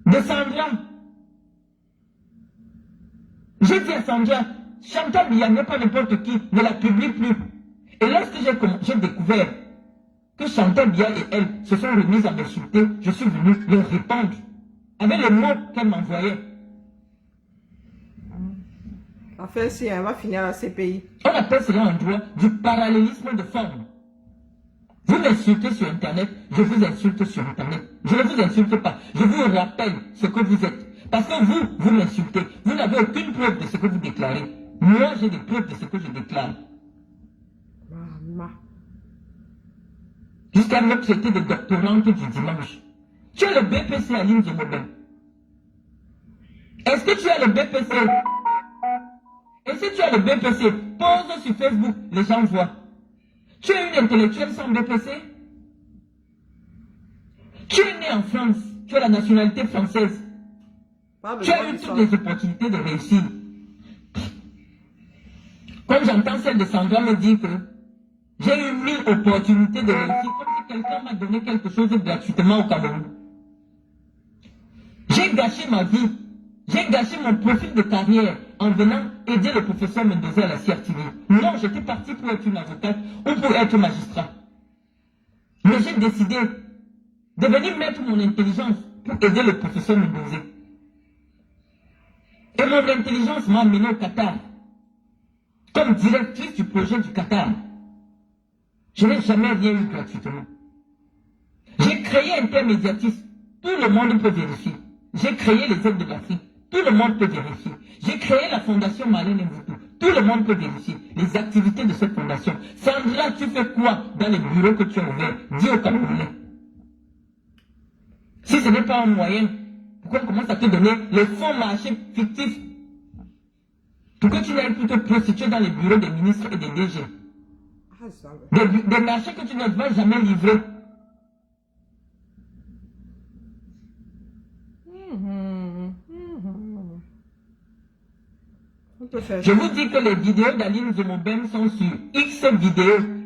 [SPEAKER 2] de Sandra. J'ai dit à Sandra, Chantal Biya n'est pas n'importe qui, ne la publie plus. Et lorsque j'ai découvert que Chantal Biya et elle se sont remises à m'insulter, je suis venu leur répondre avec les mots qu'elle m'envoyait.
[SPEAKER 1] Enfin, si elle va finir à la CPI.
[SPEAKER 2] On appelle cela en droit du parallélisme de forme. Vous m'insultez sur Internet, je vous insulte sur Internet. Je ne vous insulte pas, je vous rappelle ce que vous êtes. Parce que vous m'insultez. Vous n'avez aucune preuve de ce que vous déclarez. Moi, j'ai des preuves de ce que je déclare. Jusqu'à me traiter de doctorante du dimanche. Tu as le BPC à l'île de Mobile. Est-ce que tu as le BPC? Et si tu as le BPC, pose sur Facebook, les gens voient. Tu es une intellectuelle sans BPC? Tu es né en France, tu as la nationalité française. Tu as eu toutes les opportunités de réussir. Quand j'entends celle de Sandra me dire que j'ai eu 1000 opportunités de réussir, comme si quelqu'un m'a donné quelque chose gratuitement au Cameroun. J'ai gâché ma vie, j'ai gâché mon profil de carrière en venant aider le professeur Mendoza à la CRTV. Non, j'étais parti pour être une avocate ou pour être magistrat. Mais j'ai décidé de venir mettre mon intelligence pour aider le professeur Mendoza. Et mon intelligence m'a amené au Qatar. Comme directrice du projet du Qatar. Je n'ai jamais rien eu gratuitement. J'ai créé Intermédiatis. Tout le monde peut vérifier. J'ai créé les aides de l'Afrique. Tout le monde peut vérifier. J'ai créé la fondation Marlène Mvoutou. Tout le monde peut vérifier les activités de cette fondation. Sandra, tu fais quoi dans les bureaux que tu as ouverts? Dis aux Camerounais. Si ce n'est pas un moyen, pourquoi on commence à te donner les fonds marchés fictifs? Pourquoi tu n'ailles plus te prostituer dans les bureaux des ministres et des DG? Des marchés que tu ne vas jamais livrer. Je vous dis que les vidéos d'Aline Zomobem sont sur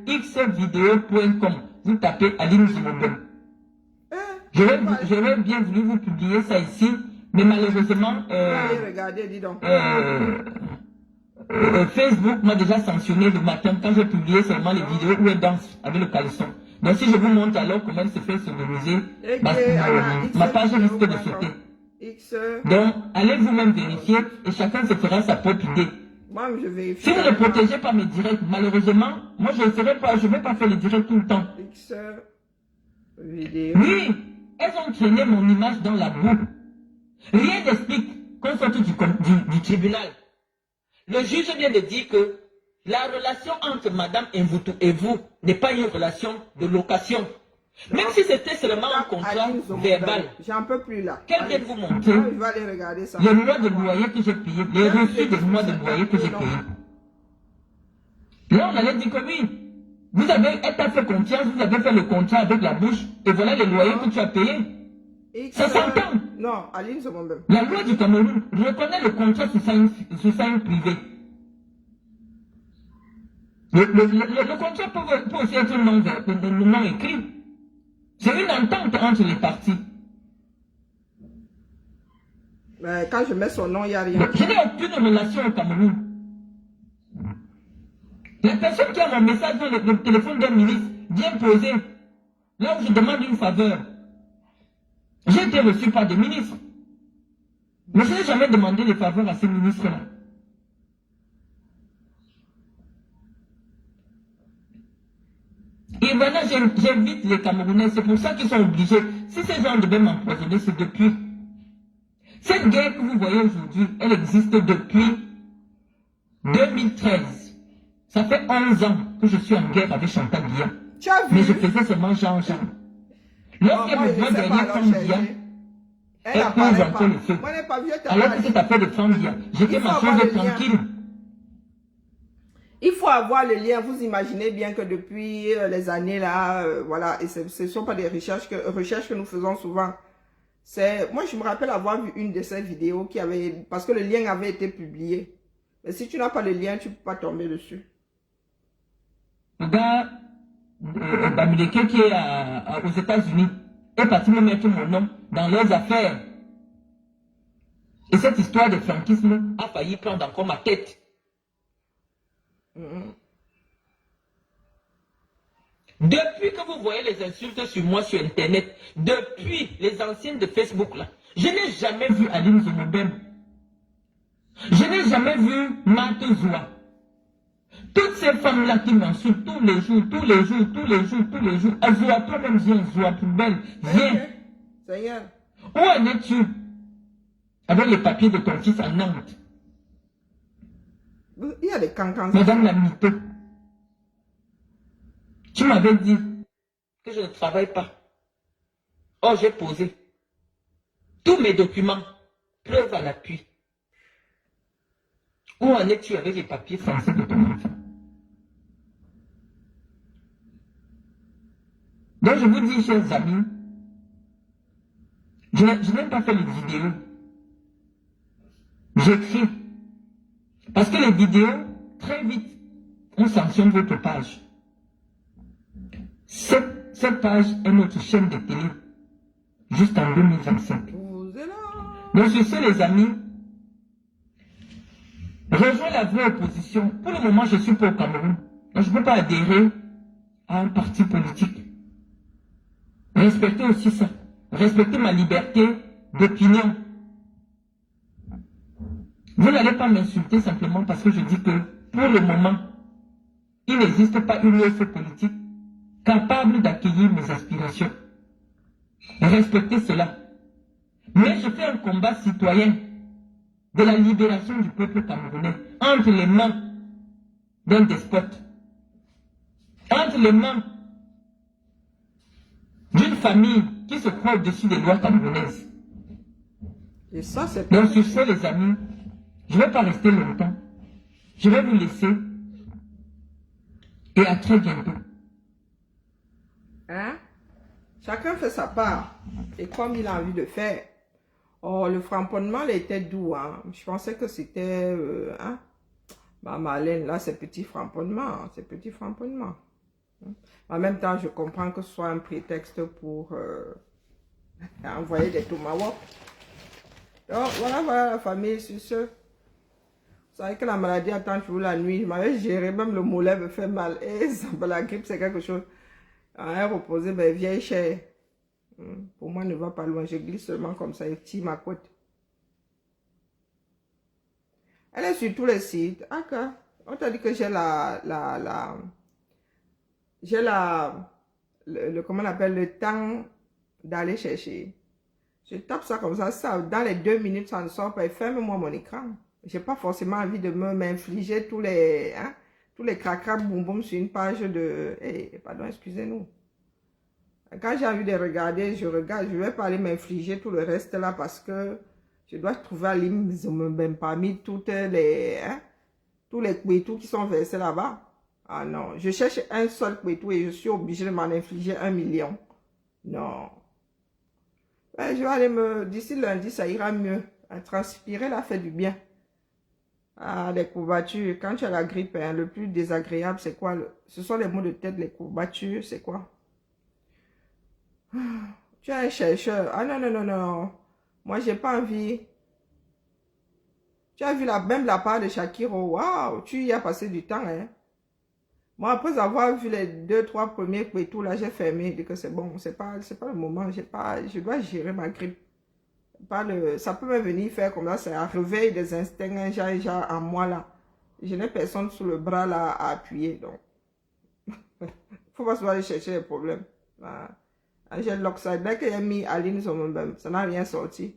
[SPEAKER 2] xvideo.com. Vous tapez Aline Zomobem. J'aurais bien voulu vous publier ça ici, mais malheureusement,
[SPEAKER 1] Allez, regardez, dis donc.
[SPEAKER 2] Facebook m'a déjà sanctionné le matin quand j'ai publié seulement les vidéos où elle danse avec le caleçon. Donc si je vous montre alors comment elle se fait sodommiser, ma page risque de sauter. Donc allez vous-même vérifier et chacun se fera sa propre idée.
[SPEAKER 1] Moi, je vérifie.
[SPEAKER 2] Si vous ne protégez pas mes directs, malheureusement, moi je ne vais pas faire les directs tout le temps.
[SPEAKER 1] Vidéo.
[SPEAKER 2] Oui, elles ont traîné mon image dans la boue. Rien n'explique qu'on sorte du tribunal. Le juge vient de dire que la relation entre Madame Mvutu et vous n'est pas une relation de location. Même si c'était seulement un contrat verbal.
[SPEAKER 1] J'en peux plus là.
[SPEAKER 2] Qu'elle vienne vous montrer
[SPEAKER 1] Je vais aller regarder ça.
[SPEAKER 2] les mois de loyer que j'ai payé, les reçus des mois de loyer que j'ai payé. Là, on allait dire que oui, elle t'a fait confiance, vous avez fait le contrat avec la bouche, et voilà les loyers que tu as payés. Ça s'entend.
[SPEAKER 1] Non, Aline, c'est bon.
[SPEAKER 2] La loi du Cameroun reconnaît le contrat sous sein privé. Le contrat peut aussi être non écrit. C'est une entente entre les parties.
[SPEAKER 1] Mais quand je mets son nom, il n'y a rien.
[SPEAKER 2] Je n'ai aucune relation au Cameroun. La personne qui a mon message dans le téléphone d'un ministre vient poser. Là où je demande une faveur. J'ai été reçu par des ministres. Mais je n'ai jamais demandé des faveurs à ces ministres-là. Et voilà, j'invite les Camerounais, c'est pour ça qu'ils sont obligés. Si ces gens devaient m'empoisonner, c'est depuis. Cette guerre que vous voyez aujourd'hui, elle existe depuis 2013. Ça fait 11 ans que je suis en guerre avec Chantal Biya. Mais je faisais seulement Jean-Jean. Lorsqu'elle me voit derrière Femme Biya, elle pose encore le feu. Alors que cette affaire de Femme Biya, j'étais ma chose tranquille.
[SPEAKER 1] Il faut avoir le lien. Vous imaginez bien que depuis les années là, voilà, et ce ne sont pas des recherches que nous faisons souvent. Moi, je me rappelle avoir vu une de ces vidéos qui avait, parce que le lien avait été publié. Mais si tu n'as pas le lien, tu ne peux pas tomber dessus.
[SPEAKER 2] Le gars, Bamileke qui est aux États-Unis, est parti me mettre mon nom dans leurs affaires. Et cette histoire de franquisme a failli prendre encore ma tête. Depuis que vous voyez les insultes sur moi sur Internet, depuis les anciennes de Facebook là, je n'ai jamais vu Aline Zomobem. Je n'ai jamais vu Mate Zoua. Toutes ces femmes-là qui m'insultent tous les jours, tous les jours, tous les jours, tous les jours. Zoua, toi-même viens, Zoua, poubelle, viens. Où en es-tu avec les papiers de ton fils à Nantes?
[SPEAKER 1] Il y a des cancans.
[SPEAKER 2] Madame la mytho, tu m'avais dit que je ne travaille pas. Oh, j'ai posé tous mes documents, preuve à l'appui. Où en es-tu avec les papiers français de ton enfant? Donc je vous dis, chers amis, je n'aime pas faire les vidéos. J'écris. Parce que les vidéos, très vite, on sanctionne votre page. Cette page est notre chaîne de télé. Juste en 2025. Donc sur ce, les amis, rejoins la vraie opposition. Pour le moment, je suis pas au Cameroun. Donc je ne peux pas adhérer à un parti politique. Respectez aussi ça. Respectez ma liberté d'opinion. Vous n'allez pas m'insulter simplement parce que je dis que, pour le moment, il n'existe pas une autre politique capable d'accueillir mes aspirations. Respectez cela. Mais je fais un combat citoyen de la libération du peuple camerounais entre les mains d'un despote, entre les mains d'une famille qui se croit au-dessus des lois camerounaises.
[SPEAKER 1] Et ça, c'est...
[SPEAKER 2] Donc sur ce, les amis, je ne vais pas rester longtemps. Je vais vous laisser. Et à très bientôt.
[SPEAKER 1] Hein? Chacun fait sa part. Et comme il a envie de faire. Oh, le framponnement, il était doux. Hein? Je pensais que c'était... hein? Bah, Marlène, là, c'est petit framponnement. C'est petit framponnement. En même temps, je comprends que ce soit un prétexte pour à envoyer des tomahawks. Donc, voilà la famille sur ce. Vous savez que la maladie attend toujours la nuit. Je m'avais géré, même le mollet me fait mal. Et la grippe, c'est quelque chose. À reposer, ben, vieille chair. Pour moi, ne va pas loin. Je glisse seulement comme ça et tire ma couette. Elle est sur tous les sites. Ok. On t'a dit que j'ai comment on appelle, le temps d'aller chercher. Je tape ça comme ça, dans les 2 minutes, ça ne sort pas. Et ferme-moi mon écran. J'ai pas forcément envie de m'infliger tous les cracras boum boum sur une page de... pardon, excusez-nous. Quand j'ai envie de regarder, je regarde. Je vais pas aller m'infliger tout le reste là parce que je dois trouver à même parmi toutes les... tous les kouétous qui sont versés là-bas. Ah non, je cherche un seul kouétou et je suis obligée de m'en infliger 1 million. Non. Ouais, je vais aller d'ici lundi, ça ira mieux. À transpirer, là, fait du bien. Ah, les courbatures. Quand tu as la grippe, hein, le plus désagréable, c'est quoi? Ce sont les maux de tête, les courbatures, c'est quoi? Tu es un chercheur. Ah non, non, non, non. Moi, j'ai pas envie. Tu as vu même la part de Shakiro. Waouh, tu y as passé du temps, hein. Moi, après avoir vu les 2-3 premiers et tout, là, j'ai fermé. Je dis que c'est bon, c'est pas le moment. Je dois gérer ma grippe. Ça peut me venir faire comme ça, c'est un réveil des instincts, genre en moi, là. Je n'ai personne sous le bras, là, à appuyer, donc. Faut pas se aller chercher les problèmes. Angèle Loxide, dès qu'il a mis Aline sur mon bème, ça n'a rien sorti.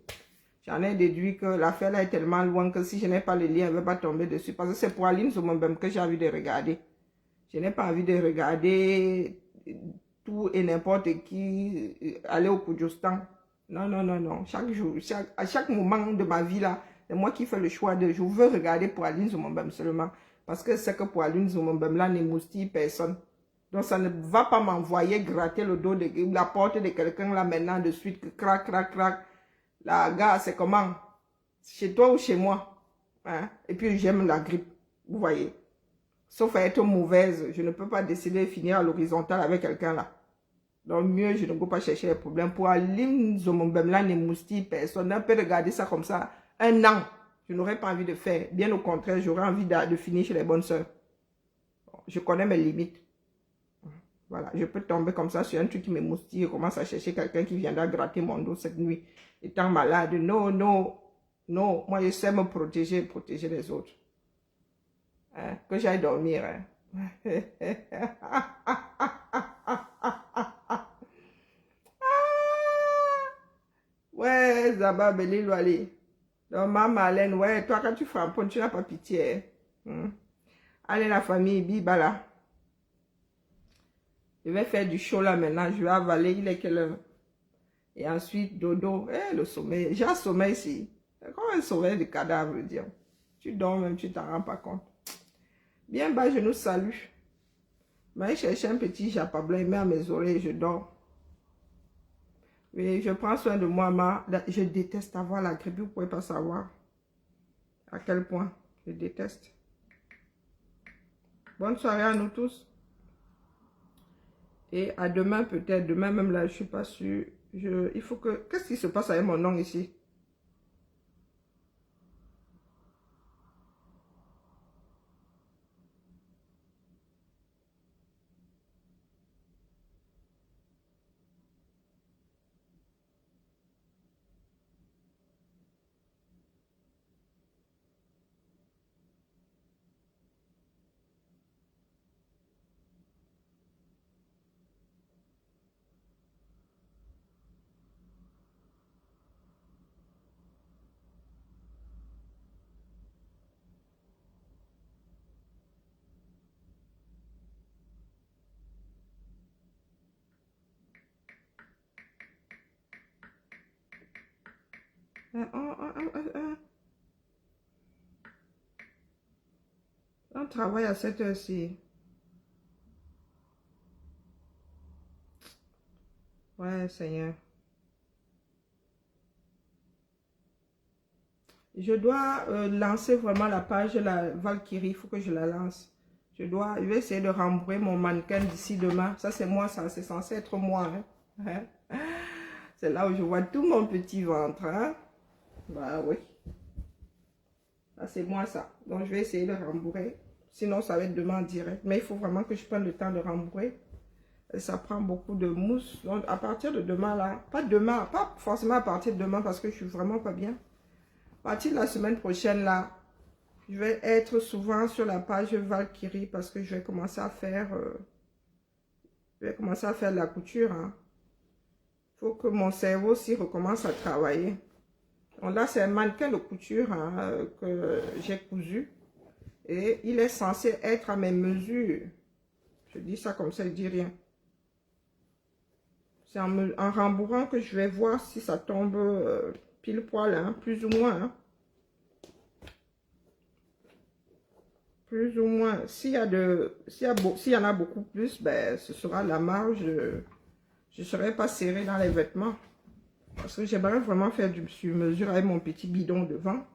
[SPEAKER 1] J'en ai déduit que l'affaire là est tellement loin que si je n'ai pas le lien, elle ne va pas tomber dessus. Parce que c'est pour Aline sur mon bème que j'ai envie de regarder. Je n'ai pas envie de regarder tout et n'importe qui aller au Koudjoustan. Non, non, non, non. Chaque jour, à chaque moment de ma vie là, c'est moi qui fais le choix de je veux regarder pour Aline Zoumombem seulement. Parce que c'est que pour Aline Zoumombem là, n'émoustille personne. Donc ça ne va pas m'envoyer gratter le dos de la porte de quelqu'un là maintenant de suite, que crac, crac, crac. La gars, c'est comment? Chez toi ou chez moi? Hein? Et puis j'aime la grippe, vous voyez. Sauf à être mauvaise, je ne peux pas décider de finir à l'horizontale avec quelqu'un là. Donc mieux, je ne peux pas chercher les problèmes. Pour Aline Zoumombem là, n'émoustille personne. On peut regarder ça comme ça. 1 an, je n'aurais pas envie de faire. Bien au contraire, j'aurais envie de finir chez les bonnes sœurs. Je connais mes limites. Voilà, je peux tomber comme ça sur un truc qui m'émoustille. Je commence à chercher quelqu'un qui viendra gratter mon dos cette nuit. Étant malade, non, non, non. Moi, je sais me protéger, protéger les autres. Hein? Que j'aille dormir. Hein? Ouais, Zaba, Belilo, allez. Donc, ma Marlène, ouais, toi, quand tu frapponnes, tu n'as pas pitié. Hein? Allez, la famille, bibala. Je vais faire du chaud là maintenant. Je vais avaler. Il est quelle heure? Et ensuite, dodo. Le sommeil. J'ai un sommeil ici. C'est comme un sommeil de cadavre, dire. Tu dors même, tu t'en rends pas compte. Bien bas, je nous salue. Mais je cherche un petit japabla, il met à mes oreilles, je dors. Oui, je prends soin de moi, je déteste avoir la grippe. Vous ne pouvez pas savoir à quel point je déteste. Bonne soirée à nous tous. Et à demain peut-être. Demain même là, je ne suis pas sûre. Il faut que... Qu'est-ce qui se passe avec mon nom ici? On travaille à cette heure-ci. Ouais, Seigneur. Je dois lancer vraiment la page la Valkyrie. Il faut que je la lance. Je vais essayer de rembourrer mon mannequin d'ici demain. Ça, c'est moi, ça. C'est censé être moi. Hein? C'est là où je vois tout mon petit ventre. Hein? Bah oui. Ah, c'est moi ça. Donc, je vais essayer de rembourrer. Sinon, ça va être demain en direct. Mais il faut vraiment que je prenne le temps de rembourrer. Et ça prend beaucoup de mousse. Donc, à partir de demain, là, pas demain, pas forcément à partir de demain parce que je suis vraiment pas bien. À partir de la semaine prochaine, là, je vais être souvent sur la page Valkyrie parce que je vais commencer à faire, de la couture. Hein. Il faut que mon cerveau aussi recommence à travailler. Donc là, c'est un mannequin de couture hein, que j'ai cousu. Et il est censé être à mes mesures. Je dis ça comme ça, je dis rien. C'est en rembourrant que je vais voir si ça tombe pile poil, hein, plus ou moins. Hein. Plus ou moins. S'il y en a beaucoup plus, ben, ce sera la marge. Je ne serai pas serrée dans les vêtements. Parce que j'aimerais vraiment faire du sur-mesure avec mon petit bidon devant.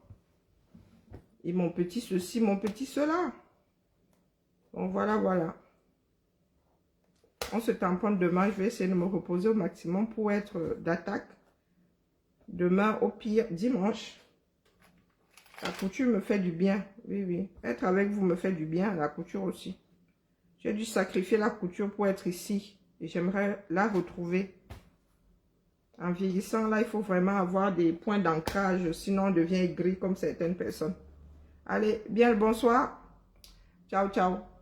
[SPEAKER 1] Et mon petit ceci, mon petit cela. Donc voilà, voilà. On se tamponne demain. Je vais essayer de me reposer au maximum pour être d'attaque. Demain, au pire, dimanche. La couture me fait du bien. Oui, oui. Être avec vous me fait du bien. La couture aussi. J'ai dû sacrifier la couture pour être ici. Et j'aimerais la retrouver. En vieillissant, là, il faut vraiment avoir des points d'ancrage. Sinon, on devient gris comme certaines personnes. Allez, bien le bonsoir. Ciao, ciao.